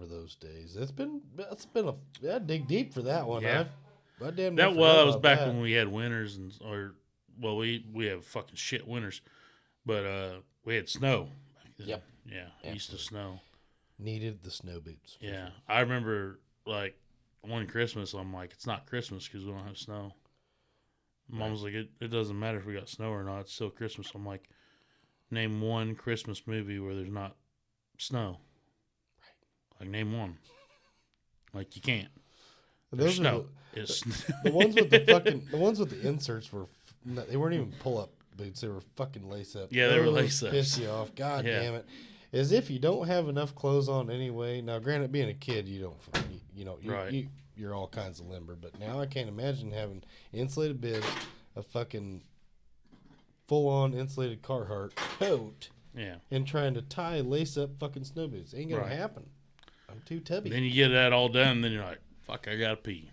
those days. That's been I dig deep for that one. Yeah. I damn That near well, forgot that was about back that. when we had winters we have fucking shit winters, but we had snow. Back then. Yep. Yeah, it used to snow. Needed the snow boots. for Yeah, sure. I remember like one Christmas. I'm like, it's not Christmas because we don't have snow. Mom was like, it doesn't matter if we got snow or not. It's still Christmas. I'm like, name one Christmas movie where there's not snow. Right. Like name one. Like you can't. There's Those are snow. It's the ones with the ones with the inserts were they weren't even pull up boots. They were fucking lace up. Yeah, they were Those lace ups. Piss you off. God Yeah. damn it. As if you don't have enough clothes on anyway. Now, granted, being a kid, you don't, Right. you're all kinds of limber. But now I can't imagine having insulated bibs, a fucking full-on insulated Carhartt coat, yeah. and trying to tie lace up fucking snow boots. Ain't gonna Right. happen. I'm too tubby. Then you get that all done, and then you're like, fuck, I gotta pee.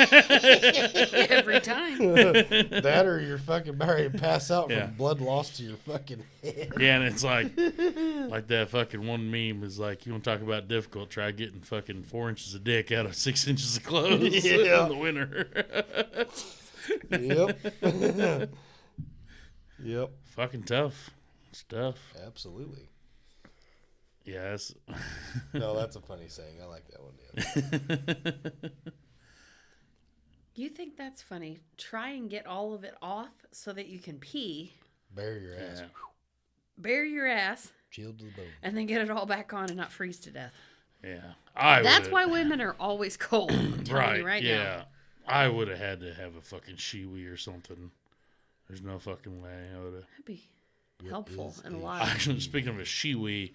Every time. That or you're fucking married and pass out Yeah. from blood loss to your fucking head. Yeah, and it's like that fucking one meme is like, you want to talk about difficult, try getting fucking 4 inches of dick out of 6 inches of clothes Yeah. in the winter. Yep. Yep. Fucking tough. It's tough. Absolutely. Yeah, it's... No, that's a funny saying. I like that one, Dan. You think that's funny? Try and get all of it off so that you can pee, Bury your ass. Yeah. bury your ass, Chilled to the bone. and then get it all back on and not freeze to death. Yeah. That's why women are always cold. I'm telling you right yeah. now. I would have had to have a fucking shiwi or something. There's no fucking way I would have. That'd be helpful is in a a lot of Actually, speaking of a shiwi,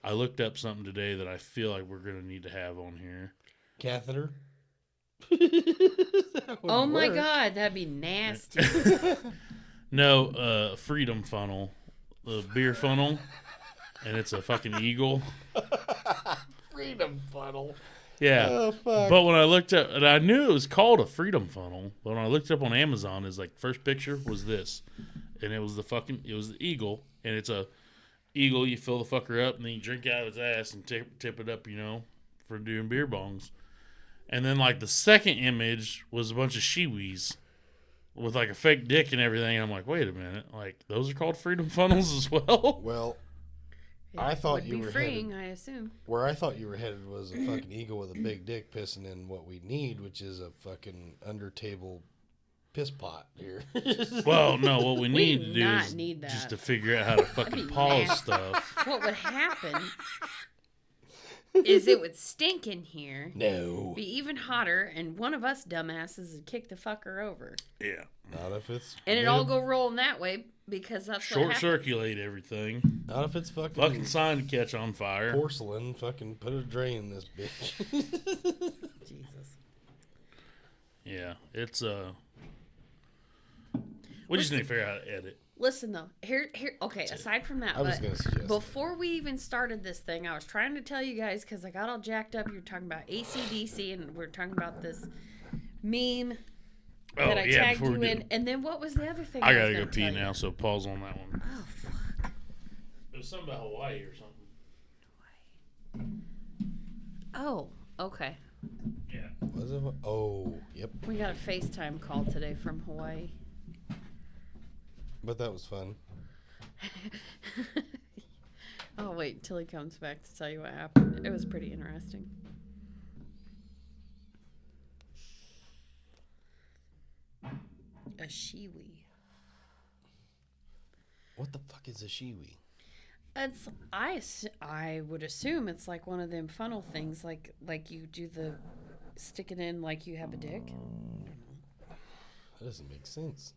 I looked up something today that I feel like we're going to need to have on here. Catheter. Oh my God, that'd be nasty. No, Freedom Funnel. The beer funnel. And it's a fucking eagle. Freedom funnel. Yeah. Oh, fuck. But when I looked up, and I knew it was called a Freedom Funnel, but when I looked up on Amazon, his like first picture was this, and it was the eagle, and it's a eagle. You fill the fucker up, and then you drink out of his ass and tip it up, for doing beer bongs. And then like the second image was a bunch of shiwis with like a fake dick and everything. And I'm like, wait a minute, like those are called Freedom Funnels as well. Well, It I thought would you be were freeing, I assume. where I thought you were headed was a fucking eagle with a big dick pissing in what we need, which is a fucking under table piss pot here. Well, no, what we need do to do not is need that. just to figure out how to fucking pause nasty. stuff. What would happen is it would stink in here, No. be even hotter, and one of us dumbasses would kick the fucker over. Yeah. Not if it's And it'd made all of- go rolling that way because that's what Short happens. circulate everything. Not if it's fucking, Fucking sign to catch on fire. porcelain. Fucking put a drain in this bitch. Jesus. Yeah, it's we just need to figure out how to edit. Listen though, here. Okay, aside from that, I was but gonna suggest before we even started this thing, I was trying to tell you guys because I got all jacked up. You're talking about ACDC, and we're talking about this meme Oh that I yeah, tagged before you we in. do, And then what was the other thing? I was gotta gonna go pee tell you? now. So pause on that one. Oh fuck. It was something about Hawaii or something. Oh, okay. Yeah. Was it? Oh, yep. We got a FaceTime call today from Hawaii. But that was fun. I'll wait until he comes back to tell you what happened. It was pretty interesting. A shiwi. What the fuck is a shiwi? It's I would assume it's like one of them funnel things, like you do the stick it in like you have a dick. That doesn't make sense.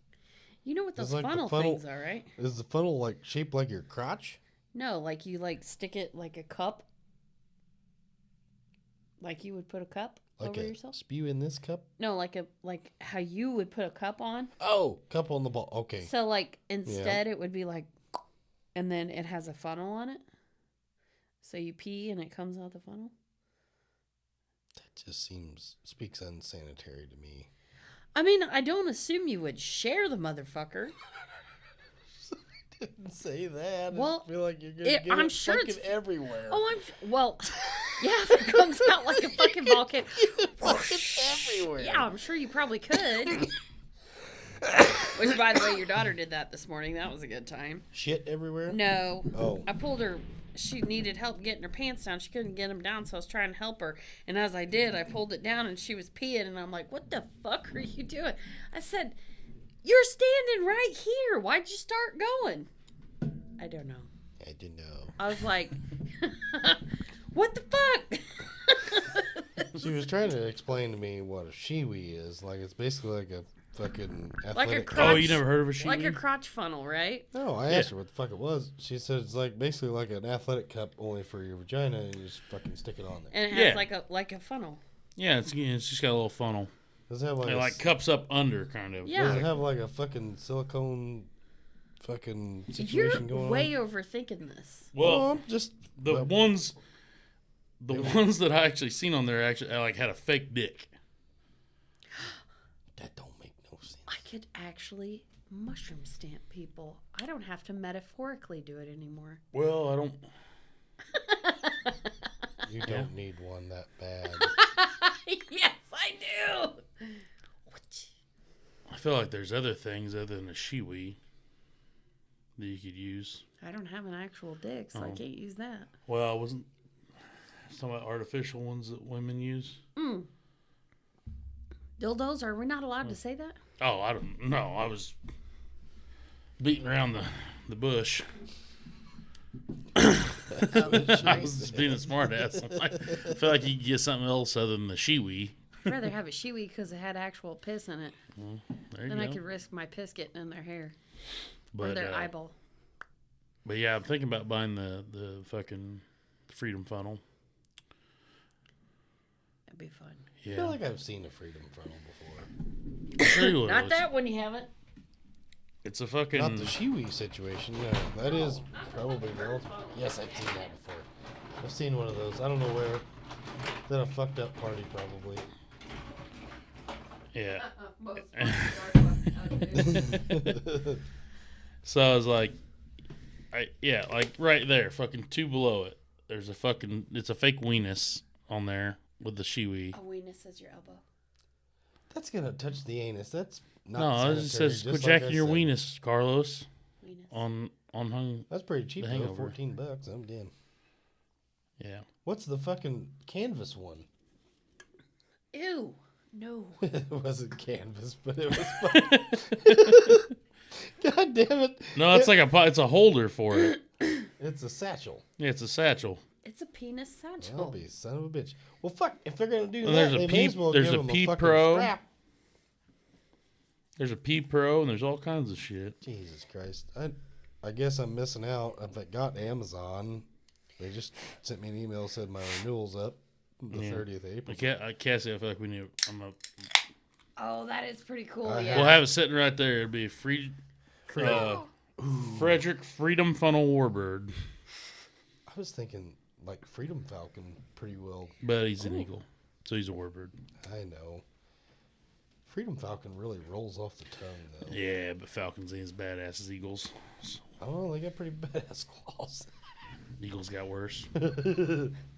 You know what those It's like the funnel funnel- things are, right? Is the funnel like shaped like your crotch? No, like you like stick it like a cup. Like you would put a cup Like over a yourself? spew in this cup? No, like how you would put a cup on. Oh, cup on the ball. Okay. So like instead it would be like, and then it has a funnel on it. So you pee and it comes out the funnel. That just speaks unsanitary to me. I mean, I don't assume you would share the motherfucker. Didn't say that. Well, I feel like you're gonna get I'm it sure fucking it's everywhere. Oh, well, yeah, if it comes out like a fucking volcano. everywhere. Yeah, I'm sure you probably could. Which, by the way, your daughter did that this morning. That was a good time. Shit everywhere. No. Oh. I pulled her. She needed help getting her pants down. She couldn't get them down, so I was trying to help her. And as I did, I pulled it down, and she was peeing. And I'm like, "What the fuck are you doing?" I said, "You're standing right here. Why'd you start going?" I don't know. I don't know. I was like, "What the fuck?" She was trying to explain to me what a shiwi is. Like, it's basically like a fucking athletic. crotch- Oh, you never heard of a shiwi? Like a crotch funnel, right? No, I asked her what the fuck it was. She said it's like basically like an athletic cup only for your vagina, and you just fucking stick it on there. And it has Yeah. like a funnel. Yeah, it's just got a little funnel. Does it have like It like cups up under, kind of. Yeah. Does it have like a fucking silicone fucking You're situation going way on? overthinking this. Well, I'm just the well, ones that I actually seen on there actually like had a fake dick. that don't make no sense. I could actually mushroom stamp people. I don't have to metaphorically do it anymore. Well, I don't. You don't need one that bad. Yes, I do. I feel like there's other things other than a shiwi that you could use. I don't have an actual dick, so I Oh. can't use that. Well, I wasn't talking about artificial ones that women use. Dildos? Are we not allowed to say that? Oh, I don't know. I was beating around the bush. I was just being a smartass. I feel like you could get something else other than the shiwi. I'd rather have a shiwi because it had actual piss in it. There you Then go. I could risk my piss getting in their hair or But, their eyeball. But yeah, I'm thinking about buying the fucking Freedom Funnel. That'd be fun. I Yeah. feel like I've seen a freedom funnel before. I'll show you what it Not is. that one you haven't. It's a fucking. Not the shiwi situation. No, that is probably the Yes, I've seen that before. I've seen one of those. I don't know where. At a fucked up party, probably. Yeah. So I was like, like right there, fucking two below it. There's it's a fake weenus on there with the shiwi. A weenus is your elbow. That's gonna touch the anus. That's not. No, it just sanitary, says just quit like I jacking your said. weenus, Carlos. Weenus. On hung. That's pretty cheap The though. Hangover. $14. I'm damn. Yeah. What's the fucking canvas one? Ew. No. It wasn't canvas, but it was. Fucking... God damn it! No, it's like it's a holder for it. It's a satchel. Yeah, it's a satchel. It's a penis satchel. I'll be a son of a bitch. Well, fuck. If they're gonna do And that, there's a they P- may as well there's give a them P fucking Pro. strap. There's a P Pro and there's all kinds of shit. Jesus Christ! I guess I'm missing out. If I got Amazon, they just sent me an email said my renewal's up the Yeah. 30th of April. Cassie, I feel like we need. Oh, that is pretty cool. I Yeah. We'll have it sitting right there. It'd be a free. Frederick Freedom Funnel Warbird, I was thinking like Freedom Falcon pretty well. but he's an eagle, so he's a warbird. I know. Freedom Falcon really rolls off the tongue though. Yeah, but falcons ain't as badass as eagles. I don't know. They got pretty badass claws. Eagles got worse.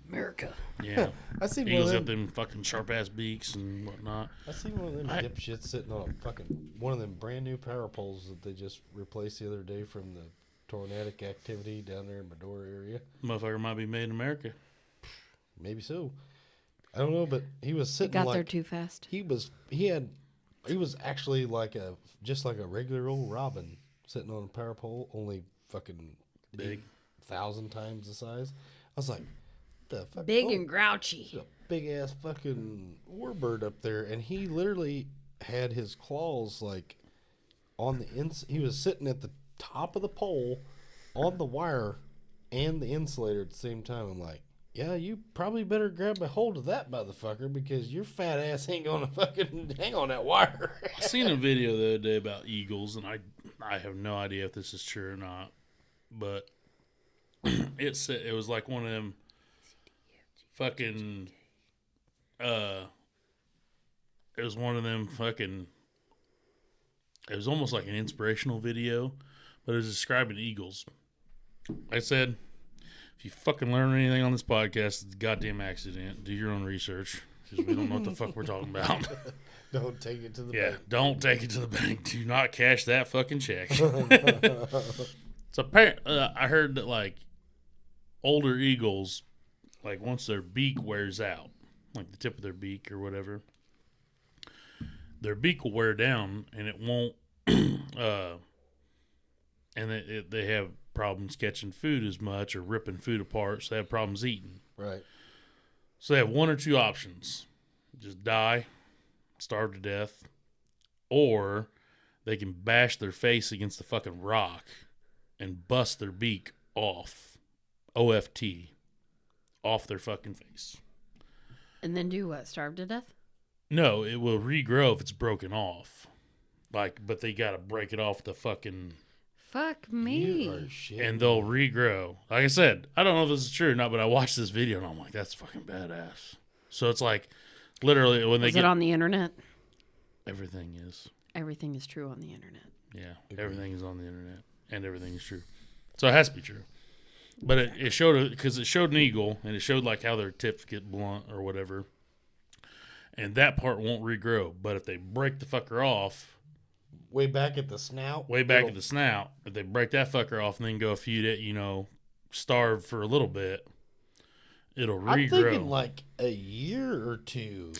America. Yeah, I seen eagles one got of them. them fucking sharp ass beaks and whatnot. I seen one of them dipshits sitting on a fucking one of them brand new power poles that they just replaced the other day from the tornadic activity down there in Medora area. Motherfucker might be made in America. Maybe so. I don't know, but he was It sitting got like there too fast. he was actually like just like a regular old robin sitting on a power pole, only fucking Big. 1,000 times the size. I was like, the fuck? Big oh, and grouchy. there's a big ass fucking warbird up there, and he literally had his claws like on the he was sitting at the top of the pole on the wire and the insulator at the same time. I'm like, yeah, you probably better grab a hold of that motherfucker because your fat ass ain't gonna fucking hang on that wire. I seen a video the other day about eagles, and I have no idea if this is true or not, but it said it was like one of them fucking it was one of them fucking It was almost like an inspirational video, but it was describing eagles. I said, if you fucking learn anything on this podcast, it's a goddamn accident. Do your own research, because we don't know what the fuck we're talking about. Don't take it to the Yeah, bank. don't take it to the bank. Do not cash that fucking check. So I heard that like older eagles, like once their beak wears out, like the tip of their beak or whatever, their beak will wear down and it won't. And they have problems catching food as much or ripping food apart, so they have problems eating. Right. So they have one or two options: just die, starve to death, or they can bash their face against the fucking rock and bust their beak off. OFT. Off their fucking face. And then do what? Starve to death? No, it will regrow if it's broken off. But they gotta break it off the fucking... Fuck me. You are shit. And they'll regrow. Like I said, I don't know if this is true or not, but I watched this video and I'm like, that's fucking badass. So it's like, literally, when they Is get... it on the internet? Everything is. Everything is true on the internet. Yeah, everything is on the internet. And everything is true. So it has to be true. But it showed, because it showed an eagle, and it showed like how their tips get blunt or whatever. And that part won't regrow. But if they break the fucker off, way back at the snout. at the snout, if they break that fucker off and then go feed it, starve for a little bit, it'll regrow. I'm thinking like a year or two.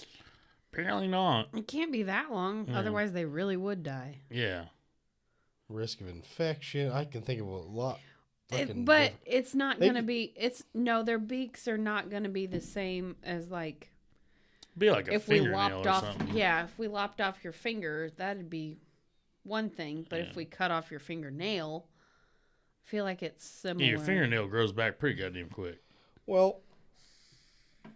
Apparently not. It can't be that long. Yeah. Otherwise, they really would die. Yeah. Risk of infection. I can think of a lot. But it's not They going to could- be... Their beaks are not going to be the same as like... Be like a If we fingernail lopped or off... something. Yeah, if we lopped off your finger, that'd be one thing. But if we cut off your fingernail, I feel like it's similar. Yeah, your fingernail grows back pretty goddamn quick. Well,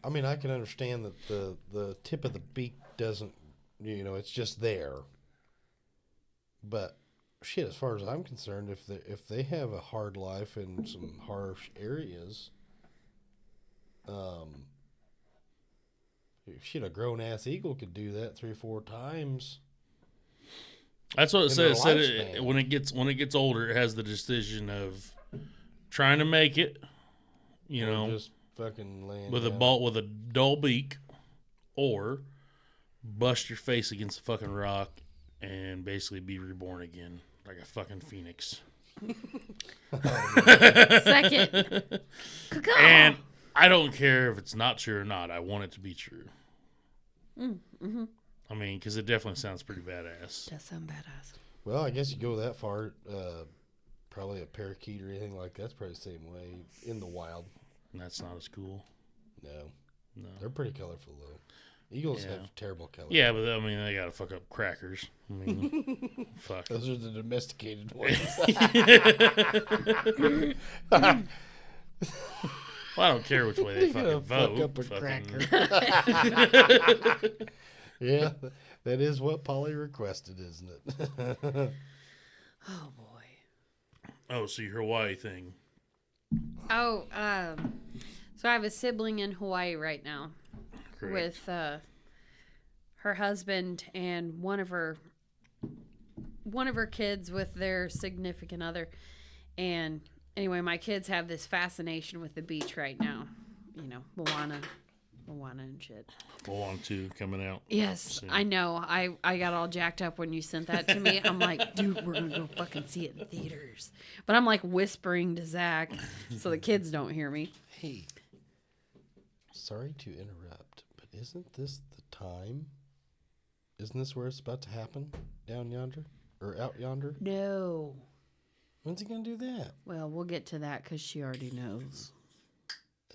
I mean, I can understand that the tip of the beak doesn't, it's just there. But shit, as far as I'm concerned, if they have a hard life in some harsh areas, shit, a grown ass eagle could do that 3 or 4 times. That's what it In said. their It said lifespan. when it gets older, it has the decision of trying to make it, Or just fucking laying with down. with a dull beak, or bust your face against a fucking rock and basically be reborn again like a fucking phoenix. Second. And I don't care if it's not true or not. I want it to be true. Mm-hmm. I mean, because it definitely sounds pretty badass. Does sound badass. Well, I guess you go that far. Probably a parakeet or anything like that's probably the same way in the wild. And that's not as cool. No, No. they're pretty colorful though. Eagles Yeah. have terrible color. Yeah, but I mean, they gotta fuck up crackers. I mean, fuck. Those are the domesticated ones. Well, I don't care which way they You fucking gotta vote. fuck up a Fucking- cracker. Yeah, that is what Polly requested, isn't it? Oh, boy. Oh, so your Hawaii thing. Oh, so I have a sibling in Hawaii right now. Correct. With her husband and one of her kids with their significant other. And anyway, my kids have this fascination with the beach right now. Moana and shit. Moana 2 coming out. Yes, soon. I know. I got all jacked up when you sent that to me. I'm like, dude, we're going to go fucking see it in theaters. But I'm like whispering to Zach so the kids don't hear me. Hey, sorry to interrupt, but isn't this the time? Isn't this where it's about to happen? Down yonder? Or out yonder? No. When's he going to do that? Well, we'll get to that because she already knows.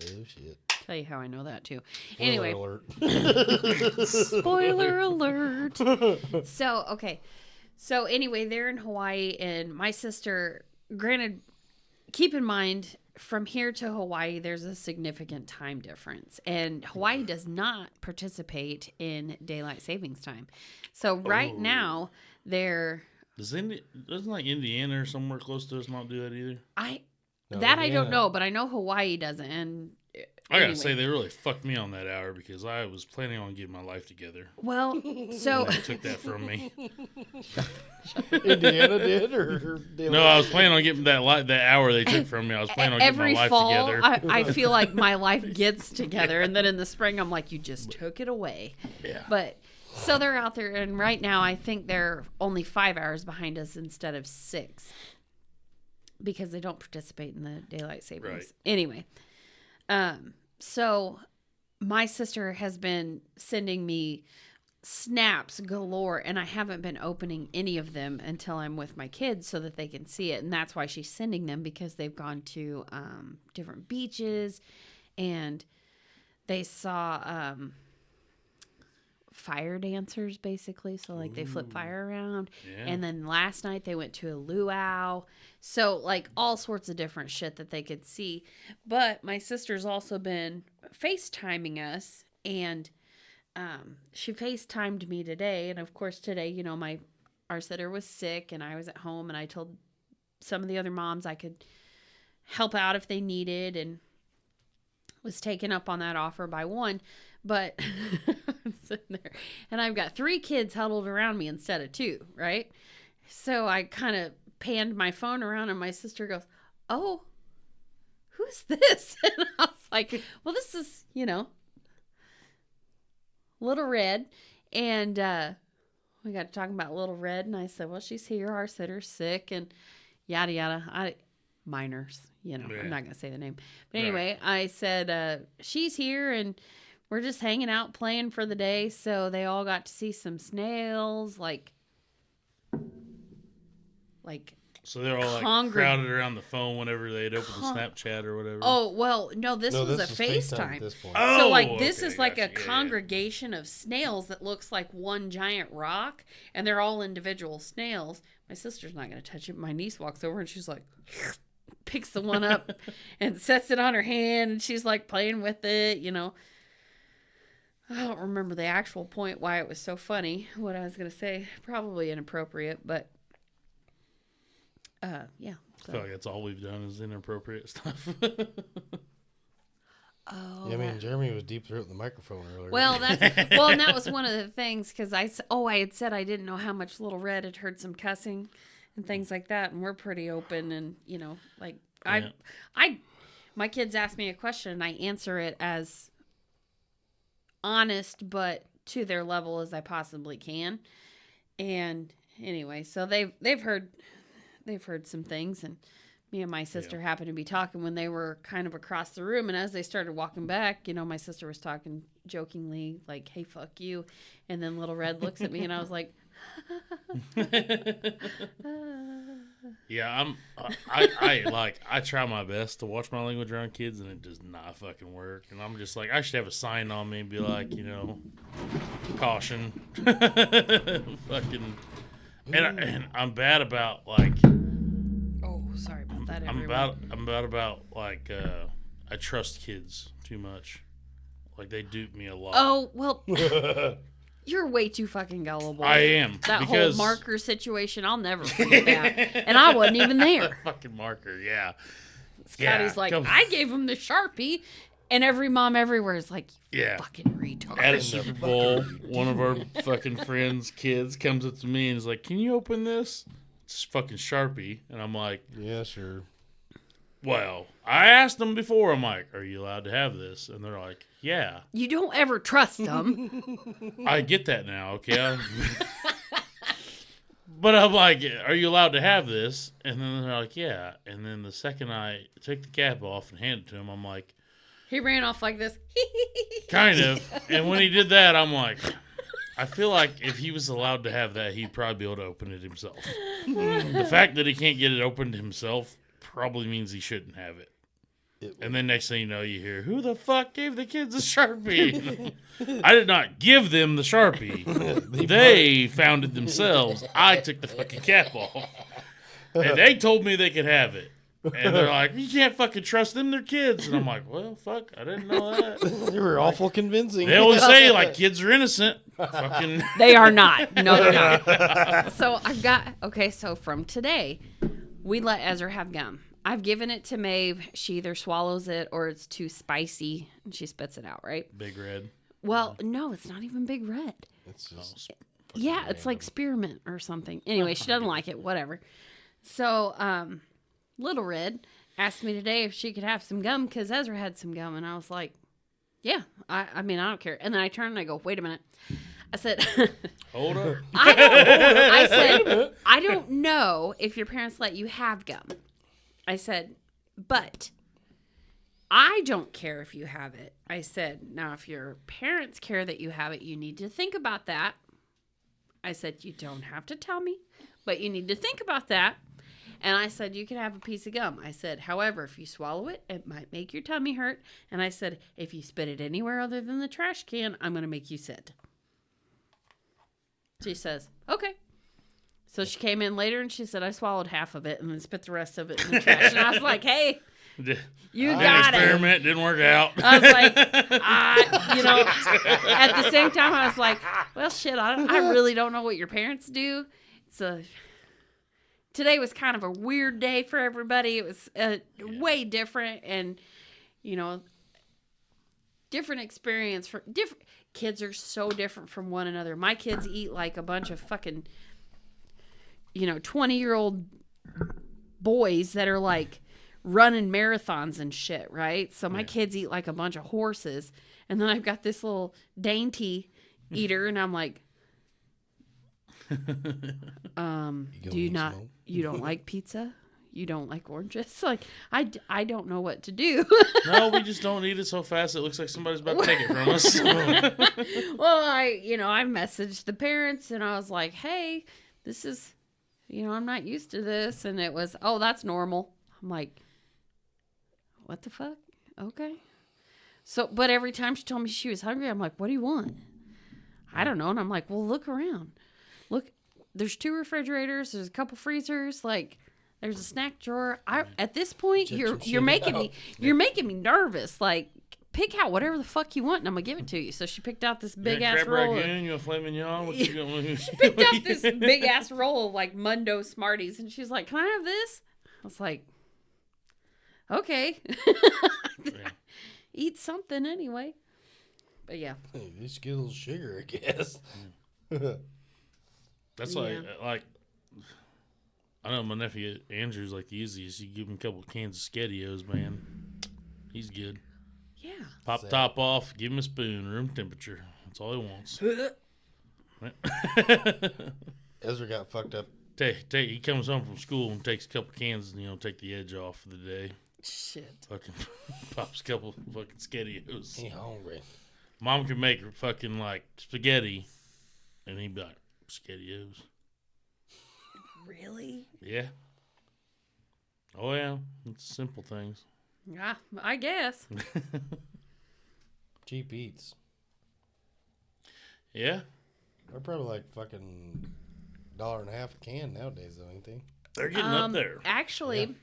Oh, shit. Tell you how I know that too. Spoiler Anyway, alert. spoiler alert. So anyway, they're in Hawaii, and my sister, granted, keep in mind, from here to Hawaii, there's a significant time difference. And Hawaii does not participate in daylight savings time. So right now, they're... Doesn't like Indiana or somewhere close to us not do that either? No, I don't Indiana. know, but I know Hawaii doesn't. And I gotta Anyway. say, they really fucked me on that hour because I was planning on getting my life together. Well, so They took that from me. Indiana did, or did No, I was planning on getting that hour they took from me. I was planning on getting my every life fall, together. I feel like my life gets together, and then in the spring, I'm like, you just took it away. Yeah. But so they're out there, and right now, I think they're only 5 hours behind us instead of 6 because they don't participate in the daylight savings. Right. Anyway, so my sister has been sending me snaps galore, and I haven't been opening any of them until I'm with my kids so that they can see it. And that's why she's sending them, because they've gone to different beaches, and they saw fire dancers, basically. So like they flip fire around. Yeah. And then last night they went to a luau. So like all sorts of different shit that they could see. But my sister's also been FaceTiming us, and she FaceTimed me today. And of course today, you know, our sitter was sick and I was at home, and I told some of the other moms I could help out if they needed, and was taken up on that offer by one. But I'm sitting there, and I've got 3 kids huddled around me instead of 2, right? So I kind of panned my phone around, and my sister goes, "Oh, who's this?" And I was like, "Well, this is, you know, Little Red." And we got to talking about Little Red, and I said, "Well, she's here. Our sitter's sick," and yada yada. Minors, you know, Yeah. I'm not gonna say the name, but anyway, I said she's here, and we're just hanging out playing for the day. So they all got to see some snails, like So they're all like crowded around the phone whenever they'd open the Snapchat or whatever. oh well, no, this was a FaceTime FaceTime. at this point. So like this okay, is like gotcha. a Yeah, yeah. congregation of snails that looks like one giant rock, and they're all individual snails. My sister's not going to touch it. My niece walks over and she's like, picks the one up and sets it on her hand, and she's like playing with it, you know. I don't remember the actual point why it was so funny. What I was going to say, probably inappropriate, but yeah. I feel like that's all we've done is inappropriate stuff. Oh, Yeah, I mean, Jeremy was deep throating the microphone earlier. well, and that was one of the things, because I had said I didn't know how much Little Red had heard some cussing and things like that, and we're pretty open, and you know, like my kids ask me a question, and I answer it as honest but to their level as I possibly can. And anyway, so they've heard some things, and me and my sister happened to be talking when they were kind of across the room, and as they started walking back, you know, my sister was talking jokingly like, "Hey, fuck you," and then Little Red looks at me, and I was like, Yeah, I try my best to watch my language around kids, and it does not fucking work. And I'm just like, I should have a sign on me and be like, you know, caution. Fucking, and I'm bad about like, "Oh, sorry about that, I'm everyone." bad about like, I trust kids too much. Like they dupe me a lot. Oh, well, you're way too fucking gullible. I am, That because whole marker situation, I'll never forget that. And I wasn't even there. fucking marker, yeah. Scotty's like, I gave him the Sharpie. And every mom everywhere is like, "You Yeah. fucking retard." At a Super Bowl, one of our fucking friends' kids comes up to me and is like, "Can you open this?" It's fucking Sharpie. And I'm like, yeah, sure. well, I asked them before. I'm like, "Are you allowed to have this?" And they're like, "Yeah." You don't ever trust them. I get that now, okay? But I'm like, "Are you allowed to have this?" And then they're like, "Yeah." And then the second I took the cap off and handed it to him, I'm like, He ran off like this. kind of. And when he did that, I'm like, I feel like if he was allowed to have that, he'd probably be able to open it himself. The fact that he can't get it opened himself probably means he shouldn't have it. And then next thing you know, you hear, "Who the fuck gave the kids a Sharpie?" I did not give them the Sharpie. They found it themselves. I took the fucking cap off. And they told me they could have it. And they're like, "You can't fucking trust them, they're kids." And I'm like, well, fuck, I didn't know that. They were awful convincing. They always say, like, kids are innocent. Fucking. They are not. No, they're not. So I've got, okay, so from today, we let Ezra have gum. I've given it to Maeve. She either swallows it or it's too spicy and she spits it out, right? Big Red. Well, no, it's not even Big Red. It's just Yeah, it's like spearmint or something. Anyway, she doesn't like it, whatever. So, Little Red asked me today if she could have some gum because Ezra had some gum. And I was like, yeah, I mean, I don't care. And then I turned and I go, wait a minute. I said, Hold up. I said, I don't know if your parents let you have gum. I said, but I don't care if you have it. I said, now, if your parents care that you have it, you need to think about that. I said, you don't have to tell me, but you need to think about that. And I said, you can have a piece of gum. I said, however, if you swallow it, it might make your tummy hurt. And I said, if you spit it anywhere other than the trash can, I'm going to make you sit. She says, okay. So she came in later and she said, I swallowed half of it and then spit the rest of it in the trash. And I was like, hey, you got it. Experiment didn't work out. I was like, at the same time, I was like, well, shit, I really don't know what your parents do. Today was kind of a weird day for everybody. It was way different and, different experience for different kids are so different from one another. My kids eat like a bunch of fucking 20-year-old boys that are like running marathons and shit, right? So my kids eat like a bunch of horses, and then I've got this little dainty eater, and I'm like, you don't like pizza? You don't like oranges? Like, I don't know what to do. No, we just don't eat it so fast it looks like somebody's about to take it from us. Well, I messaged the parents and I was like, hey, this is, I'm not used to this. And it was, oh, that's normal. I'm like, what the fuck? Okay. So, but every time she told me she was hungry, I'm like, what do you want? I don't know. And I'm like, well, look around. Look, there's 2 refrigerators. There's a couple freezers. Like, there's a snack drawer. At this point, you're making me nervous. Like, pick out whatever the fuck you want, and I'm gonna give it to you. So she picked out this big ass roll. You want filet mignon? What you going? She picked out this big ass roll of like Mundo Smarties, and she's like, "Can I have this?" I was like, "Okay, eat something anyway." But yeah, hey, this get a little sugar, I guess. That's like. I know my nephew Andrew's like the easiest. You give him a couple of cans of SpaghettiOs, man. He's good. Yeah. Pop top off, give him a spoon, room temperature. That's all he wants. Ezra got fucked up. He comes home from school and takes a couple cans and, take the edge off for the day. Shit. Fucking pops a couple fucking SpaghettiOs. He hungry. Mom can make her fucking like spaghetti, and he'd be like, SpaghettiOs. Really? Yeah. Oh, yeah. It's simple things. Yeah, I guess. Cheap eats. Yeah. They're probably like fucking $1.50 a can nowadays, though, ain't they? They're getting up there. Actually,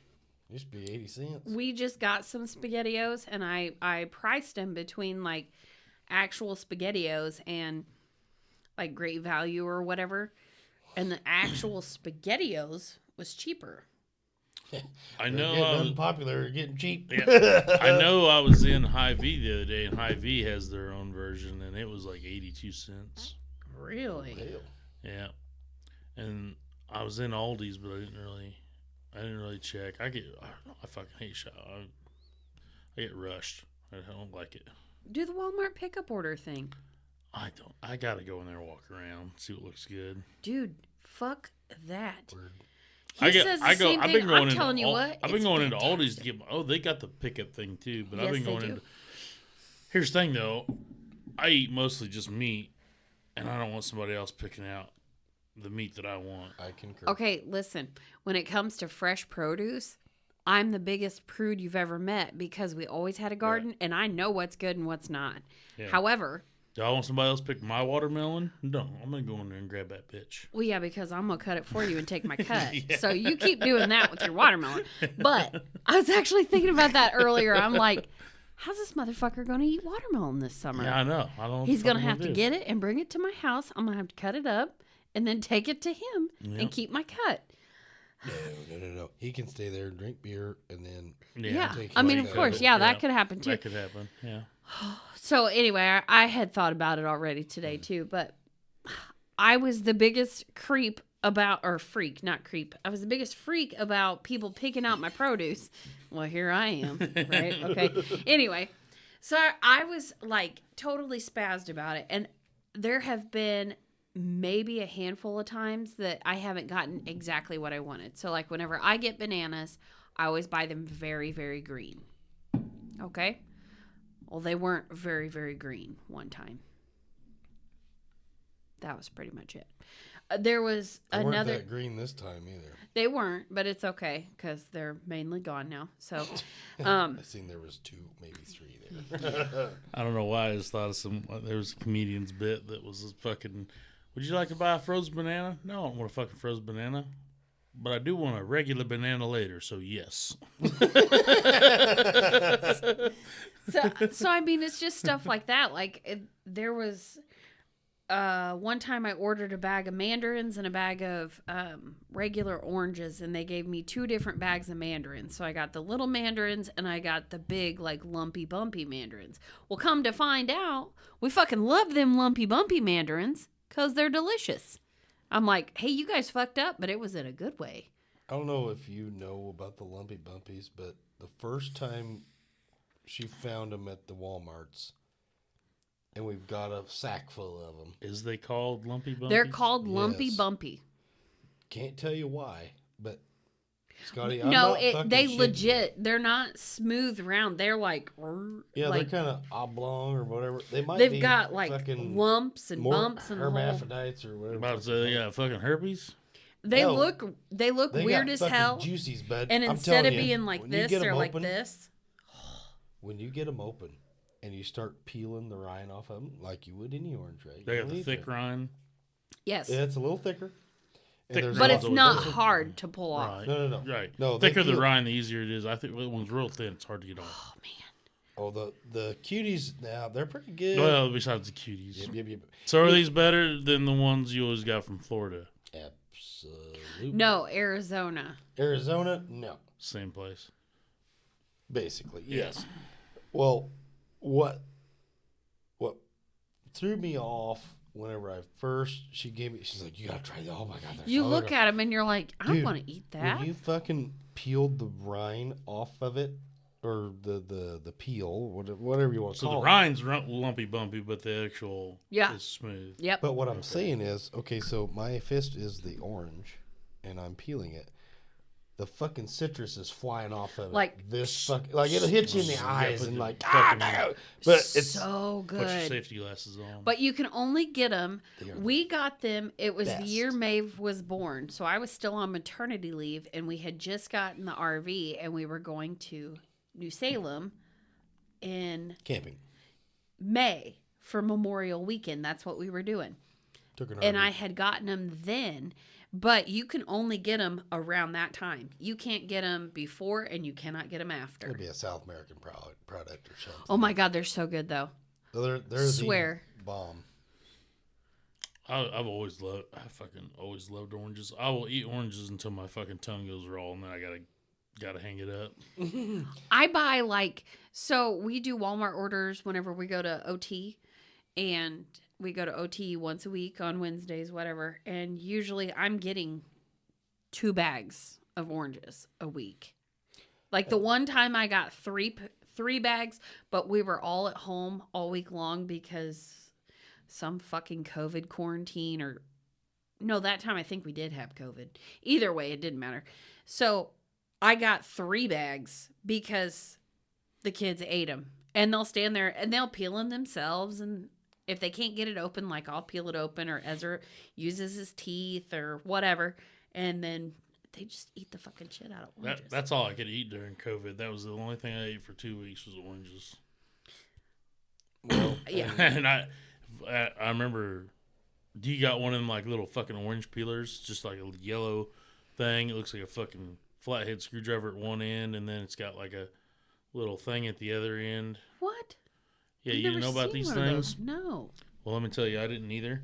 Used to be 80 cents. we just got some SpaghettiOs, and I priced them between like actual SpaghettiOs and like Great Value or whatever. And the actual SpaghettiOs was cheaper. I know. Getting unpopular, getting cheap. Yeah. I know I was in Hy-Vee the other day, and Hy-Vee has their own version, and it was like 82 cents. Really? Hell. Yeah. And I was in Aldi's, but I didn't really check. I fucking hate shop. I get rushed. I don't like it. Do the Walmart pickup order thing. I don't. I gotta go in there and walk around, see what looks good. Dude, fuck that. Word. He says the same thing. I'm telling you what. I've been going into Aldi's to get. They got the pickup thing too, but I've been going into. Here's the thing though, I eat mostly just meat, and I don't want somebody else picking out the meat that I want. I concur. Okay, listen. When it comes to fresh produce, I'm the biggest prude you've ever met because we always had a garden, and I know what's good and what's not. Yeah. However. Do I want somebody else pick my watermelon? No, I'm going to go in there and grab that bitch. Well, yeah, because I'm going to cut it for you and take my cut. So you keep doing that with your watermelon. But I was actually thinking about that earlier. I'm like, how's this motherfucker going to eat watermelon this summer? Yeah, I know. He's going to have to get it and bring it to my house. I'm going to have to cut it up and then take it to him and keep my cut. No. He can stay there and drink beer and then Yeah. take I mean, his of time. course, yeah, that could happen too. That could happen. Yeah. So anyway, I had thought about it already today too, but I was the biggest freak, not creep. I was the biggest freak about people picking out my produce. Well, here I am, right? Okay. Anyway, so I was like totally spazzed about it, and there have been maybe a handful of times that I haven't gotten exactly what I wanted. So like whenever I get bananas, I always buy them very, very green. Okay? Well, they weren't very, very green one time. That was pretty much it. There was They another. weren't that green this time either. They weren't, but it's okay because they're mainly gone now. So, I seen there was 2, maybe 3 there. I don't know why I just thought of there was a comedian's bit that was fucking, would you like to buy a frozen banana? No, I don't want a fucking frozen banana. But I do want a regular banana later, so yes. so I mean, it's just stuff like that. Like there was one time I ordered a bag of mandarins and a bag of regular oranges, and they gave me 2 different bags of mandarins. So I got the little mandarins and I got the big, like, lumpy, bumpy mandarins. Well, come to find out, we fucking love them lumpy, bumpy mandarins because they're delicious. I'm like, hey, you guys fucked up, but it was in a good way. I don't know if you know about the lumpy bumpies, but the first time she found them at the Walmarts, and we've got a sack full of them. Is they called lumpy bumpies? They're called lumpy Yes. bumpy. Can't tell you why, but Scotty, They legit. They're not smooth round. They're like, Yeah, like, they're kind of oblong or whatever. they've got like fucking lumps and more bumps and the whole. hermaphrodites or whatever. About to say they got fucking herpes? They No. look They weird got as fucking hell. Juices, bud. And I'm instead of telling you, being like when you this, get 'em they're like open- this. When you get them open and you start peeling the rind off of them like you would any orange, right? They You got don't the need thick to. rind. Yes, Yeah, it's a little thicker. And Thick there's but a it's lot- not there's a- hard to pull off. Right. No. Right. No, they thicker the peel- rind, the easier it is. I think when it one's real thin, it's hard to get off. Oh man. Oh, the cuties now they're pretty good. Well, besides the cuties. Yep. So are these better than the ones you always got from Florida? Absolutely. No, Arizona. Arizona, no. Same place. Basically, yes. Well, what threw me off whenever she's like, you gotta try that. Oh my god, they're You so look good." at them and you're like, I Dude, want to eat that. When you fucking peeled the rind off of it, or the peel, whatever you want to So call the it. rind's lumpy bumpy, but the actual Yeah. is smooth. Yep. But what I'm saying is, okay, so my fist is the orange, and I'm peeling it. The fucking citrus is flying off of it. Like, this fucking, like it'll hit you in the Yeah, eyes put and the like, fucking- no. But it's so Put your good. safety glasses on. But you can only get them. They are We got them. It was the best. year Maeve was born. So I was still on maternity leave, and we had just gotten the RV, and we were going to New Salem in camping. May for Memorial Weekend. That's what we were doing. Took an And RV. I had gotten them then, but you can only get them around that time. You can't get them before, and you cannot get them after. It'd be a South American product or something. Oh my God, they're so good though. So they're Swear. the bomb. I fucking always loved oranges. I will eat oranges until my fucking tongue goes raw, and then I gotta hang it up. I buy so we do Walmart orders whenever we go to OT, and we go to OT once a week on Wednesdays, whatever. And usually I'm getting 2 bags of oranges a week. Like the one time I got three bags, but we were all at home all week long because some fucking COVID quarantine no, that time I think we did have COVID. Either way, it didn't matter. So I got 3 bags because the kids ate them, and they'll stand there and they'll peel them themselves. And if they can't get it open, like I'll peel it open, or Ezra uses his teeth or whatever. And then they just eat the fucking shit out of oranges. That's all I could eat during COVID. That was the only thing I ate for 2 weeks was oranges. Well, Yeah. And I remember, D got one of them like little fucking orange peelers, just like a yellow thing. It looks like a fucking flathead screwdriver at one end, and then it's got like a little thing at the other end. What? Yeah, I've you never didn't know about seen these one of things? those. No. Well, let me tell you, I didn't either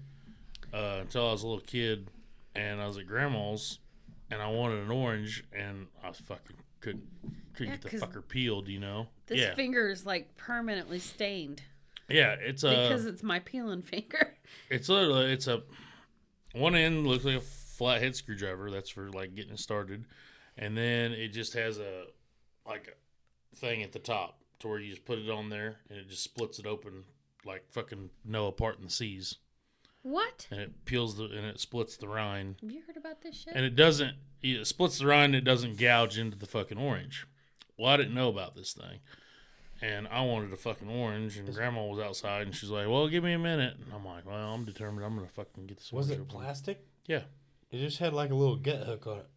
until I was a little kid, and I was at grandma's, and I wanted an orange, and I was fucking couldn't Yeah, get the 'cause fucker peeled, you know? This Yeah. finger is like permanently stained Yeah, it's a... because it's my peeling finger. It's literally, it's a... One end looks like a flathead screwdriver. That's for, like, getting it started. And then it just has a, like, a thing at the top to where you just put it on there, and it just splits it open like fucking Noah parting the seas. What? And it peels and it splits the rind. Have you heard about this shit? And it splits the rind and it doesn't gouge into the fucking orange. Well, I didn't know about this thing. And I wanted a fucking orange, and Grandma was outside, and she's like, well, give me a minute. And I'm like, well, I'm determined I'm going to fucking get this orange. Was it open. plastic? Yeah. It just had like a little gut hook on it.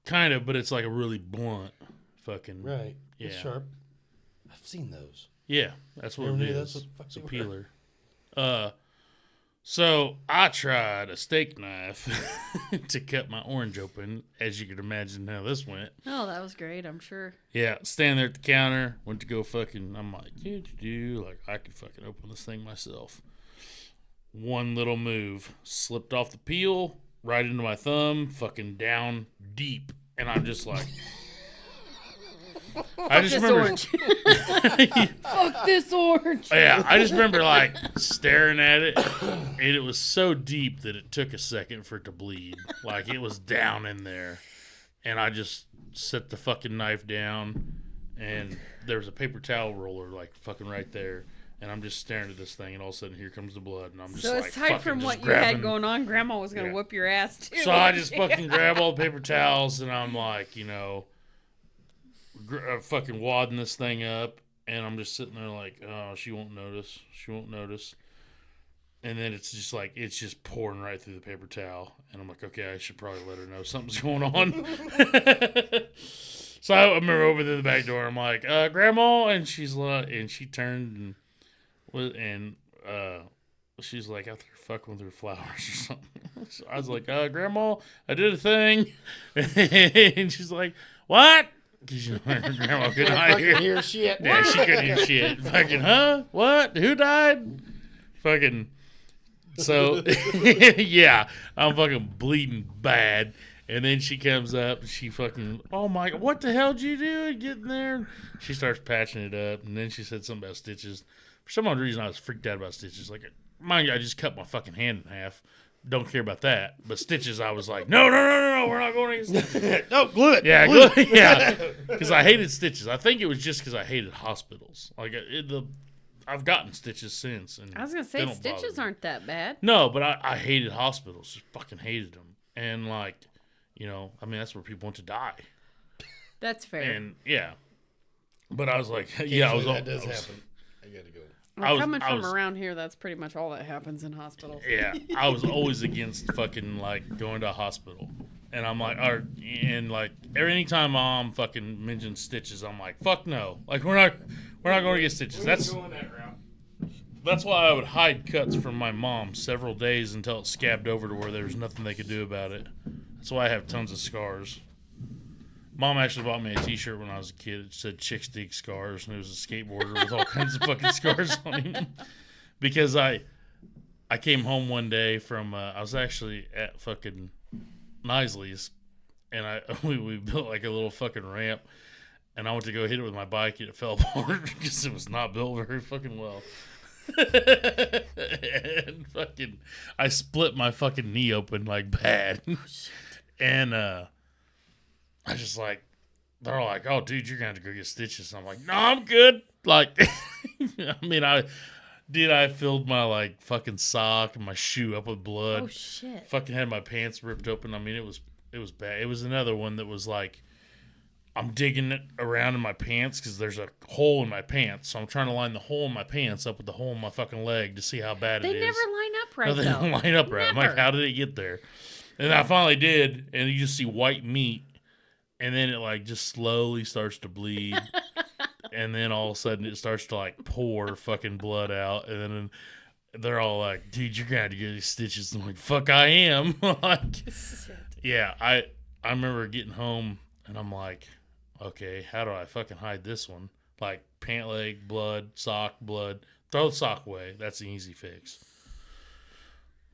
Kind of, but it's like a really blunt fucking... Right. Yeah. It's sharp. I've seen those. Yeah, that's what Never it knew is. that's what It's a fuck they were. peeler. So I tried a steak knife to cut my orange open, as you can imagine how this went. Oh, that was great, I'm sure. Yeah, standing there at the counter, went to go fucking, I'm like, like, I could fucking open this thing myself. One little move, slipped off the peel, right into my thumb, fucking down deep. And I'm just like... I just remember... Orange. Fuck this orange. Yeah, I just remember, like, staring at it, and it was so deep that it took a second for it to bleed. Like, it was down in there. And I just set the fucking knife down, and there was a paper towel roller, like, fucking right there. And I'm just staring at this thing, and all of a sudden, here comes the blood. And I'm just So like, aside fucking from just what you grabbing. had going on, Grandma was going to Yeah. whoop your ass, too. So I just fucking grab all the paper towels, and I'm like, you know, fucking wadding this thing up. And I'm just sitting there like, oh, she won't notice. She won't notice. And then it's just like, it's just pouring right through the paper towel. And I'm like, okay, I should probably let her know something's going on. So I remember over to the back door. I'm like, Grandma. And she's like, and she turned and she's like out there fucking with her flowers or something. So I was like, Grandma, I did a thing. And she's like, what? Because you know, her grandma couldn't hear shit. Yeah, she couldn't hear shit. Fucking, huh? What? Who died? Fucking. So, yeah, I'm fucking bleeding bad. And then she comes up and she fucking, oh my God, what the hell did you do? Get in there. She starts patching it up. And then she said something about stitches. For some odd reason, I was freaked out about stitches. Like, mind you, I just cut my fucking hand in half. Don't care about that. But stitches, I was like, no, we're not going to get stitches. No, glue it. Yeah, glue glue, yeah. Because I hated stitches. I think it was just because I hated hospitals. Like, I've gotten stitches since. And I was going to they say, don't bother stitches me. aren't that bad. No, but I hated hospitals. Just fucking hated them. And, like, you know, I mean, that's where people want to die. That's fair. And, yeah. But I was like, yeah, That does happen. I gotta go. Well, coming from around here, that's pretty much all that happens in hospitals. Yeah, I was always against fucking like going to a hospital, and I'm like, anytime Mom fucking mentions stitches, I'm like, fuck no, like we're not going to get stitches. That's why I would hide cuts from my mom several days until it scabbed over to where there was nothing they could do about it. That's why I have tons of scars. Mom actually bought me a T-shirt when I was a kid. It said "Chicks Dig Scars," and it was a skateboarder with all kinds of fucking scars on him. Because I came home one day from I was actually at fucking Nisley's, and we built like a little fucking ramp, and I went to go hit it with my bike, and it fell apart because it was not built very fucking well. And fucking, I split my fucking knee open like bad, and I just like, they're all like, oh, dude, you're going to have to go get stitches. And I'm like, no, I'm good. Like, I mean, I filled my, like, fucking sock and my shoe up with blood. Oh, shit. Fucking had my pants ripped open. I mean, it was bad. It was another one that was like, I'm digging it around in my pants because there's a hole in my pants. So I'm trying to line the hole in my pants up with the hole in my fucking leg to see how bad it is. They never line up right, No, they though. don't line up right. I'm like, Never. how did it get there? And I finally did, and you just see white meat. And then it like just slowly starts to bleed, and then all of a sudden it starts to like pour fucking blood out, and then they're all like, "Dude, you're gonna have to get these stitches." I'm like, "Fuck, I am." Like, yeah, I remember getting home and I'm like, "Okay, how do I fucking hide this one?" Like pant leg blood, sock blood. Throw the sock away. That's an easy fix.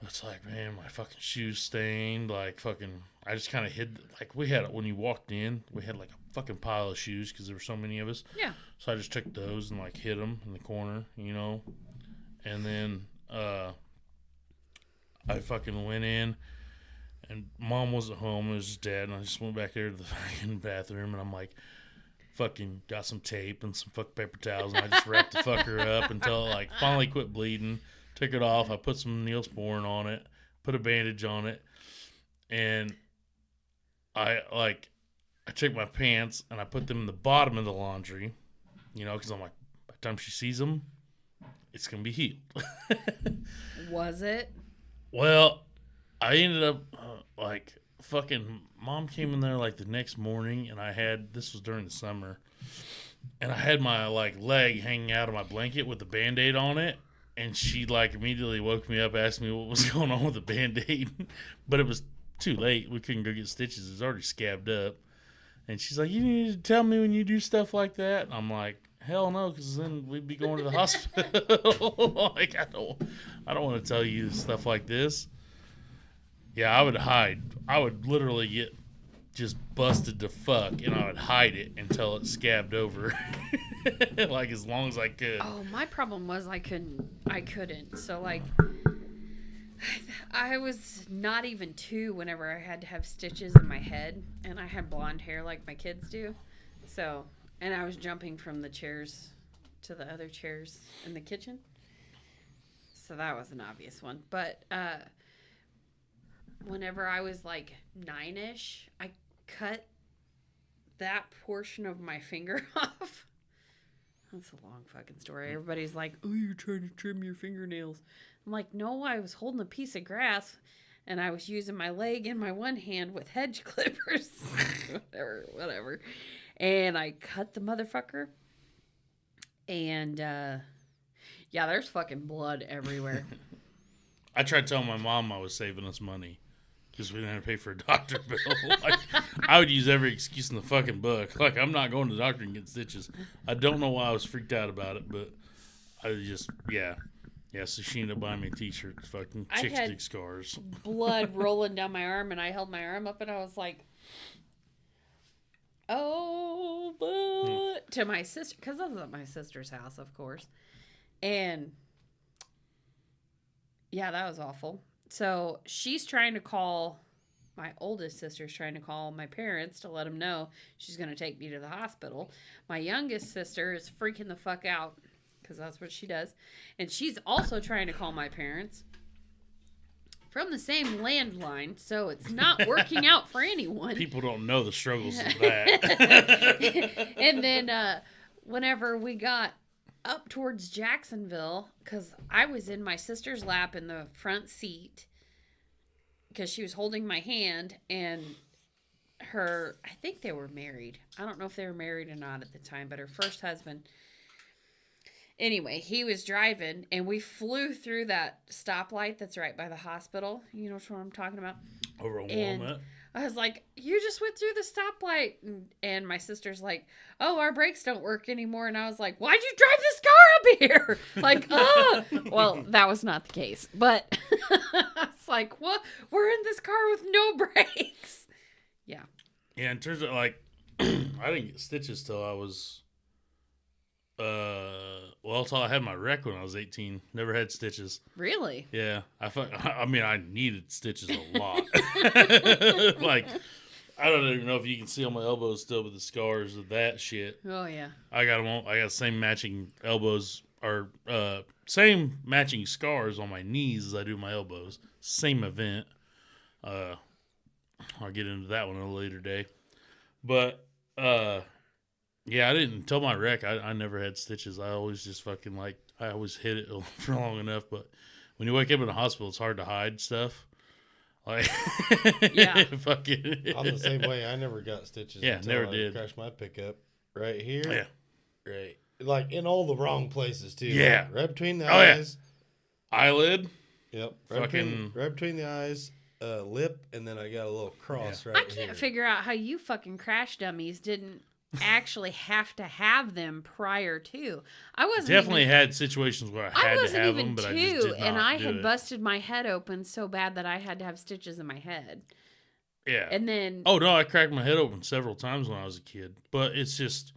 It's like, man, my fucking shoes stained. Like, fucking, I just kind of hid. Like, we had, when you walked in, we had like a fucking pile of shoes because there were so many of us. Yeah. So I just took those and like hid them in the corner, you know. And then I fucking went in, and Mom wasn't home. It was just Dad, and I just went back there to the fucking bathroom, and I'm like, fucking got some tape and some fucking paper towels, and I just wrapped the fucker up until it like finally quit bleeding. Took it off. I put some Neosporin on it, put a bandage on it, and I took my pants and I put them in the bottom of the laundry, you know, because I'm like, by the time she sees them, it's gonna be healed. Was it? Well, I ended up like fucking Mom came in there like the next morning, and this was during the summer, and I had my like leg hanging out of my blanket with the Band-Aid on it. And she like immediately woke me up, asked me what was going on with the Band-Aid. But it was too late. We couldn't go get stitches. It was already scabbed up. And she's like, you need to tell me when you do stuff like that. And I'm like, hell no, because then we'd be going to the hospital. Like, I don't want to tell you stuff like this. Yeah, I would hide. I would literally get just busted to fuck, and I would hide it until it scabbed over. Like, as long as I could. Oh, my problem was I couldn't. So, like, I was not even 2 whenever I had to have stitches in my head, and I had blonde hair like my kids do. So, and I was jumping from the chairs to the other chairs in the kitchen. So that was an obvious one. But whenever I was like 9-ish, I cut that portion of my finger off. That's a long fucking story. Everybody's like, oh, you're trying to trim your fingernails. I'm like, no, I was holding a piece of grass and I was using my leg in my one hand with hedge clippers. whatever. And I cut the motherfucker. And, yeah, there's fucking blood everywhere. I tried telling my mom I was saving us money because we didn't have to pay for a doctor bill. Like, I would use every excuse in the fucking book. Like, I'm not going to the doctor and getting stitches. I don't know why I was freaked out about it, but I just, yeah. Yeah, so she ended up buying me a t-shirt, fucking chick stick scars. Blood rolling down my arm, and I held my arm up, and I was like, oh, but to my sister, because I was at my sister's house, of course. And, yeah, that was awful. So she's trying to call, my oldest sister's trying to call my parents to let them know she's going to take me to the hospital. My youngest sister is freaking the fuck out because that's what she does. And she's also trying to call my parents from the same landline. So it's not working out for anyone. People don't know the struggles of that. And then whenever we got up towards Jacksonville, because I was in my sister's lap in the front seat because she was holding my hand, and I think they were married. I don't know if they were married or not at the time, but her first husband, anyway, he was driving, and we flew through that stoplight that's right by the hospital. You know what I'm talking about? Over a And walnut. I was like, you just went through the stoplight. And my sister's like, oh, our brakes don't work anymore. And I was like, why'd you drive this car up here? Like, oh. Well, that was not the case. But it's like, what? We're in this car with no brakes. Yeah. Yeah, in terms of, like, I didn't get stitches till I was, till I had my wreck when I was 18. Never had stitches. Really? Yeah. I mean, I needed stitches a lot. Like, I don't even know if you can see on my elbows still with the scars of that shit. Oh, yeah. I got them all, I got the same matching elbows, or same matching scars on my knees as I do my elbows. Same event. I'll get into that one at a later day. But, yeah, I didn't, until my wreck, I never had stitches. I always just fucking, like, I always hid it for long enough. But when you wake up in the hospital, it's hard to hide stuff. Like, Yeah. Fucking. I'm the same way. I never got stitches. Yeah, until never I did. Crashed my pickup right here. Yeah. Right. Like in all the wrong places too. Yeah. Right between the Oh, yeah. eyes. Eyelid. Yep. Fucking. Right between the eyes, lip, and then I got a little cross right I here. can't figure out how you fucking crash dummies didn't actually have to have them prior to. I wasn't Definitely even, had situations where I had to wasn't have even them, but I two, just did not and I do had it. busted my head open so bad that I had to have stitches in my head. Yeah. And then Oh no, I cracked my head open several times when I was a kid. But it's just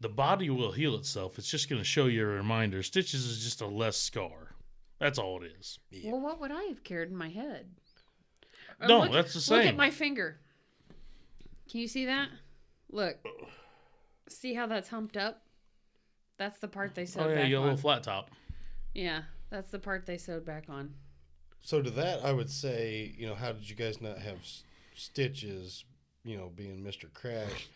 the body will heal itself. It's just going to show you a reminder. Stitches is just a less scar. That's all it is. well, what would I have carried in my head? No, Look- that's the same. Look at my finger. Can you see that? Look. See how that's humped up? That's the part they sewed Oh yeah, back you got a on. little flat top. Yeah, that's the part they sewed back on. So to that, I would say, how did you guys not have stitches, being Mr. Crash?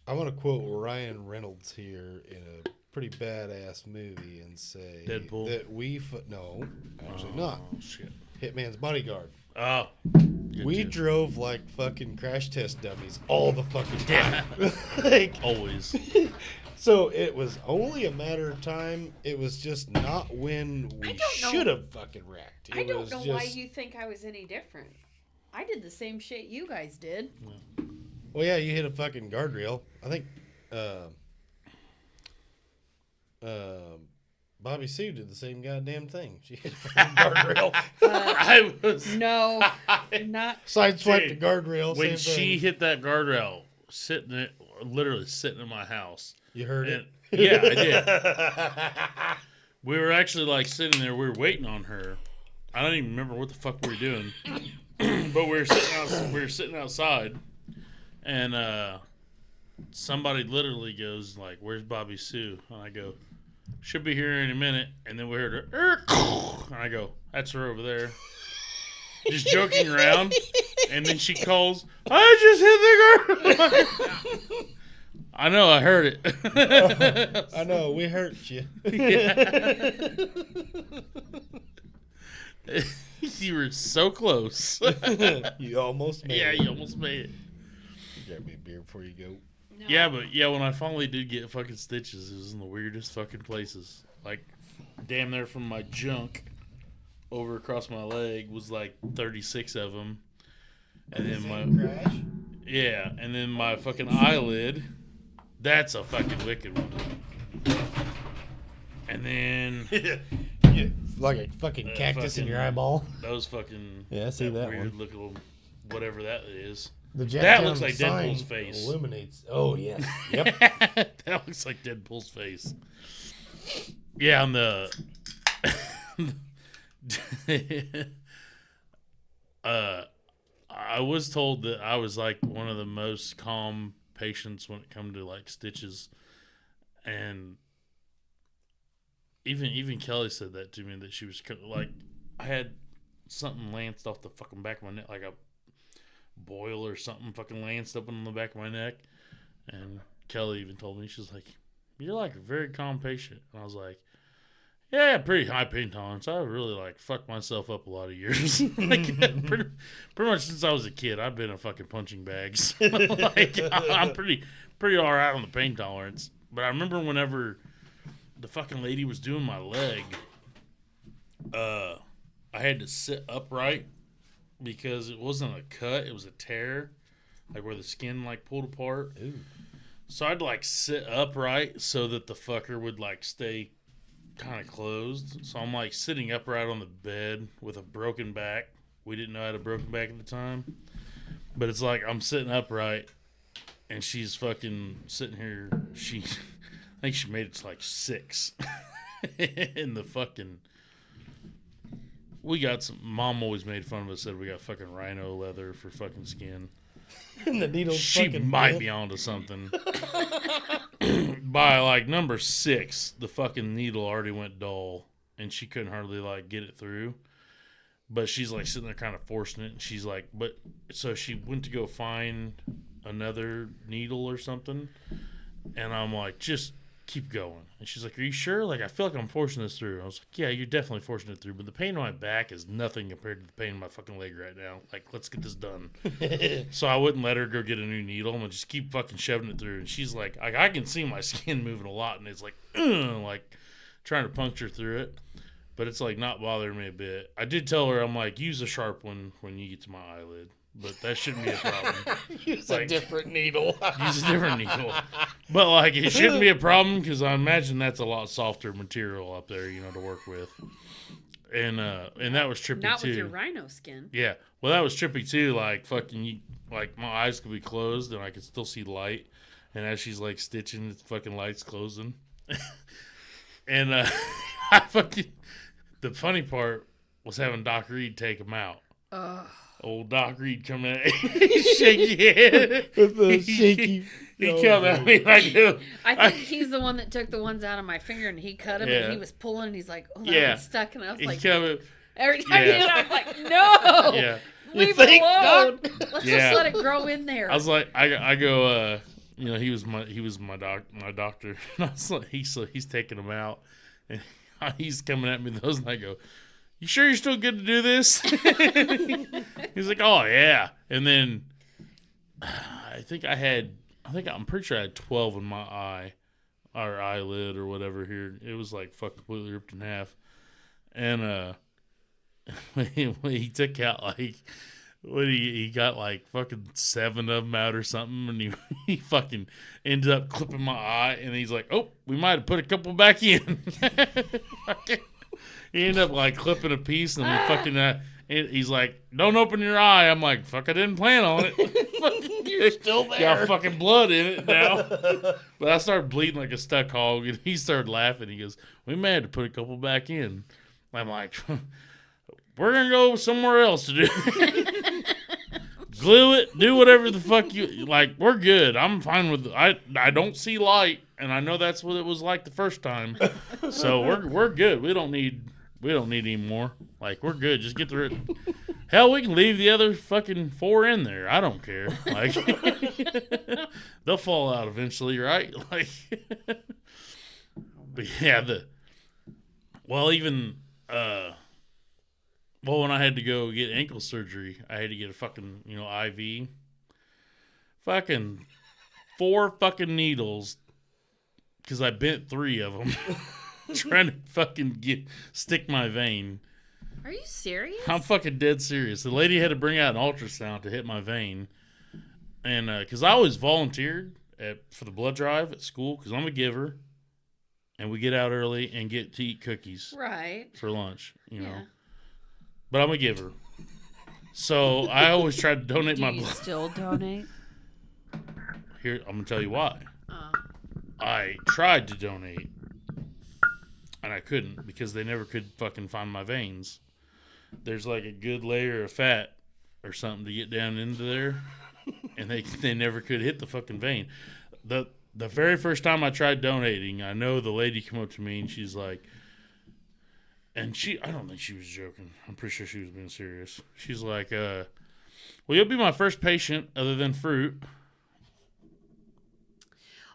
I want to quote Ryan Reynolds here in a pretty badass movie and say Deadpool? that no, actually not. Oh shit. Hitman's Bodyguard. Oh. We drove like fucking crash test dummies all the fucking time. Like, Always. so it was only a matter of time. It was just not when we don't know. should have fucking wrecked. I don't was know just, why you think I was any different. I did the same shit you guys did. Well, yeah, you hit a fucking guardrail. I think Bobby Sue did the same goddamn thing. She hit a fucking guardrail. I was No, not. Sideswiped the Dude, guardrail. when Same she thing. hit that guardrail, literally sitting in my house. You heard And, it? yeah, I did. We were actually like sitting there. We were waiting on her. I don't even remember what the fuck we were doing, but we were sitting outside, and somebody literally goes like, "Where's Bobby Sue?" And I go, "Should be here in a minute." And then we heard her, and I go, "That's her over there." Just joking around, and then she calls, "I just hit the girl." I know, I heard it. I know, we hurt you. You were so close. You almost made Yeah, it. you almost made it. Grab me a beer before you go. No. Yeah, but yeah, when I finally did get fucking stitches, it was in the weirdest fucking places. Like, damn near from my junk over across my leg was like 36 of them. And then Crash? and then my fucking eyelid, that's a fucking wicked one. And then Yeah, like a fucking cactus in fucking- your eyeball. those fucking Yeah, I see that weird one. looking whatever that is. The That looks Jacktown like sign Deadpool's face. Illuminates. Oh yes. Yep. That looks like Deadpool's face. Yeah, on the I was told that I was like one of the most calm patients when it come to like stitches, and even Kelly said that to me, that she was like, I had something lanced off the fucking back of my neck, like a boil or something fucking lanced up on the back of my neck. And Kelly even told me, she's like, "You're like a very calm patient." And I was like, "Yeah, pretty high pain tolerance. I really like fucked myself up a lot of years." Like, pretty much since I was a kid, I've been a fucking punching bag. So, like, I'm pretty all right on the pain tolerance. But I remember whenever the fucking lady was doing my leg, I had to sit upright because it wasn't a cut, it was a tear, like where the skin like pulled apart. Ooh. So I'd like sit upright so that the fucker would like stay kind of closed. So I'm like sitting upright on the bed with a broken back. We didn't know I had a broken back at the time, but it's like I'm sitting upright and she's fucking sitting here. I think she made it to like 6 in the fucking. We got some. Mom always made fun of us, said we got fucking rhino leather for fucking skin. And the needle's She fucking might bent. be onto something. By like number 6, the fucking needle already went dull, and she couldn't hardly like get it through. But she's like sitting there kind of forcing it, and she's like, but so she went to go find another needle or something, and I'm like, just keep going. And she's like, "Are you sure? Like, I feel like I'm forcing this through." I was like, "Yeah, you're definitely forcing it through, but the pain on my back is nothing compared to the pain in my fucking leg right now. Like, let's get this done." So I wouldn't let her go get a new needle. I'm gonna just keep fucking shoving it through. And she's like, I can see my skin moving a lot, and it's like, like trying to puncture through it, but it's like not bothering me a bit. I did tell her, I'm like, use a sharp one when you get to my eyelid. but that shouldn't be a problem. Use Like- a different needle. Use a different needle. But like, it shouldn't be a problem because I imagine that's a lot softer material up there, to work with. And that was trippy Not too. with your rhino skin. Yeah, well, that was trippy too. Like like my eyes could be closed and I could still see light. And as she's like stitching, the fucking light's closing. And the funny part was having Doc Reed take him out. Old Doc Reed coming at shaky head. With the shaky. He come at me like, I think he's the one that took the ones out of my finger and he cut them Yeah. and he was pulling and he's like, oh, that Yeah. one's stuck. And I was he like, come at, every time Yeah. he did it, I was like, no, yeah. leave it alone. Let's Yeah. just let it grow in there. I was like, I go, he was my doctor. And I was like, he's taking him out, and he's coming at me with those, and I go, you sure you're still good to do this? He's like, oh yeah. And then I'm pretty sure I had 12 in my eye, or eyelid, or whatever here. It was like completely ripped in half. And when he took out like, he got like fucking 7 of them out or something, and he fucking ended up clipping my eye, and he's like, oh, we might have put a couple back in. He ended up like clipping a piece, and then fucking he's like, don't open your eye. I'm like, fuck, I didn't plan on it. You're still there. Got fucking blood in it now. But I started bleeding like a stuck hog, and he started laughing. He goes, we may have to put a couple back in. I'm like, we're going to go somewhere else to do it. Glue it, do whatever the fuck you like. We're good. I'm fine with I don't see light, and I know that's what it was like the first time. So we're good. We don't need any more. Like, we're good. Just get through it. Hell, we can leave the other fucking 4 in there. I don't care. Like, they'll fall out eventually, right? Like, but yeah, when I had to go get ankle surgery, I had to get a fucking, IV. Fucking 4 fucking needles, because I bent 3 of them trying to fucking stick my vein. Are you serious? I'm fucking dead serious. The lady had to bring out an ultrasound to hit my vein. And because I always volunteered for the blood drive at school, because I'm a giver. And we get out early and get to eat cookies Right. for lunch, you know. Yeah. But I'm a giver. So I always try to donate Do my you blood. still donate? Here, I'm going to tell you why. Oh. I tried to donate, and I couldn't because they never could fucking find my veins. There's like a good layer of fat or something to get down into there, and they never could hit the fucking vein. The very first time I tried donating, I know the lady came up to me and she's like, and I don't think she was joking. I'm pretty sure she was being serious. She's like, well, you'll be my first patient other than fruit.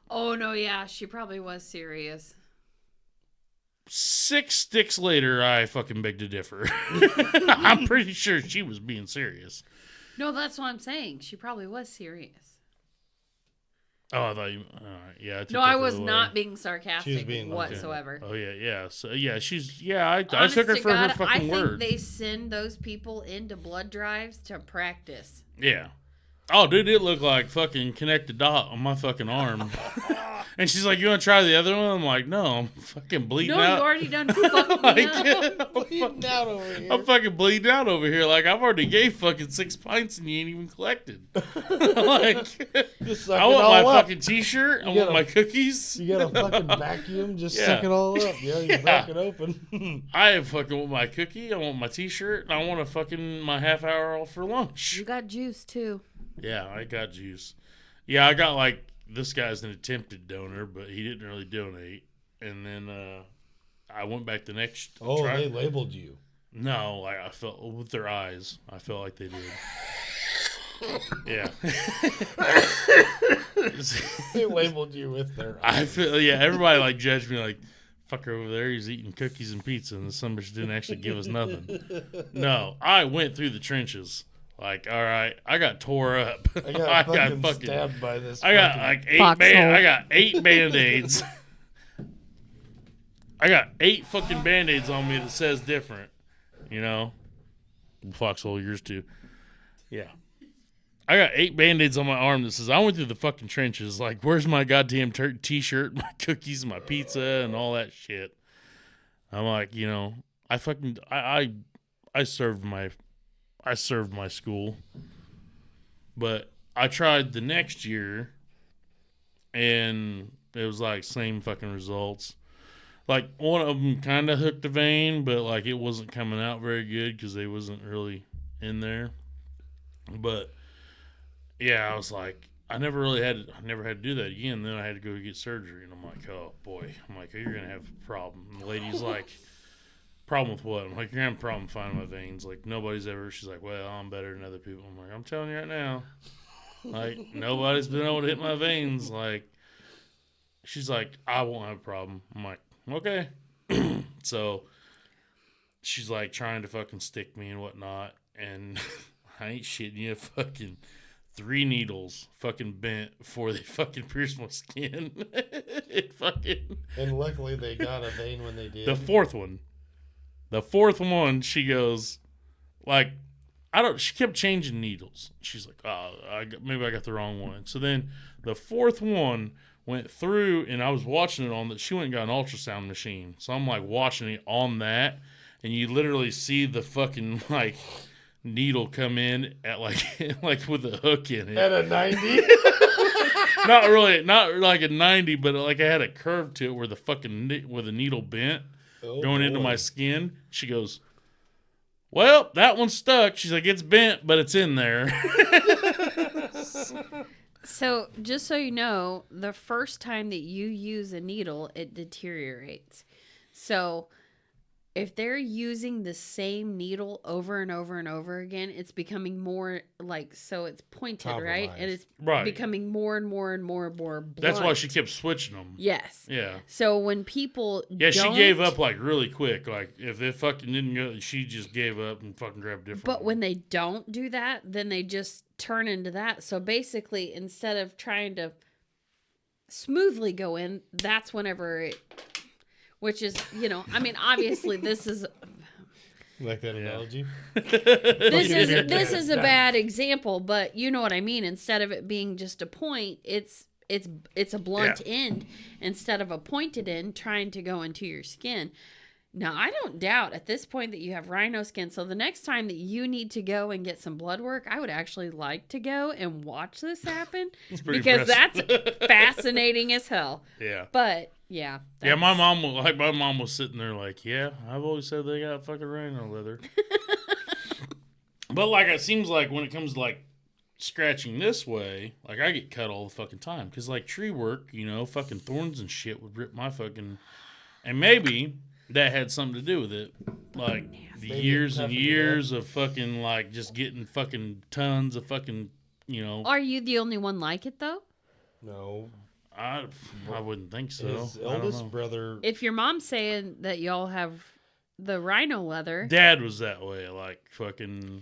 Oh, no, yeah. She probably was serious. 6 sticks later, I fucking beg to differ. I'm pretty sure she was being serious. No, that's what I'm saying. She probably was serious. Oh, I thought you. Yeah. I took No, that I the was other way. not being sarcastic She was being- whatsoever. Oh yeah. So yeah, she's I Honest took her to for God, her fucking I think word. they send those people into blood drives to practice. Yeah. Oh, dude, it looked like fucking connected dot on my fucking arm. And she's like, "You want to try the other one?" I'm like, "No, I'm fucking bleeding No, out." you already done fucked Like, me up. I'm fucking bleeding out over here. Like, I've already gave fucking 6 pints and you ain't even collected. Like, Just suck I it want all my up. fucking t-shirt. I You want gotta- my cookies. You got a fucking vacuum, just Yeah. suck it all up. Yeah, you Yeah. break it open. I fucking want my cookie. I want my t-shirt. And I want a fucking my half hour off for lunch. You got juice, too. Yeah, I got juice. Yeah, I got like, this guy's an attempted donor, but he didn't really donate. And then I went back the next Oh, try. they labeled you. No, like I felt with their eyes. I felt like they did. Yeah. They labeled you with their. I feel everybody like judged me like, fucker over there, he's eating cookies and pizza, and the son bitch didn't actually give us nothing. No, I went through the trenches. Like, all right, I got tore up. I got fucking stabbed by this. I got fucking- like Foxhole. I got 8 Band-Aids. I got 8 fucking Band-Aids on me that says different. You know? Foxhole, yours too. Yeah. I got 8 Band-Aids on my arm that says I went through the fucking trenches. Like, where's my goddamn T-shirt, my cookies, my pizza, and all that shit? I'm like, you know, I served my school, but I tried the next year, and it was like same fucking results. Like, one of them kind of hooked a vein, but like it wasn't coming out very good because they wasn't really in there. But yeah, I was like, I never had to do that again. Then I had to go get surgery, and I'm like, oh boy, I'm like, you're gonna have a problem. And the lady's like, problem with what? I'm like, you're gonna have a problem finding my veins. Like, nobody's ever. She's like, well, I'm better than other people. I'm like, I'm telling you right now, like, nobody's been able to hit my veins. Like, she's like, I won't have a problem. I'm like, okay. So she's like trying to fucking stick me and whatnot, and I ain't shitting you, fucking 3 needles fucking bent before they fucking pierced my skin. It fucking. And luckily they got a vein when they did. The fourth one, she goes, like, she kept changing needles. She's like, oh, maybe I got the wrong one. So then the fourth one went through, and I was watching it on that. She went and got an ultrasound machine. So I'm like watching it on that, and you literally see the fucking like needle come in at like like with a hook in it. At a 90? Not like a 90, but like I had a curve to it where the fucking where the needle bent going into my skin. She goes, well, that one's stuck. She's like, it's bent, but it's in there. So, just so you know, the first time that you use a needle, it deteriorates. So, if they're using the same needle over and over and over again, it's becoming more like, so it's pointed, right? And it's becoming more and more and more and more blunt. That's why she kept switching them. Yes. Yeah. So when people she gave up like really quick. Like if it fucking didn't go, she just gave up and fucking grabbed different. But when they don't do that, then they just turn into that. So basically, instead of trying to smoothly go in, that's whenever it... Which is, you know, I mean, obviously this is... Like that analogy? This is a bad example, but you know what I mean. Instead of it being just a point, it's a blunt end instead of a pointed end trying to go into your skin. Now, I don't doubt at this point that you have rhino skin. So the next time that you need to go and get some blood work, I would actually like to go and watch this happen because that's fascinating as hell. Yeah. But yeah. Yeah, my mom was sitting there like, yeah, I've always said they got fucking rhino leather. But like, it seems like when it comes to like scratching this way, like I get cut all the fucking time because like tree work, you know, fucking thorns and shit would rip my fucking, and maybe that had something to do with it. Like the years and years of fucking like just getting fucking tons of fucking, you know. Are you the only one like it though? No. I wouldn't think so. His eldest brother. If your mom's saying that y'all have the rhino leather. Dad was that way, like fucking.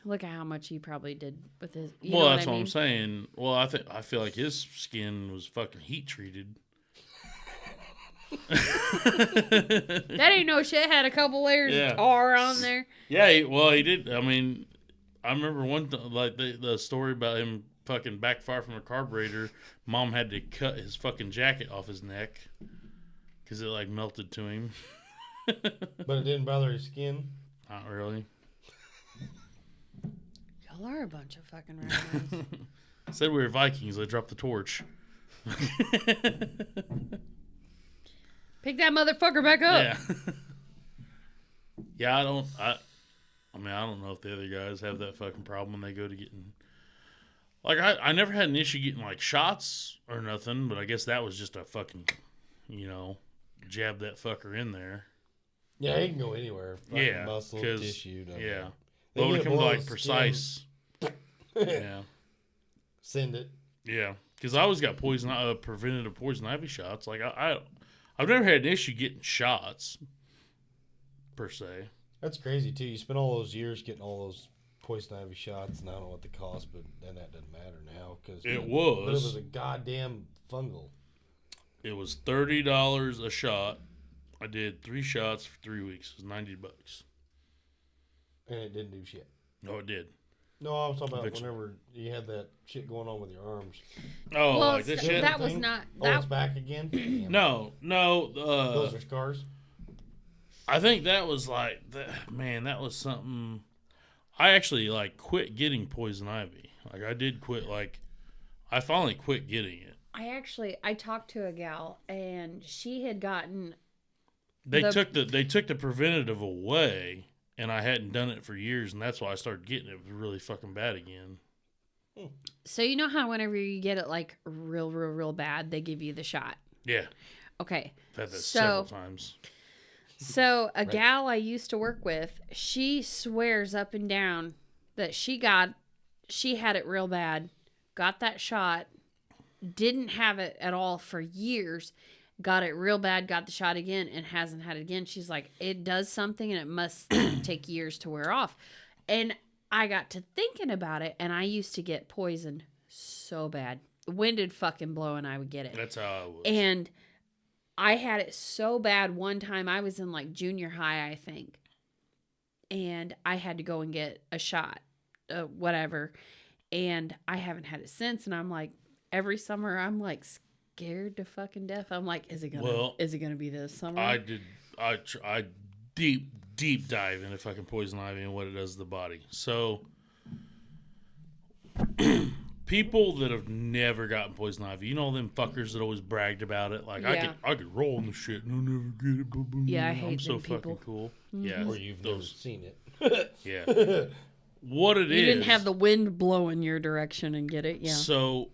Look at how much he probably did with his. Well, that's what I'm saying. Well, I feel like his skin was fucking heat treated. That ain't no shit. Had a couple layers of tar on there. Yeah, he did. I mean, I remember like the story about him fucking backfire from a carburetor. Mom had to cut his fucking jacket off his neck because it like melted to him. But it didn't bother his skin? Not really. Y'all are a bunch of fucking rhinos. Said we were Vikings. They dropped the torch. Pick that motherfucker back up. Yeah. Yeah, I don't know if the other guys have that fucking problem when they go to getting. Like, I never had an issue getting, like, shots or nothing, but I guess that was just a fucking, you know, jab that fucker in there. Yeah, he can go anywhere. Fucking muscle, tissue. Yeah. But when it comes to, like, precise. Yeah. Send it. Yeah. Because I always got preventative poison ivy shots. Like, I've never had an issue getting shots, per se. That's crazy, too. You spent all those years getting all those poison ivy shots, and I don't know what the cost, but then that doesn't matter now. But it was a goddamn fungal. It was $30 a shot. I did 3 shots for 3 weeks. It was $90. And it didn't do shit. No, it did. No, I was talking about Eventually. whenever you had that shit going on with your arms. Oh, Well, like this shit? that was Thing? not Oh, that. it's back again? Damn. No. Those are scars? I think that was like, man, that was something. I actually like quit getting poison ivy. Like I did quit. Like I finally quit getting it. I talked to a gal and she had gotten. They took the preventative away, and I hadn't done it for years, and that's why I started getting it really fucking bad again. So you know how whenever you get it like real bad, they give you the shot. Yeah, Okay. I've had that So- several times. So a gal I used to work with, she swears up and down that she had it real bad, got that shot, didn't have it at all for years, got it real bad, got the shot again, and hasn't had it again. She's like, it does something and it must take years to wear off. And I got to thinking about it, and I used to get poisoned so bad. Wind would fucking blow and I would get it. That's how I was. And I had it so bad one time. I was in like junior high, I think. And I had to go and get a shot, whatever. And I haven't had it since. And I'm like, every summer, I'm like scared to fucking death. I'm like, is it gonna be this summer? I deep dive into fucking poison ivy and what it does to the body. So people that have never gotten poison ivy, you know them fuckers that always bragged about it. Like Yeah. I could roll in the shit and I'll never get it. Boom, boom, Yeah, I boom. hate I'm so them people. fucking cool. Yeah, Or you've never seen it. yeah. What it is? You didn't have the wind blow in your direction and get it. Yeah. So,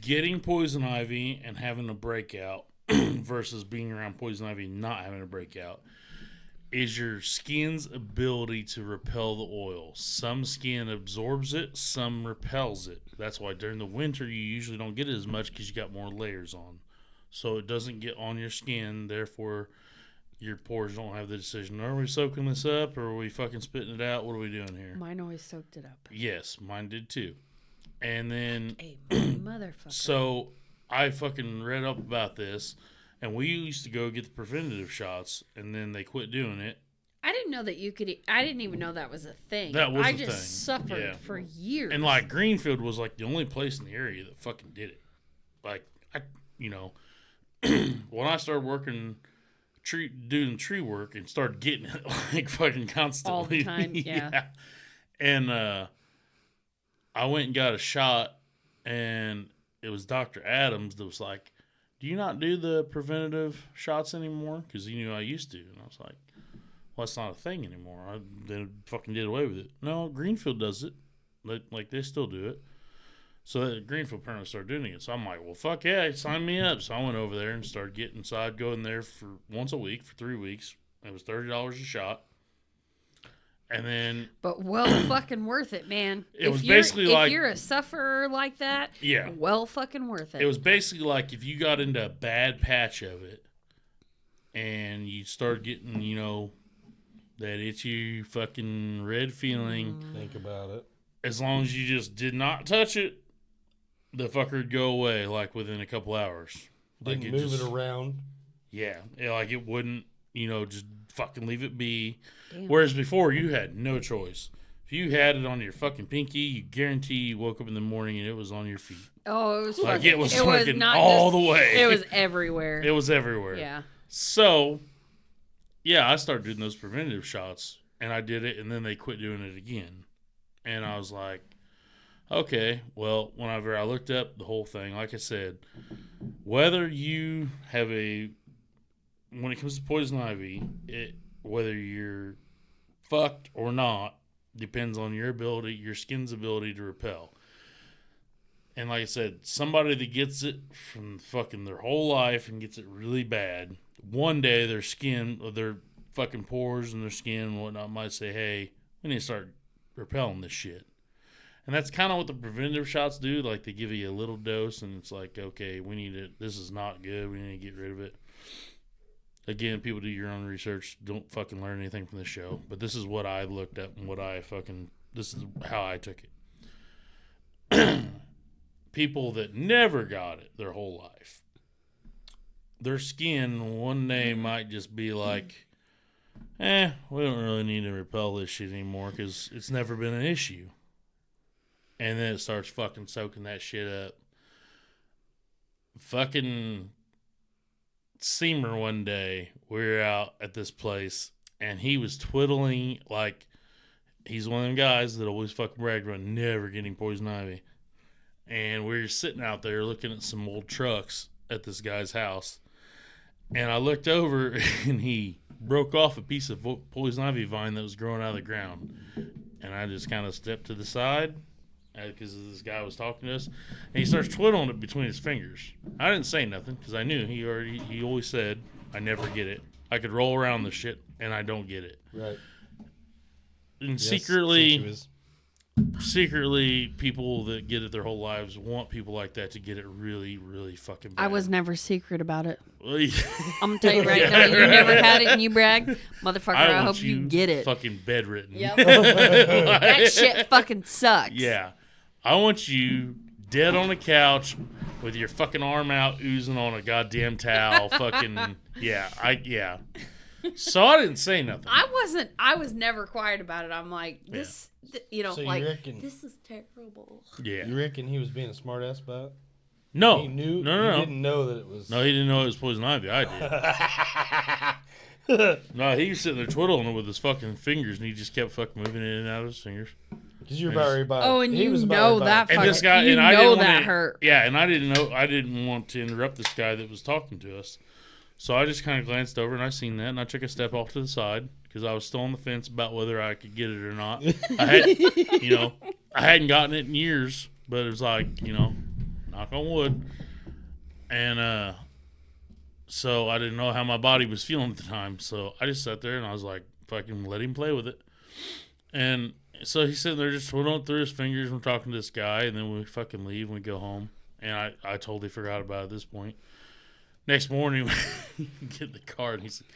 getting poison ivy and having a breakout versus being around poison ivy and not having a breakout is your skin's ability to repel the oil. Some skin absorbs it, some repels it. That's why during the winter you usually don't get it as much because you got more layers on. So it doesn't get on your skin, therefore your pores don't have the decision. Are we soaking this up or are we fucking spitting it out? What are we doing here? Mine always soaked it up. Yes, mine did too. And then, Hey, motherfucker. so I fucking read up about this, and we used to go get the preventative shots, and then they quit doing it. I didn't know that you could. I didn't even know that was a thing. That was I a just thing. suffered Yeah. for years. And like Greenfield was like the only place in the area that fucking did it. Like when I started working doing tree work and started getting it like fucking constantly all the time, yeah. And I went and got a shot, and it was Dr. Adams that was like, "Do you not do the preventative shots anymore?" Because he knew I used to, and I was like, "Well, that's not a thing anymore. They fucking did away with it." No, Greenfield does it. Like they still do it. So Greenfield apparently started doing it. So I'm like, well, fuck yeah, sign me up. So I went over there and started getting. So I'd go in there for once a week for 3 weeks. It was $30 a shot. And then but well, fucking worth it, man. It was basically like- if you're a sufferer like that, Yeah. well, fucking worth it. it was basically like if you got into a bad patch of it and you start getting, that itchy fucking red feeling, Think about it. as long as you just did not touch it, the fucker would go away like within a couple hours. Like Didn't move it around. Yeah, like it wouldn't, just fucking leave it be. Damn. Whereas before, you had no choice. If you had it on your fucking pinky, you guarantee you woke up in the morning and it was on your feet. Oh, it was Like fucking, it was fucking not all just- the way. It was everywhere. It was everywhere. Yeah. So, yeah, I started doing those preventative shots, and I did it, and then they quit doing it again. And I was like, okay, well, whenever I looked up the whole thing, like I said, whether you have when it comes to poison ivy, whether you're fucked or not, depends on your skin's ability to repel. And like I said, somebody that gets it from fucking their whole life and gets it really bad, one day their skin, or their fucking pores and their skin and whatnot might say, hey, we need to start repelling this shit. And that's kind of what the preventative shots do. Like, they give you a little dose, and it's like, okay, this is not good. We need to get rid of it. Again, people do your own research. Don't fucking learn anything from the show. But this is what I looked up and this is how I took it. People that never got it their whole life, their skin one day might just be like, we don't really need to repel this shit anymore because it's never been an issue. And then it starts fucking soaking that shit up. Fucking Seamer one day, we were out at this place, and he was twiddling like he's one of them guys that always fucking bragged about never getting poison ivy. And we were sitting out there looking at some old trucks at this guy's house. And I looked over, and he broke off a piece of poison ivy vine that was growing out of the ground. And I just kind of stepped to the side because this guy was talking to us. And he starts twiddling it between his fingers. I didn't say nothing because I knew he always said, I never get it. I could roll around this shit, and I don't get it. Right. And Yes, secretly, people that get it their whole lives want people like that to get it really, really fucking bad. I was never secret about it. Well, yeah. I'm gonna tell you right now, you never had it and you brag, motherfucker. I want hope you get it. Fucking bedridden. Yep. That shit fucking sucks. Yeah, I want you dead on the couch with your fucking arm out, oozing on a goddamn towel. Fucking yeah. So I didn't say nothing. I was never quiet about it. I'm like, this, So you reckon- this is terrible. Yeah. You reckon he was being a smart ass about it? No. He knew. No. He didn't know that it was. No, he didn't know it was poison ivy. I did. No, he was sitting there twiddling it with his fucking fingers, and he just kept fucking moving it in and out of his fingers. Because you're about ready by. Oh, and he you was about know ready by- that And fucking, this guy, you and I know didn't that wanna, hurt. Yeah, and I didn't want to interrupt this guy that was talking to us. So I just kind of glanced over and I seen that, and I took a step off to the side because I was still on the fence about whether I could get it or not. I hadn't gotten it in years, but it was like, knock on wood. And so I didn't know how my body was feeling at the time. So I just sat there and I was like, fucking let him play with it. And so he's sitting there just twiddling through his fingers. We're talking to this guy, and then we fucking leave and we go home. And I totally forgot about it at this point. Next morning, we get in the car, and he's like,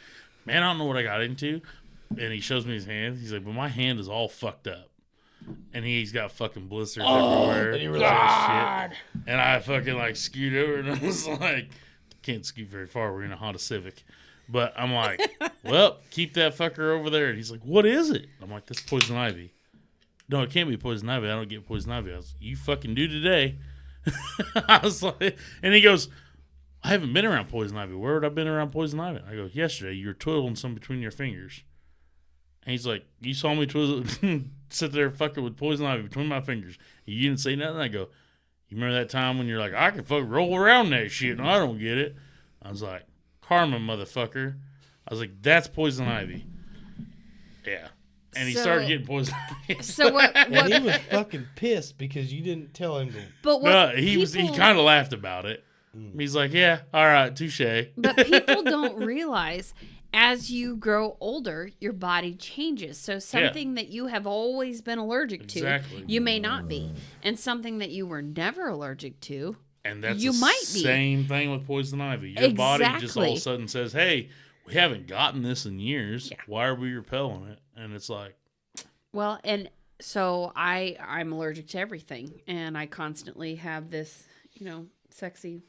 man, I don't know what I got into. And he shows me his hands. He's like, but my hand is all fucked up. And he's got fucking blisters everywhere. And you were like, shit. And I fucking scoot over, and I was like, can't scoot very far. We're in a Honda Civic. But I'm like, well, keep that fucker over there. And he's like, what is it? I'm like, this poison ivy. No, it can't be poison ivy. I don't get poison ivy. I was like, you fucking do today. I was like, and he goes, I haven't been around poison ivy. Where would I been around poison ivy? I go, yesterday. You were twiddling some between your fingers. And he's like, you saw me twiddle, sit there fucking with poison ivy between my fingers. And you didn't say nothing. I go, you remember that time when you're like, I can fucking roll around that shit and I don't get it? I was like, karma, motherfucker. I was like, that's poison ivy. Yeah. And he started getting poison ivy. So what? and he was fucking pissed because you didn't tell him to. But what? No, he kind of laughed about it. He's like, yeah, all right, touche. But people don't realize as you grow older, your body changes. So something that you have always been allergic to, you may not be. And something that you were never allergic to, and that's you the might be. Same thing with poison ivy. Your body just all of a sudden says, hey, we haven't gotten this in years. Yeah. Why are we repelling it? And it's like... Well, and so I'm allergic to everything. And I constantly have this, sexy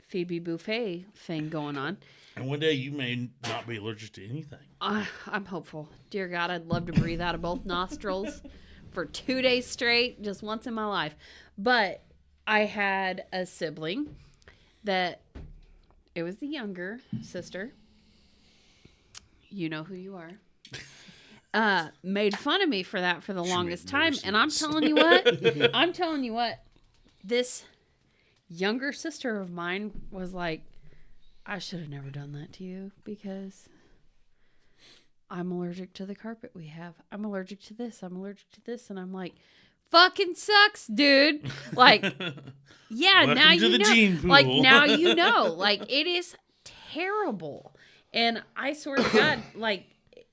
Phoebe Buffet thing going on. And one day you may not be allergic to anything. I'm hopeful. Dear God, I'd love to breathe out of both nostrils for 2 days straight, just once in my life. But I had a sibling that, it was the younger sister. You know who you are. Made fun of me for that for the longest time. And I'm telling you what, this younger sister of mine was like, I should have never done that to you because I'm allergic to the carpet we have. I'm allergic to this. I'm allergic to this. And I'm like, fucking sucks, dude. Like, yeah, now you know. Like, now you know. Like, it is terrible. And I swear to God, like,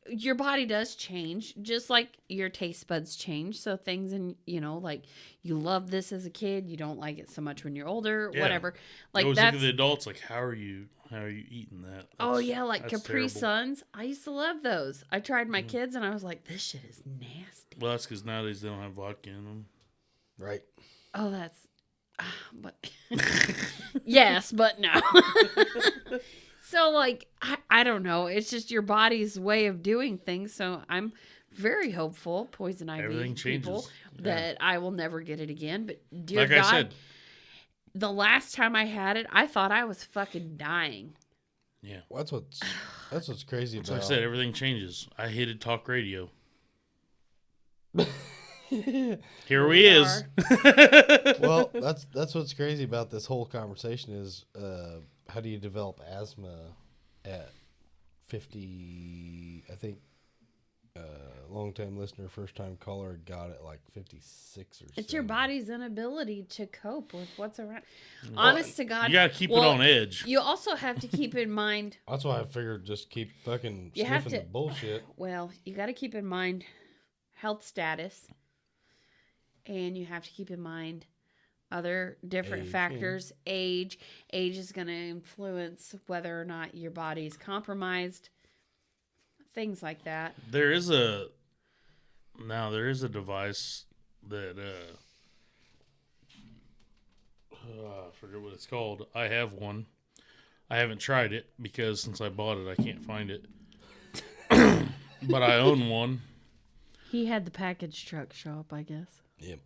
your body does change, just like your taste buds change. So things like you love this as a kid, you don't like it so much when you're older, whatever. Like look at the adults, like how are you eating that? Like Capri Suns. I used to love those. I tried my kids and I was like, this shit is nasty. Well, that's because nowadays they don't have vodka in them. Right. Oh, that's, but yes, but no. So, like, I don't know. It's just your body's way of doing things. So I'm very hopeful, poison ivy Everything people, changes. that I will never get it again. But dear Like God, I said, the last time I had it, I thought I was fucking dying. yeah. Well, that's what's crazy Like about. I said, everything changes. I hated talk radio. Here we is. Well, that's what's crazy about this whole conversation is how do you develop asthma at 50? I think long-time listener, first-time caller got it like 56 or so. It's your body's inability to cope with what's around. Honest to God. You gotta keep it on edge. You also have to keep in mind, That's why I figured just keep fucking You have sniffing to- the bullshit. well, you got to keep in mind health status. And you have to keep in mind other different Age, factors. Age is going to influence whether or not your body's compromised. Things like that. There is a device that I forget what it's called. I have one. I haven't tried it because since I bought it, I can't find it. But I own one. He had the package truck show up, I guess. Yep.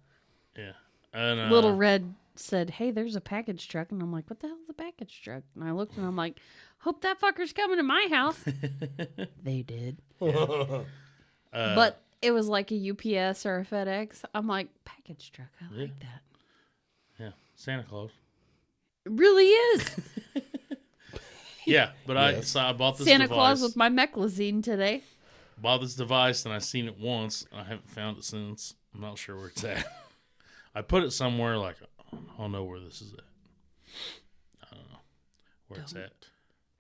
Yeah. And Little Red said, "Hey, there's a package truck." And I'm like, "What the hell's a package truck?" And I looked and I'm like, "Hope that fucker's coming to my house." They did. But it was like a UPS or a FedEx. I'm like, package truck. I like that. yeah, Santa Claus. It really is. Yeah, but Yes. I bought this Santa device. Claus with my meclazine today. Bought this device and I seen it once. I haven't found it since. I'm not sure where it's at. I put it somewhere like I don't know where this is at. I don't know where it's at.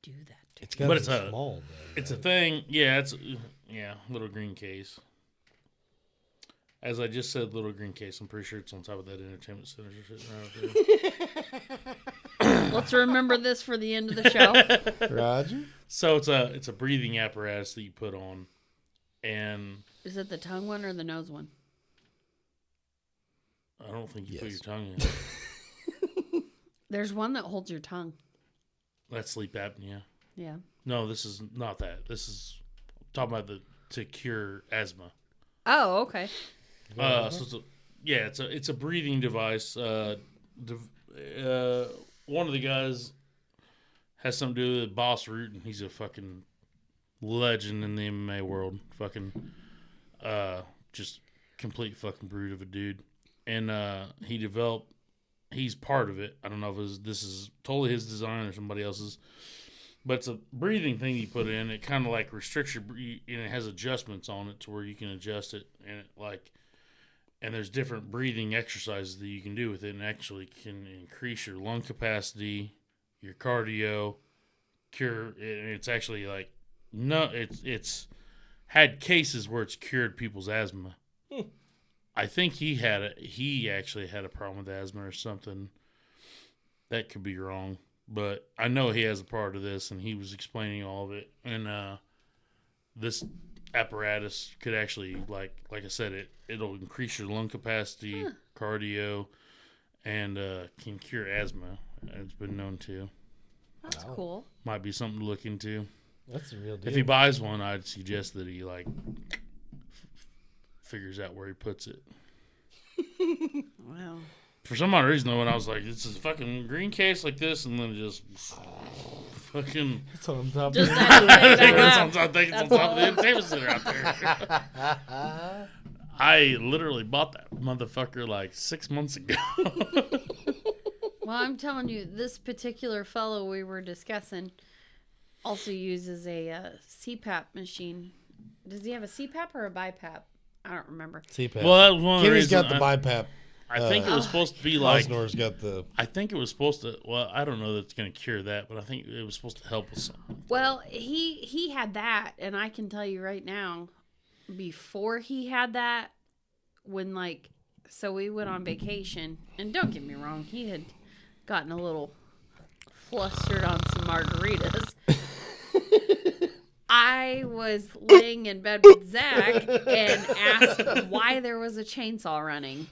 Do that. It's got But to it's be a- small, though. It's a thing. Yeah, little green case. As I just said, little green case. I'm pretty sure it's on top of that entertainment center sitting right there. Let's remember this for the end of the show. Roger. So it's a breathing apparatus that you put on, and Is it the tongue one or the nose one? I don't think you put your Yes. tongue in. There's one that holds your tongue. That's sleep apnea. Yeah. No, this is not that. This is talking about to cure asthma. Oh, okay. So it's a breathing device. One of the guys has something to do with Boss Root, and he's a fucking legend in the MMA world. Fucking, just complete fucking brute of a dude. And he's part of it. I don't know if this is totally his design or somebody else's, but it's a breathing thing you put in. It kind of like restricts and it has adjustments on it to where you can adjust it, and there's different breathing exercises that you can do with it, and actually can increase your lung capacity, your cardio, cure. And it's actually like it's had cases where it's cured people's asthma. I think he actually had a problem with asthma or something. That could be wrong, but I know he has a part of this, and he was explaining all of it. And this apparatus could actually, like I said, it'll increase your lung capacity, cardio, and can cure asthma. It's been known to. That's cool. Might be something to look into. That's the real deal. If he buys one, I'd suggest that he figures out where he puts it. Wow. For some odd reason, though, when I was like, "This is a fucking green case like this," and then just fucking It's on top Just of that. I think it's on top of the entertainment center out there. I literally bought that motherfucker like 6 months ago. Well, I'm telling you, this particular fellow we were discussing also uses a CPAP machine. Does he have a CPAP or a BiPAP? I don't remember. CPAP. Well, that was one of the Kimmy's reasons. got the BiPAP. I think it was supposed to be like. Osnor's got the. I think it was supposed to. Well, I don't know that it's going to cure that, but I think it was supposed to help with something. Well, he had that, and I can tell you right now, before he had that, so we went on vacation, and don't get me wrong, he had gotten a little flustered on some margaritas. I was laying in bed with Zach and asked why there was a chainsaw running.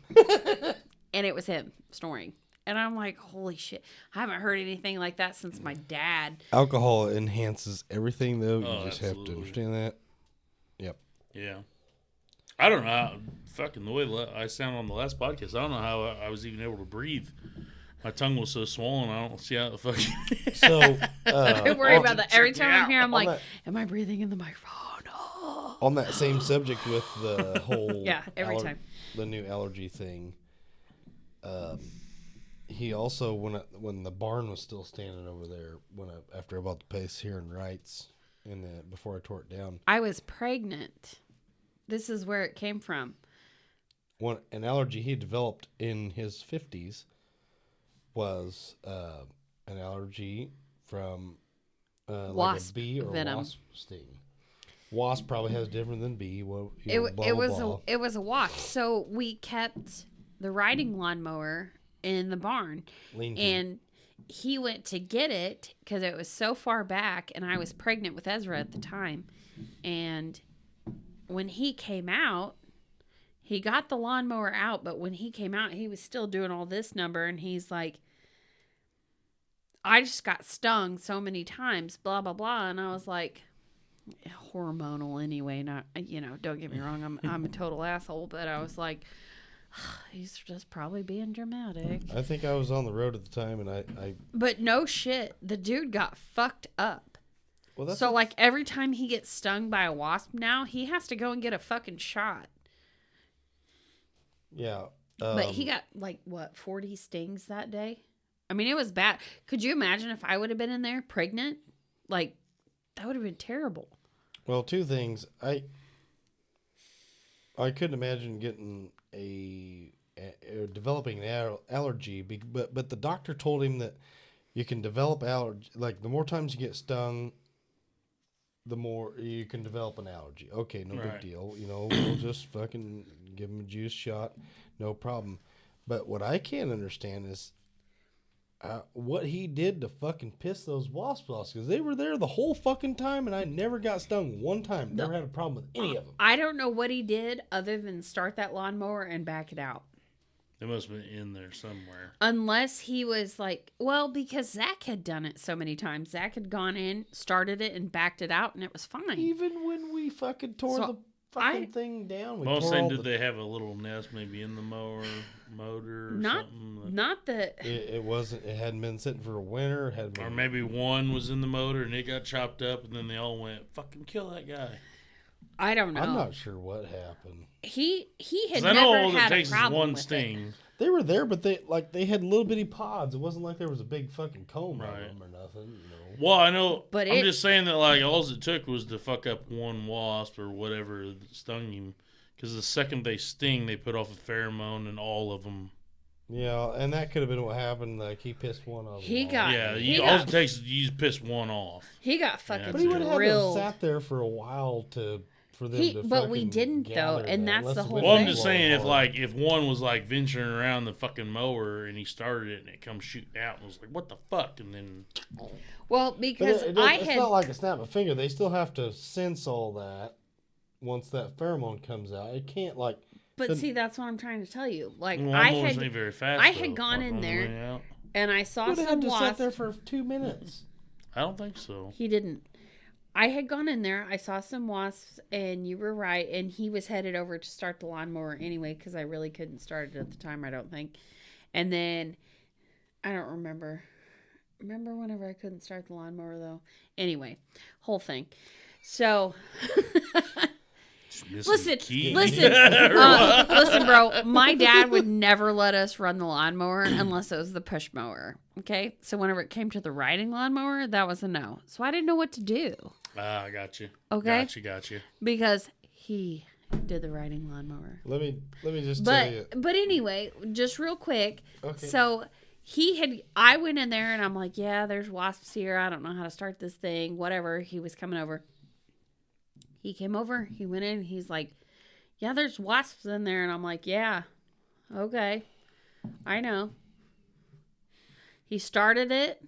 And it was him snoring. And I'm like, holy shit. I haven't heard anything like that since my dad. Alcohol enhances everything, though. You Oh, just have to absolutely. understand that. Yep. Yeah. I don't know how, fucking the way I sound on the last podcast. I don't know how I was even able to breathe. My tongue was so swollen. I don't see how the fuck. So, I worry about that. Every time I'm here, I'm like, that- am I breathing in the microphone? Oh. on that same subject with the whole Yeah, every time. the new allergy thing, he also when the barn was still standing over there after I bought the place here in Wrights before I tore it down, I was pregnant. This is where it came from. an allergy he developed in his 50s was an allergy from like a Wasp bee or venom. wasp sting. Wasp probably has different than bee. Well, It was a wasp. So we kept the riding lawnmower in the barn, Lean-to. and he went to get it because it was so far back, and I was pregnant with Ezra at the time. And when he came out, he got the lawnmower out, but when he came out, he was still doing all this number, and he's like, I just got stung so many times, blah, blah, blah. And I was like, hormonal anyway, not, don't get me wrong, I'm a total asshole, but I was like, he's just probably being dramatic. I think I was on the road at the time, and I But no shit, the dude got fucked up. well, that's So like every time he gets stung by a wasp now, he has to go and get a fucking shot. yeah. But he got like 40 stings that day. I mean, it was bad. Could you imagine if I would have been in there pregnant? Like, that would have been terrible. Well, two things. I couldn't imagine getting developing an allergy, but the doctor told him that you can develop allergy. Like the more times you get stung, the more you can develop an allergy. Okay, no big Right. deal. We'll just fucking give him a juice shot, no problem. But what I can't understand is what he did to fucking piss those wasps off, because they were there the whole fucking time, and I never got stung one time. Never had a problem with any of them. I don't know what he did other than start that lawnmower and back it out. It must have been in there somewhere. Unless he was like, well, because Zach had done it so many times. Zach had gone in, started it, and backed it out, and it was fine. Even when we fucking tore So, the fucking thing down, we Most tore saying, all did the... they have a little nest maybe in the motor or Not, something? not the. It wasn't. It hadn't been sitting for a winter. It hadn't been... Or maybe one was in the motor and it got chopped up, and then they all went, fucking kill that guy. I don't know. I'm not sure what happened. He had 'Cause I know never all it had a takes is problem one with sting. it. They were there, but they had little bitty pods. It wasn't like there was a big fucking comb on Right. them or nothing. Well, I know, But I'm it- just saying that, like, all it took was to fuck up one wasp or whatever that stung him. Because the second they sting, they put off a pheromone and all of them. Yeah, and that could have been what happened. Like he pissed one off. He got- Yeah, got- all it takes is you just piss one off. He got fucking But he would have had to have drilled. sat there for a while for them to. But we fucking didn't, though, gather and that, that's unless the the whole wind Well, thing. I'm just blowing saying, hard. if one was like venturing around the fucking mower and he started it and it comes shooting out and was like, what the fuck? And then, Well, But because it's had. not like a snap of a finger. They still have to sense all that once that pheromone comes out. It can't like. But see, that's what I'm trying to tell you. Like well, I lawnmowers had, ain't very fast. I had though, gone like, in on the there. way out. and I saw Would have some had to sit wasps. there for 2 minutes. I don't think so. He didn't. I had gone in there. I saw some wasps, and you were right. And he was headed over to start the lawnmower anyway, because I really couldn't start it at the time, I don't think. And then, I don't remember. Remember whenever I couldn't start the lawnmower, though? Anyway, whole thing. So, listen, listen, bro. My dad would never let us run the lawnmower unless it was the push mower. Okay, so whenever it came to the riding lawnmower, that was a no. So I didn't know what to do. I got you. Okay. Got you. Because he did the riding lawnmower. Let me just tell you. But anyway, just real quick. Okay. So I went in there and I'm like, yeah, there's wasps here. I don't know how to start this thing. Whatever. He was coming over. He came over. He went in. He's like, yeah, there's wasps in there. And I'm like, yeah, okay, I know. He started it.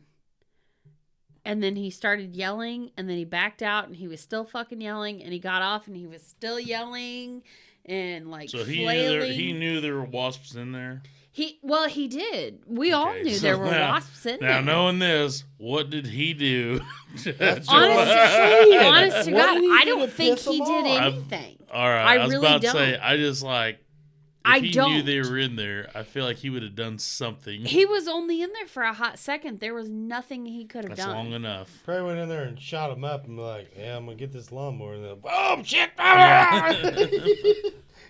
And then he started yelling, and then he backed out, and he was still fucking yelling, and he got off, and he was still yelling, and like So he flailing. knew there were wasps in there. He did. We all Okay, knew so there were now- wasps in Now, there. knowing this, what did he do? Honest to What God, did he I do don't to think piss he them did off? anything. All right, I I was really about to say, don't. I just like, if I he knew don't. they were in there, I feel like he would have done something. He was only in there for a hot second. There was nothing he could have That's done. long enough. Probably went in there and shot him up and be like, yeah, I'm going to get this lawnmower. And then, oh, shit.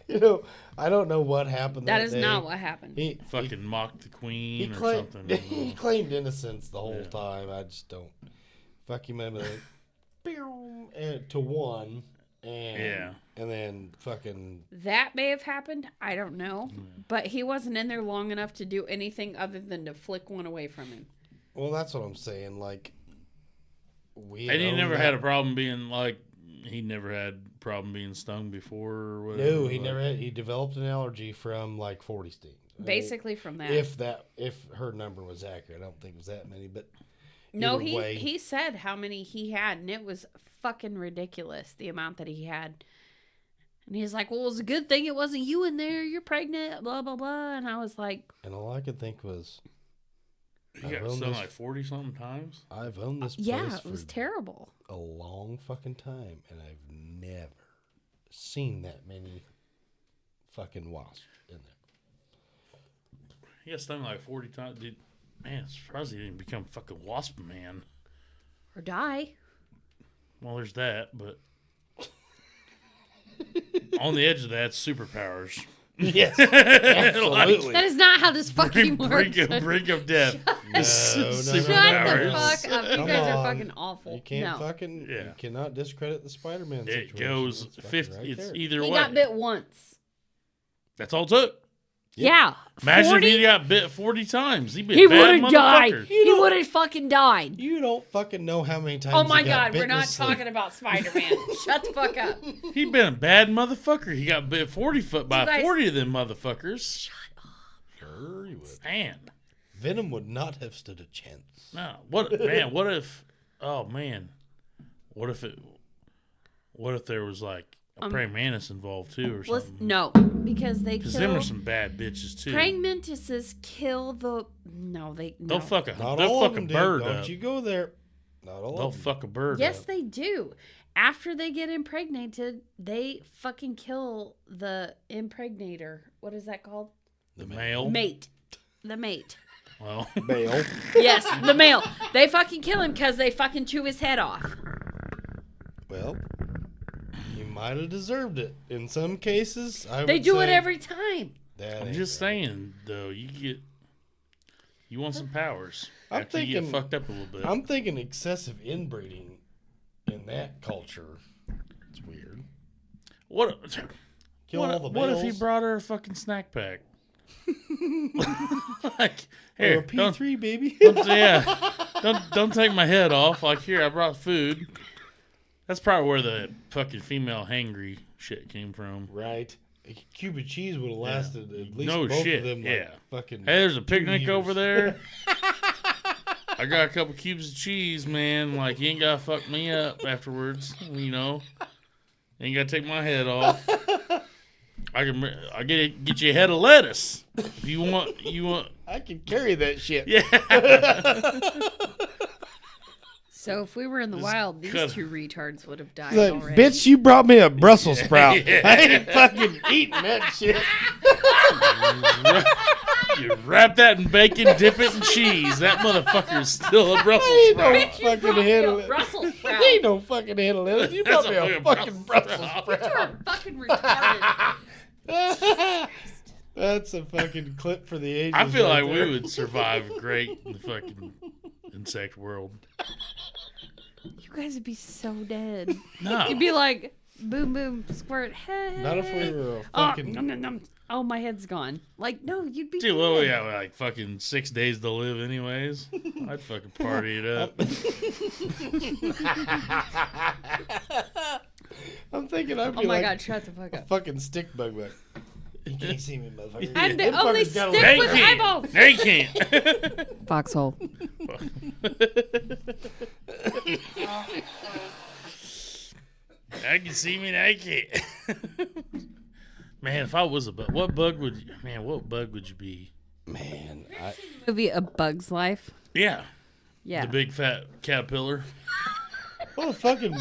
You know, I don't know what happened That that is day. not what happened. He Fucking mocked the queen or claimed, something. he claimed innocence the whole Yeah. time. I just don't. Fuck him, like, pew, to one. And, Yeah. And then fucking. That may have happened. I don't know. But he wasn't in there long enough to do anything other than to flick one away from him. Well, that's what I'm saying. Like, we. And he own never that- had a problem being like, he never had a problem being stung before or whatever. No, he like- never had. He developed an allergy from like 40 stings. Basically from that. If her number was accurate, I don't think it was that many, but No, either way, he said how many he had, and it was fucking ridiculous, the amount that he had. And he's like, well, it was a good thing it wasn't you in there. You're pregnant, blah, blah, blah. And I was like, and all I could think was, He got I've owned stung this- like 40 something times. I've owned this place yeah, it was for terrible. a long fucking time, and I've never seen that many fucking wasps in there. He got stung like 40 times. Dude, man, I'm surprised he didn't become fucking wasp man. Or die. Well, there's that, but on the edge of that, superpowers. Yes, absolutely. That is not how this fucking brink works. of death. No, Shut the Superpowers. fuck up. You Come guys are on. fucking awful. You can't no. fucking. Yeah. You cannot discredit the Spider-Man situation. It goes It's fucking 50. right It's there. either He way. got bit once. That's all it took. Yeah. Imagine 40? if he got bit 40 times. He'd be a He bad would have died. motherfucker. He would have fucking died. You don't fucking know how many times. Oh my he got god, bit we're in not his sleep. talking about Spider-Man. Shut the fuck up. He'd been a bad motherfucker. He got bit 40 foot by You guys- 40 of them motherfuckers. Sure, he would. Man. Venom would not have stood a chance. No. What if oh man. What if there was like a praying mantis involved too or Let's, something? no, because they Because them kill are some bad bitches too. praying mantises kill the no. They'll fuck a Not they'll all fuck of a them, bird dude. Don't up. you go there. Not all They'll of them. fuck a bird Yes, up. they do. After they get impregnated, they fucking kill the impregnator. What is that called? The male. Mate. The mate. Well, Male. Yes, the male. They fucking kill him because they fucking chew his head off. Well, you might have deserved it. In some cases, They would do it say every time. that I'm ain't just right. saying though, you want some powers. I'm after you thinking- get fucked up a little bit. I'm thinking excessive inbreeding in that culture. It's weird. What Kill all the what if he males. brought her a fucking snack pack? Like, Or here, a P3, baby? don't take my head off. Like, here, I brought food. That's probably where the fucking female hangry shit came from. Right. A cube of cheese would have lasted at least No both shit, of them. Like, yeah. Fucking. Hey, there's a picnic years. over there. I got a couple cubes of cheese, man. Like, you ain't gotta fuck me up afterwards. You know, ain't gotta take my head off. I get you a head of lettuce if you want. I can carry that shit. Yeah. So if we were in the wild, these cut- two retards would have died Like, already. bitch, you brought me a Brussels sprout. Yeah. I ain't fucking eating that shit. You wrap that in bacon, dip it in cheese. That motherfucker's still a Brussels Ain't no sprout. fucking Brought me head a of lettuce. Brussels sprout. Ain't no fucking head of lettuce. You brought That's me a fucking Brussels sprout. sprout. Fucking retarded. That's a fucking clip for the ages. I feel right like there. we would survive great in the fucking insect world. You guys would be so dead. No. You'd be like, boom, boom, squirt, hey. Not if we were a Oh, fucking. nom, nom, nom. Oh, my head's gone. Like, no, you'd be Dude, dead. well, we got like fucking 6 days to live, anyways. I'd fucking party it up. I'm thinking I'd be Oh my like god, shut the fuck a up. fucking stick bug. Like, you can't see me, motherfucker. I'm the Them only fuckers got a stick They with can't. eyeballs. They can't. Foxhole. I can see me and I can't. Man, if I was a bug, what bug would you be? Movie A Bug's Life. Yeah. Yeah. The big fat caterpillar. What a fucking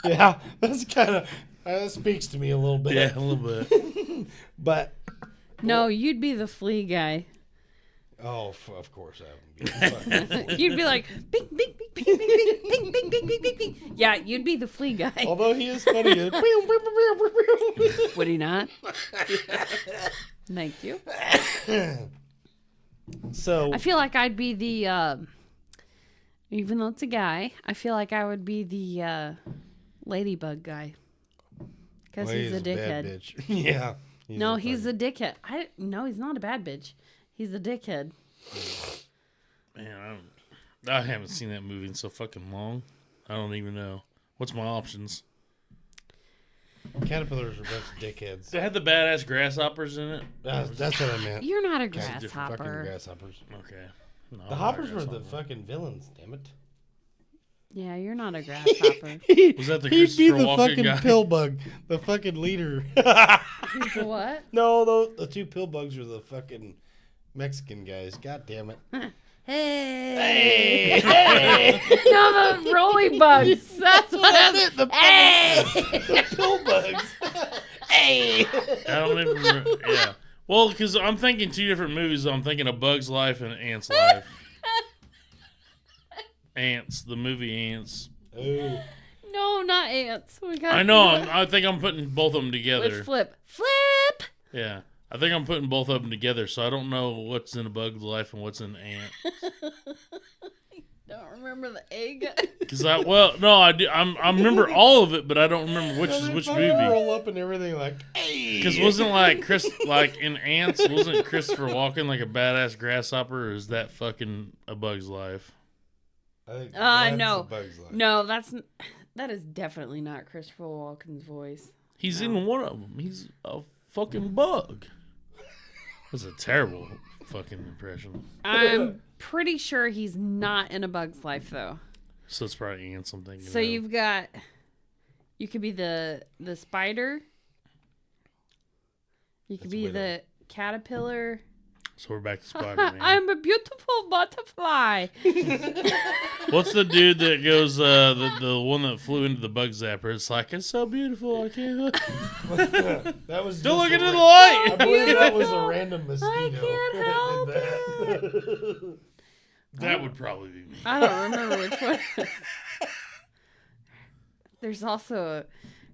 yeah, that's kind of that speaks to me a little bit. Yeah, a little bit. But No, you'd be the flea guy. of course I would. You'd be like, bing, bing, bing, bing, bing, bing, bing, bing, bing, bing, bing, bing. Yeah, you'd be the flea guy. Although he is funny. Would he not? Thank you. So I feel like I'd be the, even though it's a guy, I feel like I would be the ladybug guy. Because well, he's a bad dickhead. bitch. Yeah. No, he's a dickhead. No, he's not a bad bitch. He's a dickhead. Man, I haven't seen that movie in so fucking long. I don't even know. What's my options? Caterpillars are best dickheads. They had the badass grasshoppers in it. That's what I meant. You're not a Fucking grasshopper. grasshoppers. Okay. No, The I'm hoppers not a were the grasshopper. fucking villains, damn it. Yeah, you're not a grasshopper. Was that the He'd be Christopher the Walken fucking guy? pill bug, the fucking leader. He's the what? No, the two pill bugs are the fucking Mexican guys. God damn it. Hey. Hey! No, the rolling bugs. That's what That's it. The Hey. pill bugs. Hey! I don't even remember. Yeah. Well, because I'm thinking two different movies. I'm thinking of Bug's Life and Ant's Life. Ants, the movie Ants. Oh. No, not ants. We got. I know. I think I'm putting both of them together. Let's flip. Yeah. I think I'm putting both of them together, so I don't know what's in a Bug's Life and what's in Ant. Don't remember the egg. Because I do. I remember all of it, but I don't remember which is which movie. Roll up and everything like, hey! Because wasn't like in Ants, wasn't Christopher Walken like a badass grasshopper, or is that fucking A Bug's Life? I think that's no. A Bug's Life. No, that is definitely not Christopher Walken's voice. He's in one of them. He's a fucking bug. That's a terrible fucking impression. I'm pretty sure he's not in A Bug's Life though. So it's probably Ants I'm thinking So of. you could be the spider. You could That's be Widow. the caterpillar. So we're back to Spider-Man. I'm a beautiful butterfly. What's the dude that goes, the one that flew into the bug zapper? It's like, it's so beautiful, I can't. That was Don't look just into the I light! believe that was a random mosquito. can't that help did that. That would probably be me. I don't remember which one. There's also a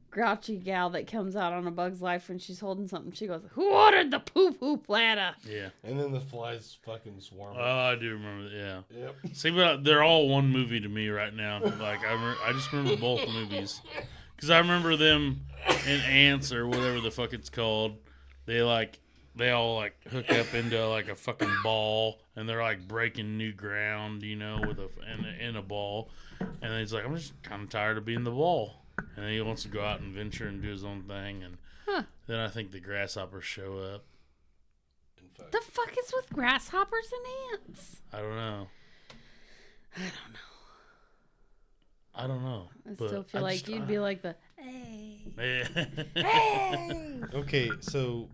grouchy gal that comes out on A Bug's Life when she's holding something. She goes, "Who ordered the poo-poo platter?" Yeah. And then the flies fucking swarm. Oh, I do remember that, yeah. Yep. See, but they're all one movie to me right now. Like, I just remember both movies. Because I remember them in Ants or whatever the fuck it's called. They all like hook up into like a fucking ball, and they're like breaking new ground, you know, with in a ball. And then he's like, I'm just kind of tired of being the ball, and then he wants to go out and venture and do his own thing. And then I think the grasshoppers show up. The fuck is with grasshoppers and ants? I don't know. I But still feel like you'd be like the hey. Hey. Okay, so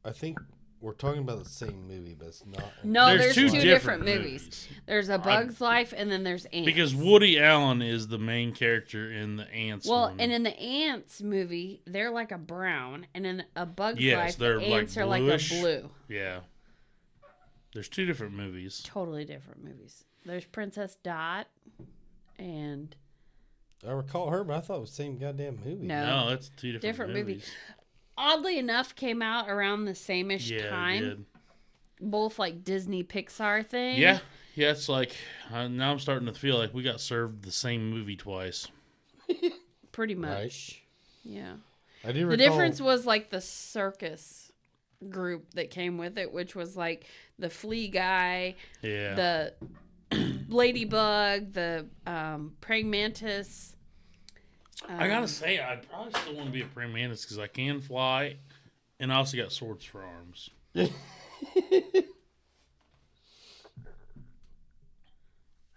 I think we're talking about the same movie, but it's not. No, there's two two different different movies. There's A Bug's Life and then there's Ants. Because Woody Allen is the main character in the Ants Well, one. and in the Ants movie, they're like a brown, and in A Bug's Yes, Life, they're the like ants are like a bluish. blue. Yeah. There's two different movies. Totally different movies. There's Princess Dot, and I recall her, but I thought it was the same goddamn movie. No. No, that's two different movie. movies. Oddly enough, came out around the same-ish Yeah, time. it did. Both like Disney Pixar thing. Yeah. Yeah, it's like, now I'm starting to feel like we got served the same movie twice. Pretty much. Right. Yeah. I do The recall. difference was like the circus group that came with it, which was like the flea guy, Yeah. the ladybug, the praying mantis. I gotta say, I'd probably still want to be a praying mantis because I can fly, and I also got swords for arms.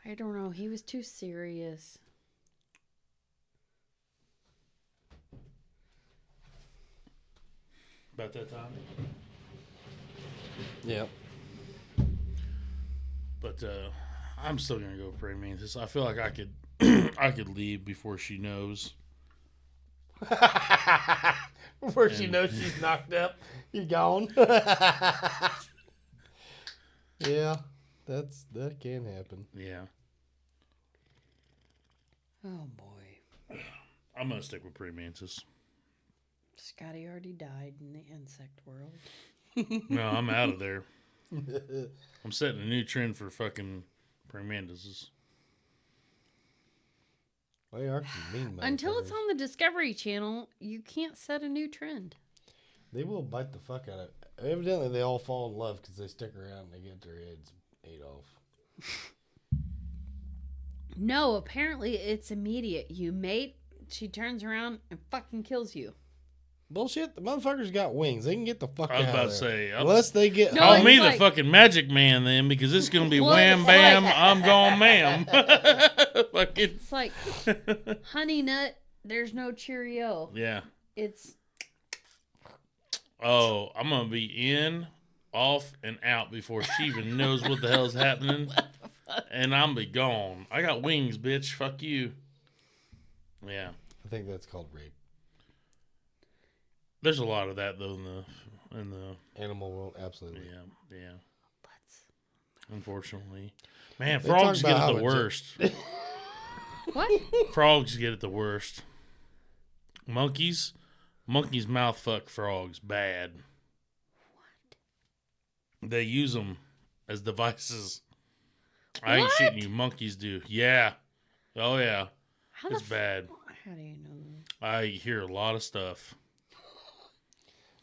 I don't know. He was too serious. About that time? Yep. But I'm still gonna go praying mantis. I feel like I could I could leave before she knows. Before she knows she's knocked up, you're gone. Yeah, that can happen. Yeah. Oh boy. I'm gonna stick with praying mantis. Scotty already died in the insect world. No, I'm out of there. I'm setting a new trend for fucking praying mantises. They are mean. Until it's on the Discovery Channel, you can't set a new trend. They will bite the fuck out of it. Evidently, they all fall in love because they stick around and they get their heads ate off. No, apparently it's immediate. You mate, she turns around and fucking kills you. Bullshit. The motherfuckers got wings. They can get the fuck I was out about of to there. say, Unless they get No, call it's me like- the fucking magic man then, because it's gonna be Well, wham it's bam, like- I'm gone ma'am. Fucking It's like Honey Nut, there's no Cheerio. yeah. It's Oh, I'm gonna be in, off, and out before she even knows what the hell's happening, and I'm be gone. I got wings, bitch. Fuck you. Yeah. I think that's called rape. There's a lot of that though in the Animal world, absolutely. yeah. let's Unfortunately, man, They frogs talk get about it how the it worst. what? Frogs get it the worst. Monkeys mouth fuck frogs bad. What? They use them as devices. I ain't What? shitting you. Monkeys do. Yeah. Oh yeah. How It's bad. How do you know that? I hear a lot of stuff.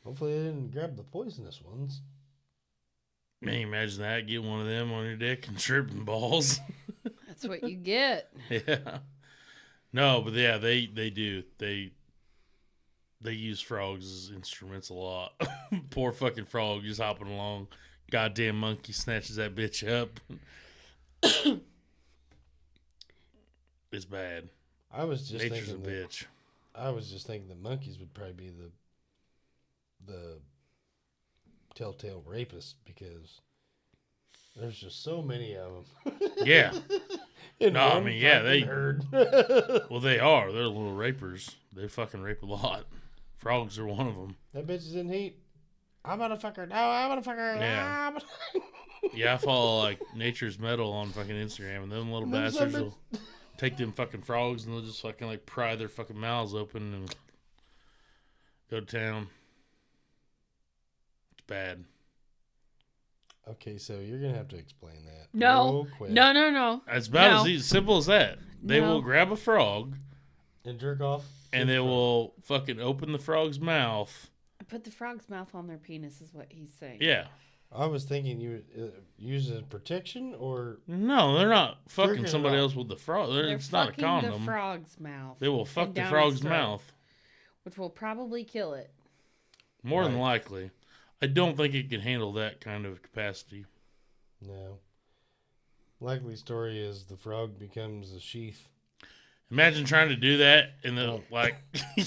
Hopefully, they didn't grab the poisonous ones. Man, you imagine that? Get one of them on your dick and tripping balls. That's what you get. Yeah. No, but yeah, they do. They use frogs as instruments a lot. Poor fucking frog just hopping along. Goddamn monkey snatches that bitch up. It's bad. I was just Nature's a thinking that, bitch. I was just thinking that monkeys would probably be the telltale rapist because there's just so many of them. Yeah. In No, I one mean, yeah, fucking they- herd. Well, they are. They're little rapers. They fucking rape a lot. Frogs are one of them. That bitch is in heat. I'm gonna fuck her. No, I'm gonna fuck her. Yeah. I'm gonna- Yeah, I follow like Nature's Metal on fucking Instagram, and them little Them bastards son will take them fucking frogs and they'll just fucking like pry their fucking mouths open and go to town. It's bad. Okay, so you're gonna have to explain that. No. real quick. No. It's about No. as easy, simple as that. They No. will grab a frog And jerk off. and they will fucking open the frog's mouth. Put the frog's mouth on their penis is what he's saying. Yeah. I was thinking you would use it as protection or No, they're not fucking Jerking it somebody off. else with the frog. They're It's not a fucking condom. the frog's mouth. They will fuck and the down frog's its throat, mouth. which will probably kill it. More than Right. likely. I don't think it can handle that kind of capacity. no. Likely story is the frog becomes a sheath. Imagine trying to do that and then like We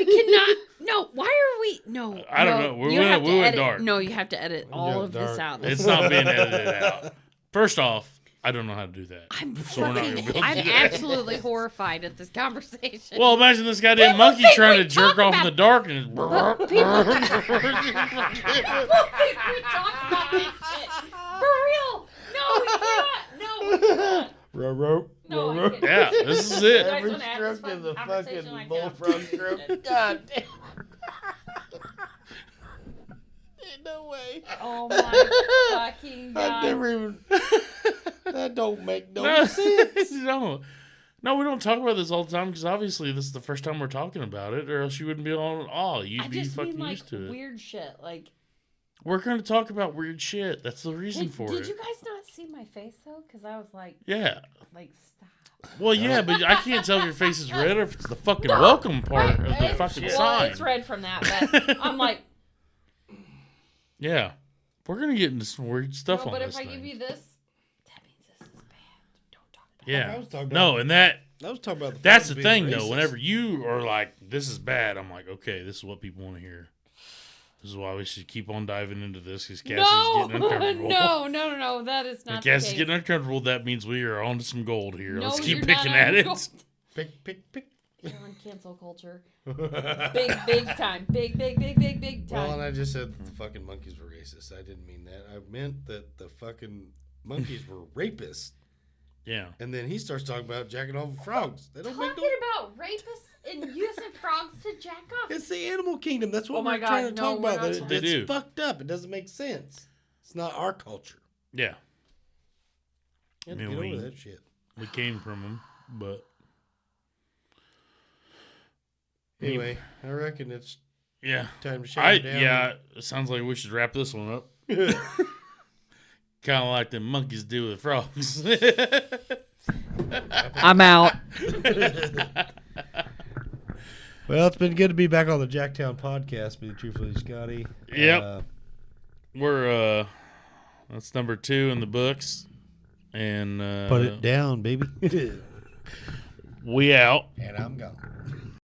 cannot. No. Why are we? No. I don't no, know. We you went- have to we went edit- dark. No, you have to edit all Yeah, of this dark. out. it's not being edited out. First off, I don't know how to do that. I'm So we're not gonna be able to I'm do that. absolutely horrified at this conversation. Well, imagine this goddamn People monkey think trying we to jerk talk off in about- the dark and it's But people think we talk about this shit. For real. No, we cannot. No, we cannot. Rope. No, I can't. yeah, this is You it. guys Every wanna have this stroke is a conversation fucking like bullfrog that? stroke. God damn. Ain't no way. Oh my fucking I god. never even. That don't make no, No, sense. no, we don't talk about this all the time because obviously this is the first time we're talking about it, or else you wouldn't be on at all. You'd I be just fucking mean like used to it. weird shit. Like, We're going to talk about weird shit. That's the reason for did it. you guys not see my face though? Because I was like, Yeah. stop. Well, yeah, but I can't tell if your face is red or if it's the fucking welcome part of the fucking Well, sign. it's red from that, but I'm like, Yeah. We're going to get into some weird stuff no, on but this if I thing. give you this, that means this is bad. Don't talk about Yeah. I was talking No, and that I was talking about the that's the frogs thing being though. racist. Whenever you are like, this is bad, I'm like, okay, this is what people want to hear. This is why we should keep on diving into this because Cassie's getting uncomfortable. No. That is not If the Cassie's case. getting uncomfortable. That means we are on to some gold here. No, Let's keep you're not picking on at it. gold. Pick. You're on cancel culture. Big time. Big time. Well, and I just said that the fucking monkeys were racist. I didn't mean that. I meant that the fucking monkeys were rapists. Yeah. And then he starts talking about jacking off with frogs. They don't make Talking no... about rapists and using frogs to jack off. It's the animal kingdom. That's what Oh my we're God, trying to no, talk we're about. not That talking- They do. It's fucked up. It doesn't make sense. It's not our culture. Yeah. You have Yeah, to get we- over that shit. We came from them, but Anyway, I reckon it's yeah. time to shut it down. Yeah, it sounds like we should wrap this one up. Kind of like the monkeys do with frogs. I'm out. Well, it's been good to be back on the Jacktown podcast, be truthfully Scotty. Yep. We're that's number 2 in the books, and Put it down, baby. we out. And I'm gone.